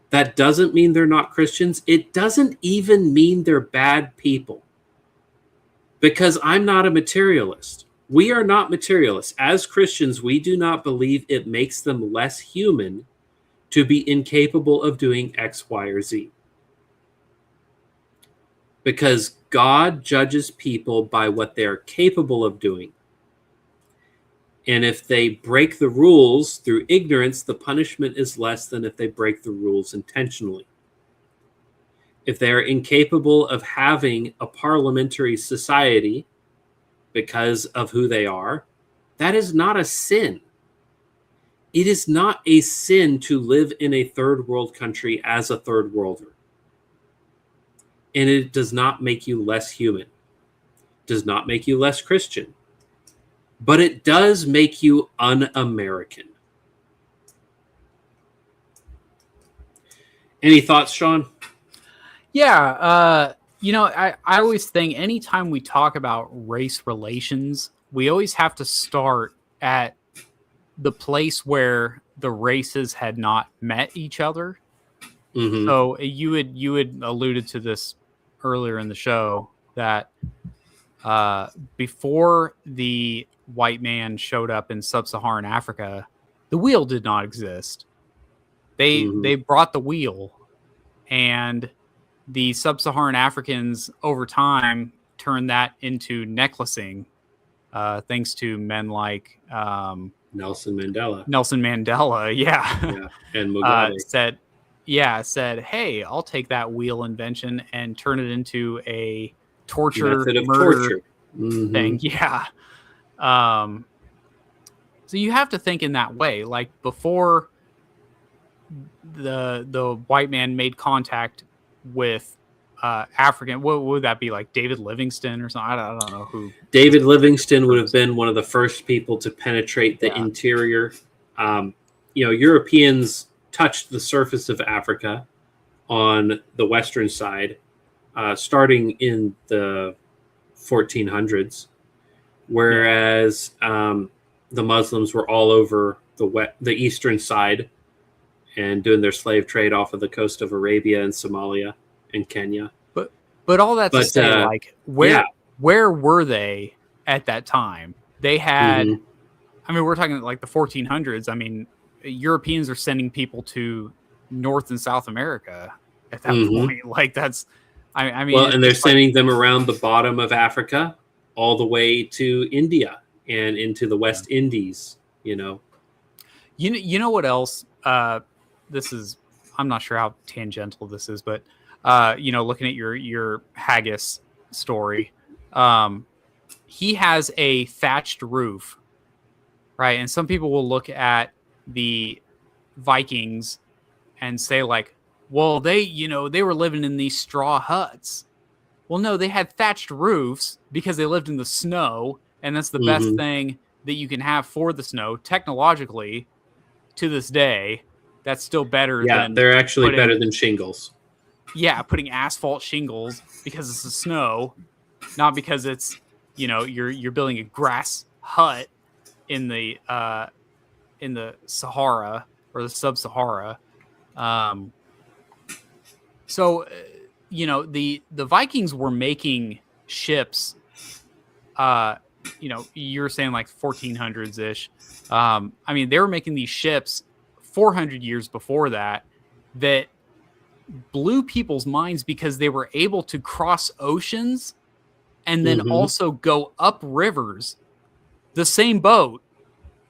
That doesn't mean they're not Christians. It doesn't even mean they're bad people. Because I'm not a materialist. We are not materialists. As Christians, we do not believe it makes them less human to be incapable of doing X, Y, or Z. Because God judges people by what they are capable of doing. And if they break the rules through ignorance, the punishment is less than if they break the rules intentionally. If they are incapable of having a parliamentary society because of who they are, that is not a sin. It is not a sin to live in a third world country as a third worlder. And it does not make you less human. It does not make you less Christian. But it does make you un-American. Any thoughts, Sean? Yeah, I always think anytime we talk about race relations, we always have to start at the place where the races had not met each other. Mm-hmm. So you had alluded to this earlier in the show that before the white man showed up in sub-Saharan Africa, the wheel did not exist. They brought the wheel, and the sub-Saharan Africans over time turned that into necklacing, thanks to men like Nelson Mandela, yeah. And Mugabe. said, hey, I'll take that wheel invention and turn it into a torture Method of murder torture. Mhm. thing. Yeah. So you have to think in that way. Like before the white man made contact with African, what would that be, like David Livingston or something? I don't know who. David Livingston would have been one of the first people to penetrate the interior. Europeans touched the surface of Africa on the western side, starting in the 1400s, whereas the Muslims were all over the eastern side and doing their slave trade off of the coast of Arabia and Somalia and Kenya. But all that to say, like, where were they at that time? They had, I mean, we're talking like the 1400s. I mean, Europeans are sending people to North and South America at that point. Like that's, I mean, well, and they're sending them around the bottom of Africa all the way to India and into the West Indies, You know what else? This is, I'm not sure how tangential this is, but looking at your haggis story, he has a thatched roof, right? And some people will look at the Vikings and say like, well, they were living in these straw huts. Well, no, they had thatched roofs because they lived in the snow, and that's the best thing that you can have for the snow. Technologically, to this day, that's still better than they're actually better than shingles. Yeah, putting asphalt shingles because it's the snow, not because it's you're building a grass hut in the Sahara or the sub-Sahara. So the Vikings were making ships. You were saying like 1400s ish. I mean, they were making these ships 400 years before that blew people's minds because they were able to cross oceans and then also go up rivers. The same boat.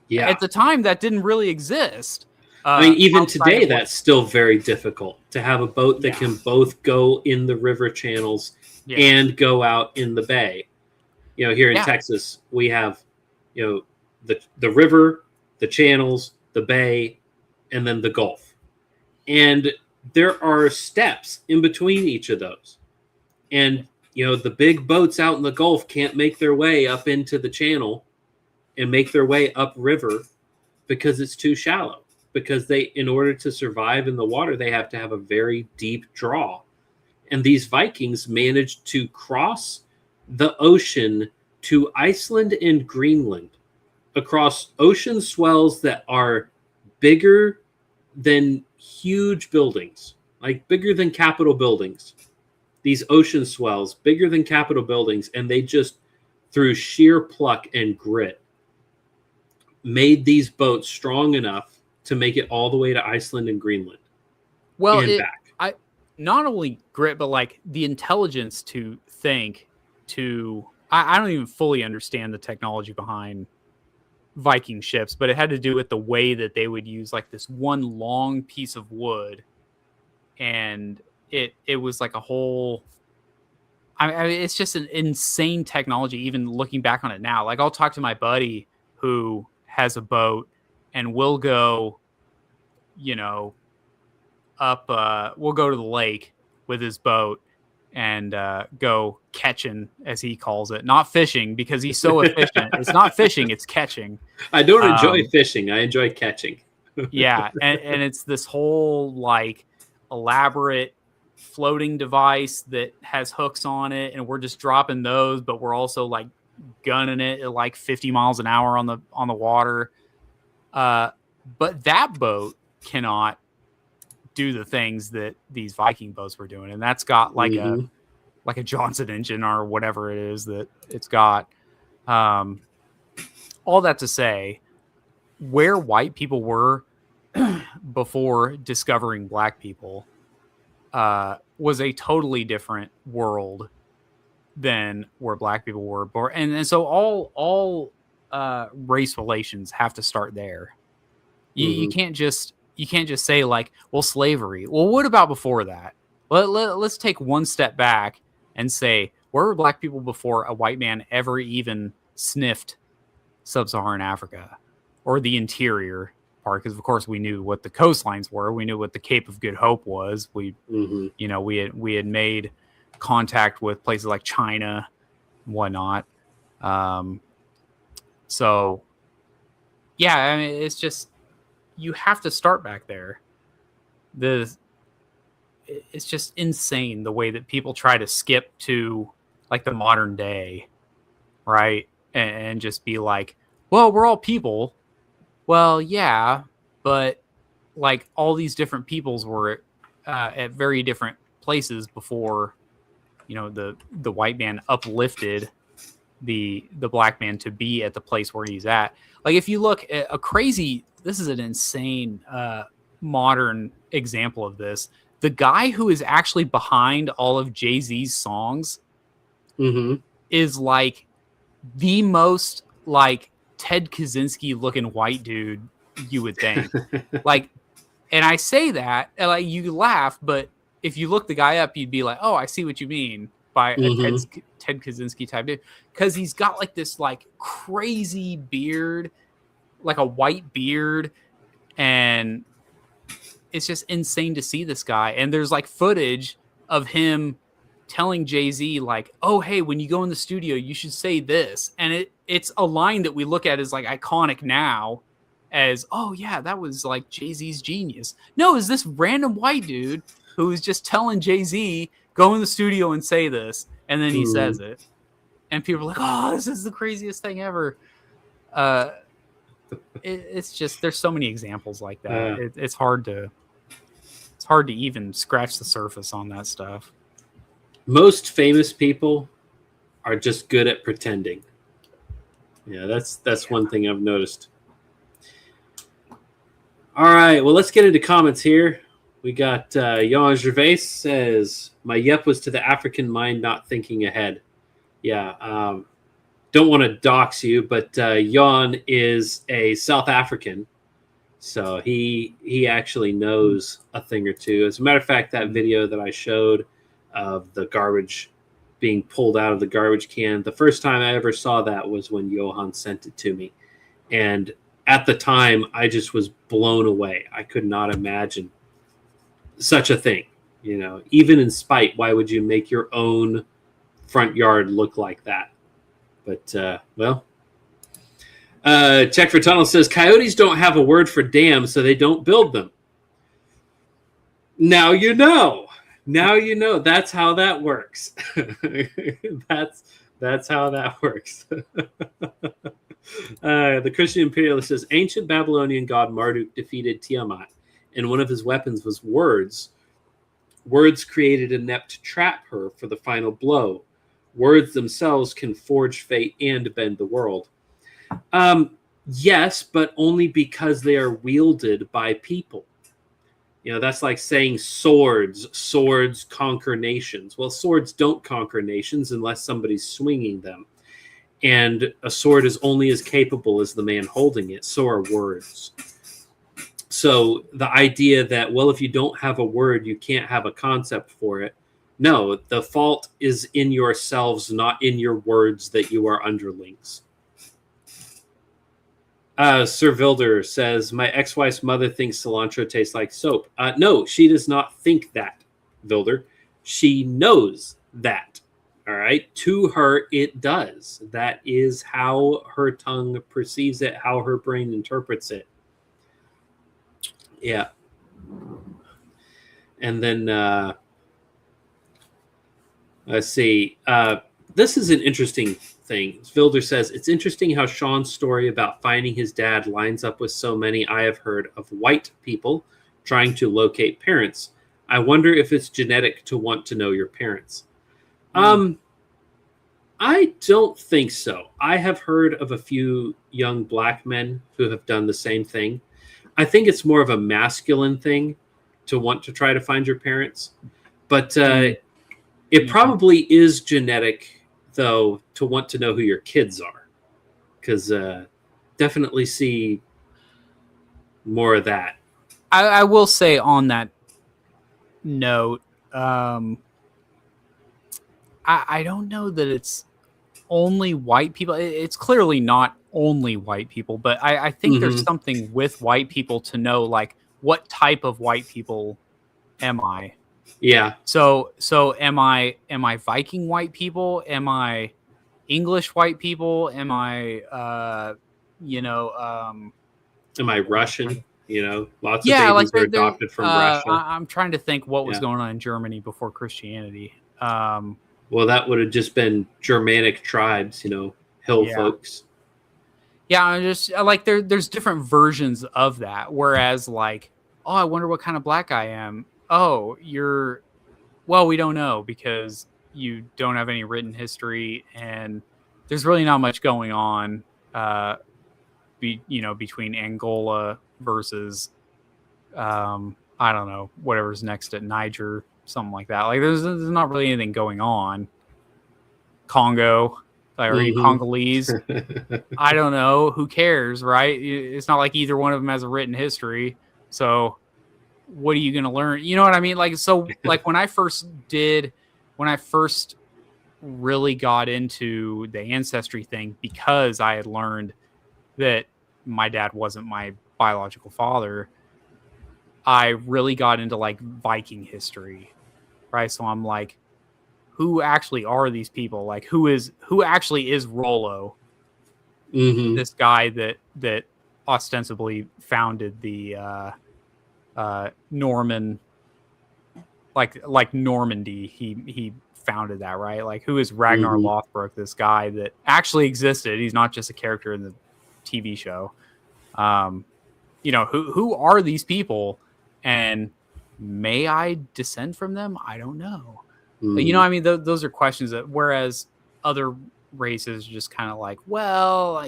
Yeah. At the time, that didn't really exist. I mean, even today, that's still very difficult to have a boat that can both go in the river channels and go out in the bay. Here in Texas, we have, the river, the channels, the bay, and then the Gulf. And there are steps in between each of those. And, the big boats out in the Gulf can't make their way up into the channel and make their way upriver because it's too shallow. Because in order to survive in the water, they have to have a very deep draw. And these Vikings managed to cross the ocean to Iceland and Greenland across ocean swells that are bigger than huge buildings, like bigger than Capitol buildings. These ocean swells, bigger than Capitol buildings, and they just, through sheer pluck and grit, made these boats strong enough to make it all the way to Iceland and Greenland. Well, and back. Not only grit, but like the intelligence to think I don't even fully understand the technology behind Viking ships, but it had to do with the way that they would use like this one long piece of wood, and it was like a whole. I mean, it's just an insane technology. Even looking back on it now, like I'll talk to my buddy who has a boat, and we'll go, up. We'll go to the lake with his boat and go catching, as he calls it. Not fishing, because he's so efficient. It's not fishing, it's catching. I don't enjoy fishing. I enjoy catching. Yeah, and it's this whole like elaborate floating device that has hooks on it, and we're just dropping those, but we're also like gunning it at like 50 miles an hour on the water. But that boat cannot do the things that these Viking boats were doing, and that's got like a Johnson engine or whatever it is that it's got. All that to say, where white people were before discovering black people was a totally different world than where black people were. And so all race relations have to start there. You can't just you can't just say like, well, slavery. Well, what about before that? Let's take one step back and say, where were black people before a white man ever even sniffed sub-Saharan Africa or the interior part? Because of course we knew what the coastlines were. We knew what the Cape of Good Hope was. We had made contact with places like China and whatnot. So yeah, I mean, it's just, you have to start back there. It's just insane the way that people try to skip to like the modern day, right? And just be like, well, we're all people. Well, yeah, but like all these different peoples were at very different places before, the white man uplifted the black man to be at the place where he's at. Like if you look at this is an insane modern example of this. The guy who is actually behind all of Jay-Z's songs is like the most like Ted Kaczynski looking white dude you would think. Like, and I say that and like you laugh, but if you look the guy up, you'd be like, oh, I see what you mean by a Ted Kaczynski type dude, because he's got like this like crazy beard, like a white beard, and it's just insane to see this guy. And there's like footage of him telling Jay-Z like, oh, hey, when you go in the studio, you should say this. And it's a line that we look at as like iconic now as, oh yeah, that was like Jay-Z's genius. No, it's this random white dude who is just telling Jay-Z, go in the studio and say this. And then he says it. And people are like, oh, this is the craziest thing ever. It's just, there's so many examples like that. It's hard to even scratch the surface on that stuff. Most famous people are just good at pretending. Yeah, that's one thing I've noticed. All right, well, let's get into comments here. We got Jan Gervais says, my yep was to the African mind not thinking ahead. Yeah, don't want to dox you, but Jan is a South African, so he actually knows a thing or two. As a matter of fact, that video that I showed of the garbage being pulled out of the garbage can, the first time I ever saw that was when Johan sent it to me. And at the time, I just was blown away. I could not imagine such a thing. Even in spite, why would you make your own front yard look like that? But, Check for Tunnel says, coyotes don't have a word for dam, so they don't build them. Now you know. That's how that works. That's how that works. The Christian Imperialist says, ancient Babylonian god Marduk defeated Tiamat, and one of his weapons was words. Words created a net to trap her for the final blow. Words themselves can forge fate and bend the world. Yes, but only because they are wielded by people. That's like saying swords conquer nations. Well, swords don't conquer nations unless somebody's swinging them. And a sword is only as capable as the man holding it. So are words. So the idea that, well, if you don't have a word, you can't have a concept for it. No, the fault is in yourselves, not in your words that you are underlings. Sir Vilder says, my ex-wife's mother thinks cilantro tastes like soap. No, she does not think that, Vilder. She knows that. All right. To her, it does. That is how her tongue perceives it, how her brain interprets it. Yeah. And then, let's see. This is an interesting thing. Vilder says, it's interesting how Sean's story about finding his dad lines up with so many I have heard of white people trying to locate parents. I wonder if it's genetic to want to know your parents. I don't think so. I have heard of a few young black men who have done the same thing. I think it's more of a masculine thing to want to try to find your parents. But it probably is genetic, though, to want to know who your kids are. Because definitely see more of that. I will say on that note, I don't know that it's only white people. It's clearly not only white people, but I think there's something with white people to know, like, what type of white people am I? Yeah. So am I Viking white people? Am I English white people? Am I Am I Russian? Lots of yeah, like babies are adopted from Russia. I'm trying to think what was Yeah. going on in Germany before Christianity. Well, that would have just been Germanic tribes, hill Yeah. folks. Yeah, I'm just like there's different versions of that. Whereas like, oh, I wonder what kind of black I am. Oh, well, we don't know because you don't have any written history and there's really not much going on between Angola versus I don't know, whatever's next at Niger, something like that. Like there's not really anything going on. Congo, like, are you Congolese? I don't know. Who cares, right? It's not like either one of them has a written history. So what are you going to learn? You know what I mean? Like, so like when I first really got into the ancestry thing, because I had learned that my dad wasn't my biological father, I really got into like Viking history, right? So I'm like, who actually are these people? Like, who actually is Rollo? This guy that ostensibly founded the Norman, like Normandy. He founded that, right? Like, who is Ragnar Lothbrok? This guy that actually existed. He's not just a character in the TV show. Who are these people? And may I descend from them? I don't know. I mean, those are questions that, whereas other races are just kind of like, well,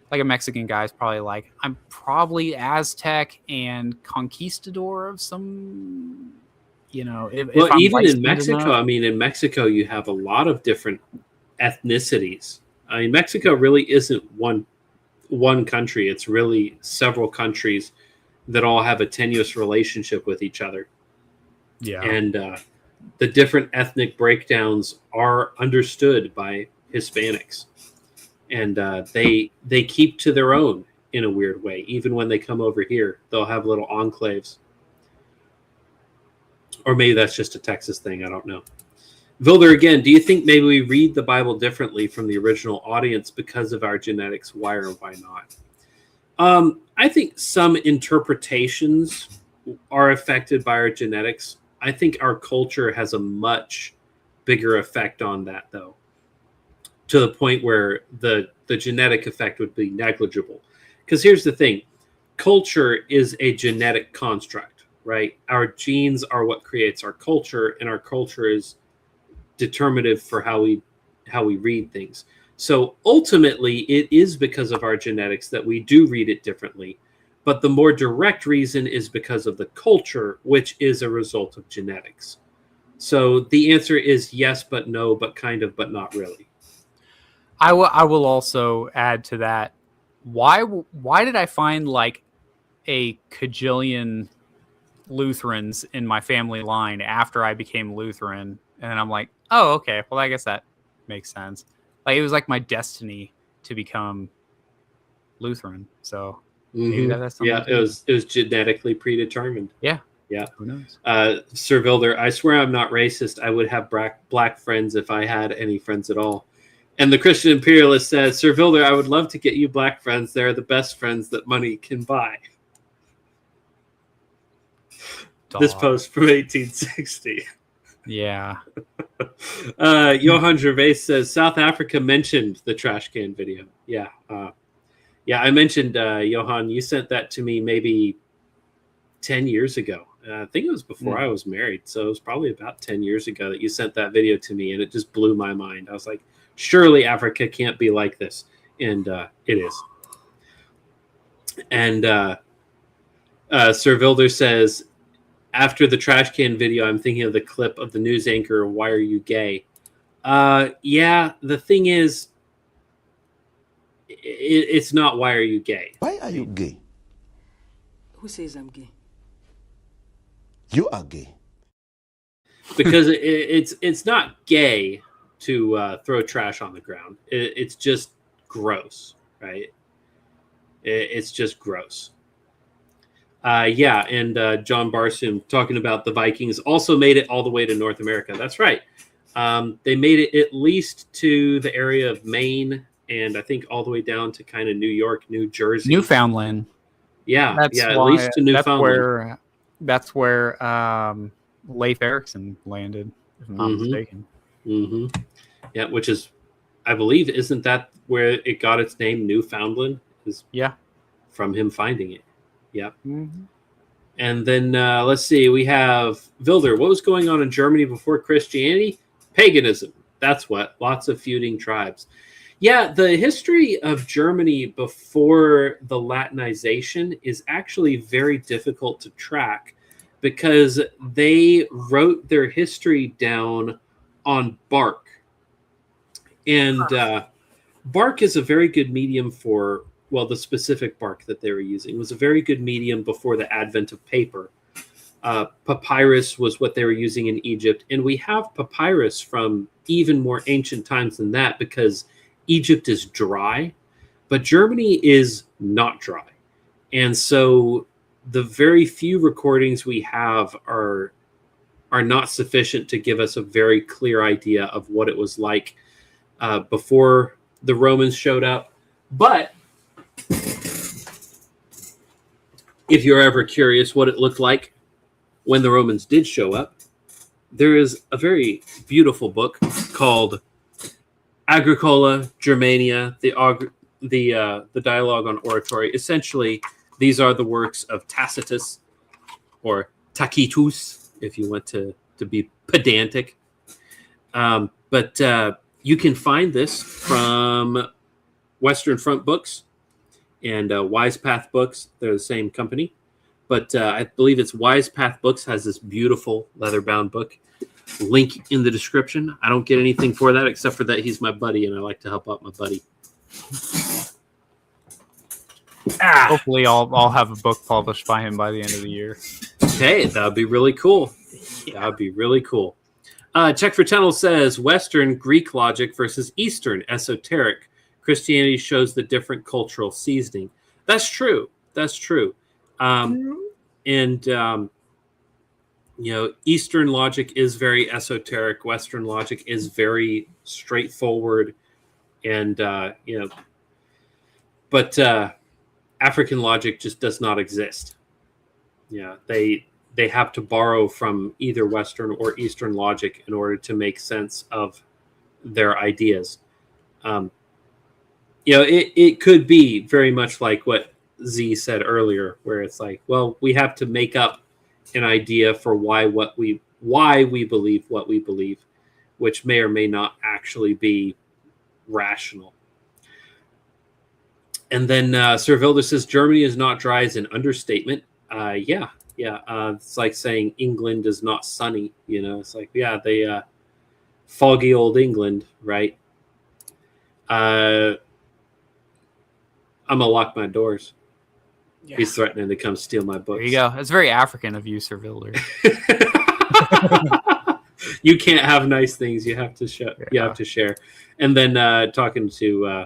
like a Mexican guy is probably like, I'm probably Aztec and conquistador of some, if I'm even in licensed Mexico, enough. I mean, in Mexico, you have a lot of different ethnicities. I mean, Mexico really isn't one country. It's really several countries that all have a tenuous relationship with each other. Yeah. And the different ethnic breakdowns are understood by Hispanics. And they keep to their own in a weird way. Even when they come over here, they'll have little enclaves. Or maybe that's just a Texas thing. I don't know. Vilder, again, do you think maybe we read the Bible differently from the original audience because of our genetics? Why or why not? I think some interpretations are affected by our genetics. I think our culture has a much bigger effect on that, though, to the point where the genetic effect would be negligible. Because here's the thing. Culture is a genetic construct, right? Our genes are what creates our culture, and our culture is determinative for how we read things. So ultimately, it is because of our genetics that we do read it differently. But the more direct reason is because of the culture, which is a result of genetics. So the answer is yes, but no, but kind of, but not really. I will also add to that. Why did I find like a cajillion Lutherans in my family line after I became Lutheran? And I'm like, oh, okay. Well, I guess that makes sense. Like, it was like my destiny to become Lutheran. So maybe that's something. Yeah, it was genetically predetermined. Yeah. Yeah. Who knows? Sir Vilder, I swear I'm not racist. I would have black friends if I had any friends at all. And the Christian Imperialist says, Sir Vilder, I would love to get you black friends. They're the best friends that money can buy. Dog. This post from 1860. Yeah. Johan Gervais says, South Africa mentioned the trash can video. Yeah. I mentioned, Johan, you sent that to me maybe 10 years ago. I think it was before I was married. So it was probably about 10 years ago that you sent that video to me, and it just blew my mind. I was like, surely Africa can't be like this. And it is. And Sir Vilder says, after the trash can video, I'm thinking of the clip of the news anchor, Why Are You Gay? Yeah, the thing is, it's not Why Are You Gay? Why are you gay? Who says I'm gay? You are gay. Because it's not gay to throw trash on the ground. It's just gross, right? It's just gross. Yeah, and John Barsoom talking about the Vikings also made it all the way to North America. That's right. They made it at least to the area of Maine, and I think all the way down to kind of New York, New Jersey. Newfoundland. Yeah, That's yeah, at why, least to Newfoundland. That's where Leif Erikson landed, if I'm not mistaken. Mm-hmm. Yeah, which is, I believe, isn't that where it got its name, Newfoundland? Yeah. From him finding it. Yeah. Mm-hmm. And then let's see, we have Wilder. What was going on in Germany before Christianity? Paganism. That's what. Lots of feuding tribes. Yeah, the history of Germany before the Latinization is actually very difficult to track because they wrote their history down on bark. And bark is a very good medium for, well, the specific bark that they were using was a very good medium before the advent of paper. Papyrus was what they were using in Egypt. And we have papyrus from even more ancient times than that because Egypt is dry, but Germany is not dry. And so the very few recordings we have are not sufficient to give us a very clear idea of what it was like before the Romans showed up. But if you're ever curious what it looked like when the Romans did show up, there is a very beautiful book called Agricola Germania, the dialogue on oratory. Essentially, these are the works of Tacitus, or Tacitus, if you want to be pedantic. But you can find this from Western Front Books and Wise Path Books. They're the same company. But I believe it's Wise Path Books has this beautiful leather-bound book. Link in the description. I don't get anything for that except for that he's my buddy and I like to help out my buddy. Hopefully I'll have a book published by him by the end of the year. Hey, that would be really cool. That would be really cool. Check for Channel says Western Greek logic versus Eastern esoteric. Christianity shows the different cultural seasoning. That's true. That's true. Eastern logic is very esoteric. Western logic is very straightforward, and but African logic just does not exist. Yeah, they have to borrow from either Western or Eastern logic in order to make sense of their ideas. It could be very much like what Z said earlier, where it's like, well, we have to make up an idea for why we believe what we believe, which may or may not actually be rational. And then Sir Vilder says Germany is not dry is an understatement. Yeah. It's like saying England is not sunny. It's like, yeah, they foggy old England, right? I'm gonna lock my doors. Yeah. He's threatening to come steal my books. There you go. It's very African of you, Sir Vilder. You can't have nice things. You have to share. Yeah. You have to share. And then talking to,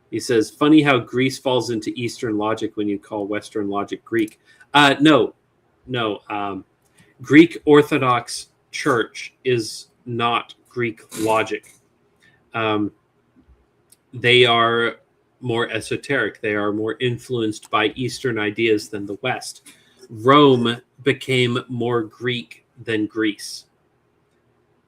he says, funny how Greece falls into Eastern logic when you call Western logic Greek. No. Greek Orthodox Church is not Greek logic. They are more esoteric. They are more influenced by Eastern ideas than the West. Rome became more Greek than Greece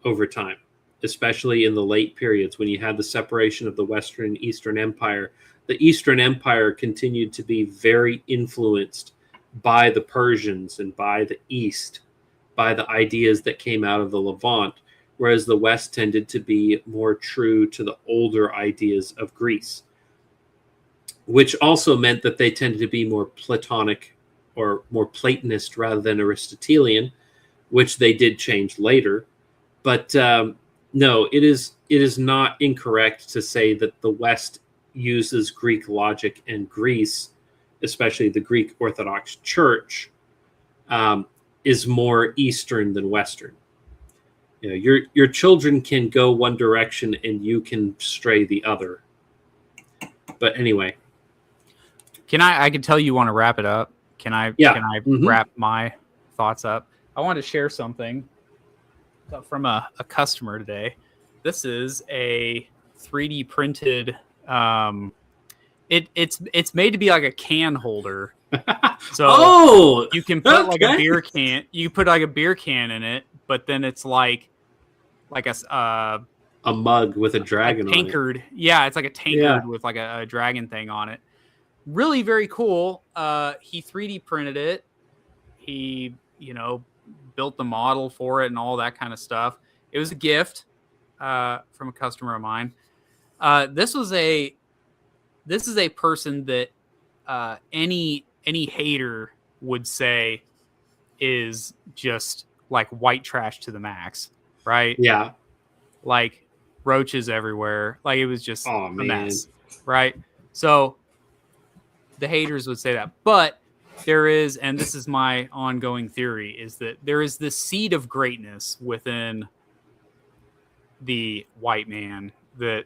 over time, especially in the late periods when you had the separation of the Western and Eastern Empire. The Eastern Empire continued to be very influenced by the Persians and by the East, by the ideas that came out of the Levant, whereas the West tended to be more true to the older ideas of Greece, which also meant that they tended to be more Platonic or more Platonist rather than Aristotelian, which they did change later. But no, it is not incorrect to say that the West uses Greek logic and Greece, especially the Greek Orthodox Church, is more Eastern than Western. You know, your children can go one direction and you can stray the other. But anyway, I can tell you want to wrap it up. Can I wrap my thoughts up? I want to share something from a customer today. This is a 3D printed it's made to be like a can holder. So you can put like a beer can. You put like a beer can in it, but then it's like a mug with a dragon on it. Tankard. Yeah, it's like a tankard with like a dragon thing on it. Really very cool. He 3D printed it. He, built the model for it and all that kind of stuff. It was a gift from a customer of mine. This is a person that any hater would say is just like white trash to the max, right? Yeah. Like roaches everywhere. Like it was just a mess, right? So the haters would say that. But there is, and this is my ongoing theory, is that there is this seed of greatness within the white man that,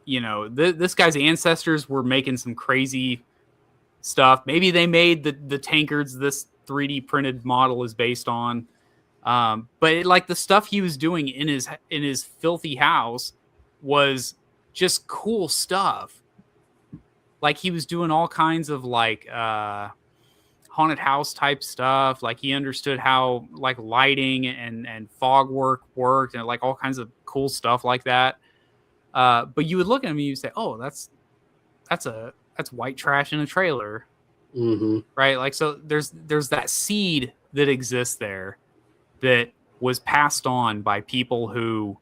this guy's ancestors were making some crazy stuff. Maybe they made the tankards this 3D printed model is based on. But the stuff he was doing in his filthy house was just cool stuff. Like he was doing all kinds of haunted house type stuff. Like he understood how like lighting and fog worked and like all kinds of cool stuff like that. But you would look at him and you say, "Oh, that's white trash in a trailer." Mm-hmm. Right? Like, so there's that seed that exists there that was passed on by people who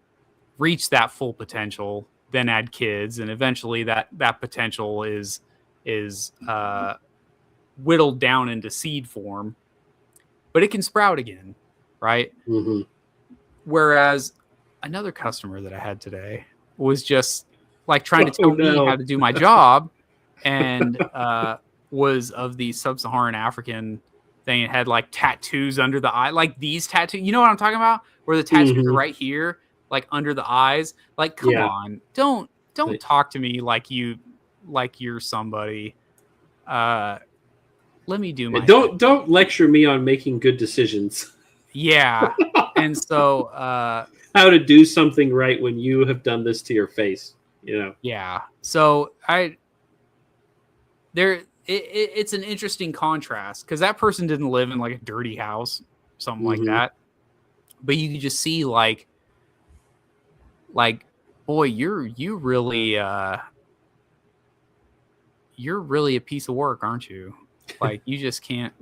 reached that full potential, then had kids, and eventually that potential is whittled down into seed form, but it can sprout again, right? Mm-hmm. Whereas another customer that I had today was just like trying to tell me how to do my job, and was of the sub-Saharan African thing. It had like tattoos under the eye, like these tattoos. You know what I'm talking about? Where the tattoos are right here, like under the eyes. Like, come on, don't talk to me like you're somebody. Let me do my don't lecture me on making good decisions. Yeah. And so how to do something right when you have done this to your face, Yeah. So it's an interesting contrast because that person didn't live in like a dirty house, something like that. But you could just see like boy, you're really a piece of work, aren't you? Like you just can't.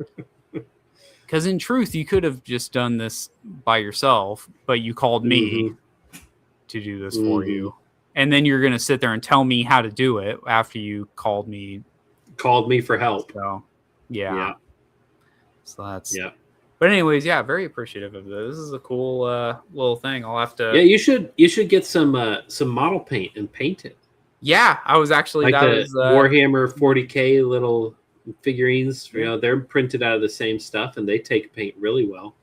Because in truth, you could have just done this by yourself, but you called me to do this for you. And then you're going to sit there and tell me how to do it after you called me for help. So, yeah. So that's... Yeah. But anyways, very appreciative of this. This is a cool little thing. I'll have to... Yeah, you should get some model paint and paint it. Yeah, I was actually... Like Warhammer 40K little figurines, they're printed out of the same stuff and they take paint really well.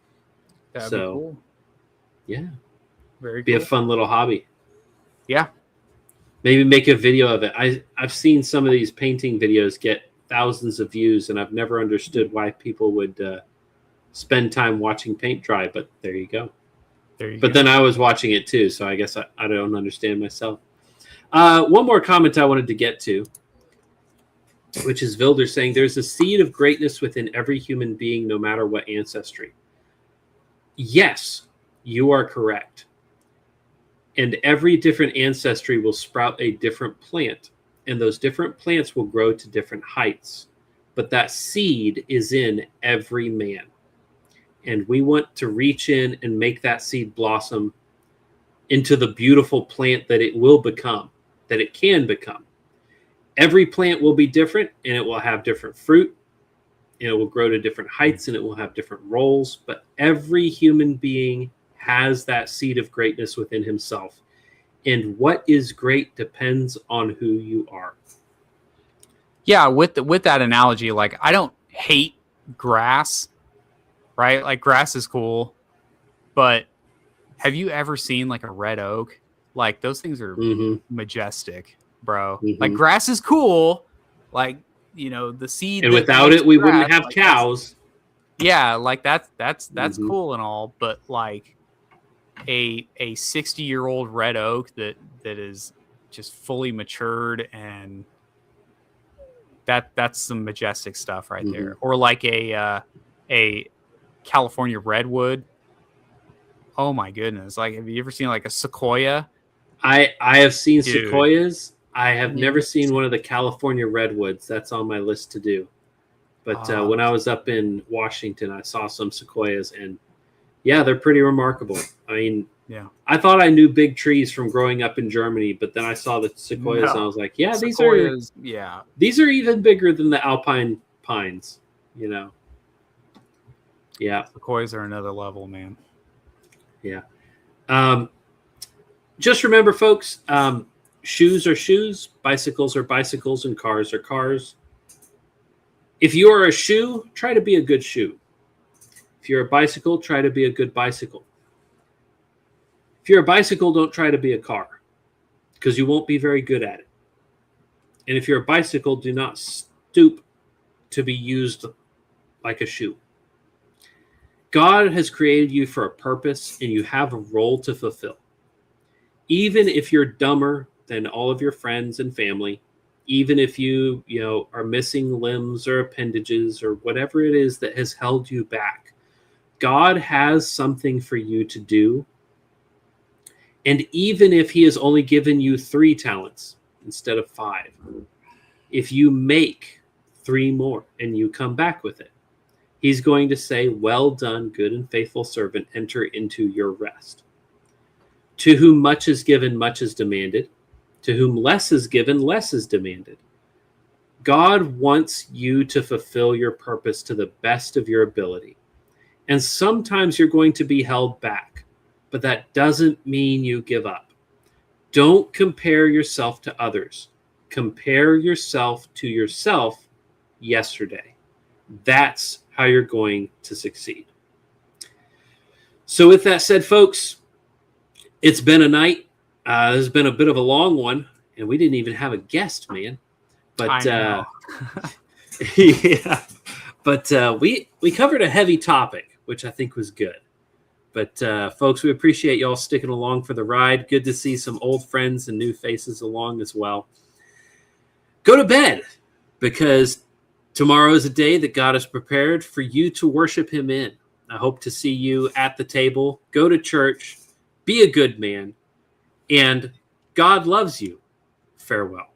That'd be cool. Yeah. Very be cool. A fun little hobby. Yeah. Maybe make a video of it. I've seen some of these painting videos get thousands of views and I've never understood why people would spend time watching paint dry, but there you go. But then I was watching it too, so I guess I don't understand myself. One more comment I wanted to get to, which is Vilder saying there's a seed of greatness within every human being, no matter what ancestry. Yes, you are correct. And every different ancestry will sprout a different plant, and those different plants will grow to different heights. But that seed is in every man. And we want to reach in and make that seed blossom into the beautiful plant that it will become, that it can become. Every plant will be different, and it will have different fruit, and it will grow to different heights, and it will have different roles. But every human being has that seed of greatness within himself. And what is great depends on who you are. Yeah, with that analogy, like I don't hate grass, right? Like grass is cool, but have you ever seen like a red oak? Like those things are majestic, bro. Like grass is cool, like the seed. And without it, we wouldn't have cows. Yeah, like that's cool and all, but like a 60-year-old red oak that is just fully matured, and that's some majestic stuff right there. Or like a California redwood. Oh my goodness! Like, have you ever seen like a sequoia? I have seen sequoias. I have never seen one of the California redwoods. That's on my list to do. But when I was up in Washington, I saw some sequoias, and yeah, they're pretty remarkable. I mean, I thought I knew big trees from growing up in Germany, but then I saw the sequoias, and I was like, yeah, sequoias, these are even bigger than the alpine pines. Yeah, sequoias are another level, man. Yeah. Just remember, folks, shoes are shoes, bicycles are bicycles, and cars are cars. If you are a shoe, try to be a good shoe. If you're a bicycle, try to be a good bicycle. If you're a bicycle, don't try to be a car, because you won't be very good at it. And if you're a bicycle, do not stoop to be used like a shoe. God has created you for a purpose, and you have a role to fulfill. Even if you're dumber than all of your friends and family, even if you are missing limbs or appendages or whatever it is that has held you back, God has something for you to do. And even if he has only given you 3 talents instead of 5, if you make 3 more and you come back with it, he's going to say, well done, good and faithful servant, enter into your rest. To whom much is given, much is demanded. To whom less is given, less is demanded. God wants you to fulfill your purpose to the best of your ability. And sometimes you're going to be held back, but that doesn't mean you give up. Don't compare yourself to others. Compare yourself to yourself yesterday. That's how you're going to succeed. So with that said, folks, it's been a night. This has been a bit of a long one, and we didn't even have a guest, man. But yeah, but we covered a heavy topic, which I think was good. But folks, we appreciate y'all sticking along for the ride. Good to see some old friends and new faces along as well. Go to bed, because tomorrow is a day that God has prepared for you to worship him in. I hope to see you at the table. Go to church. Be a good man. And God loves you. Farewell.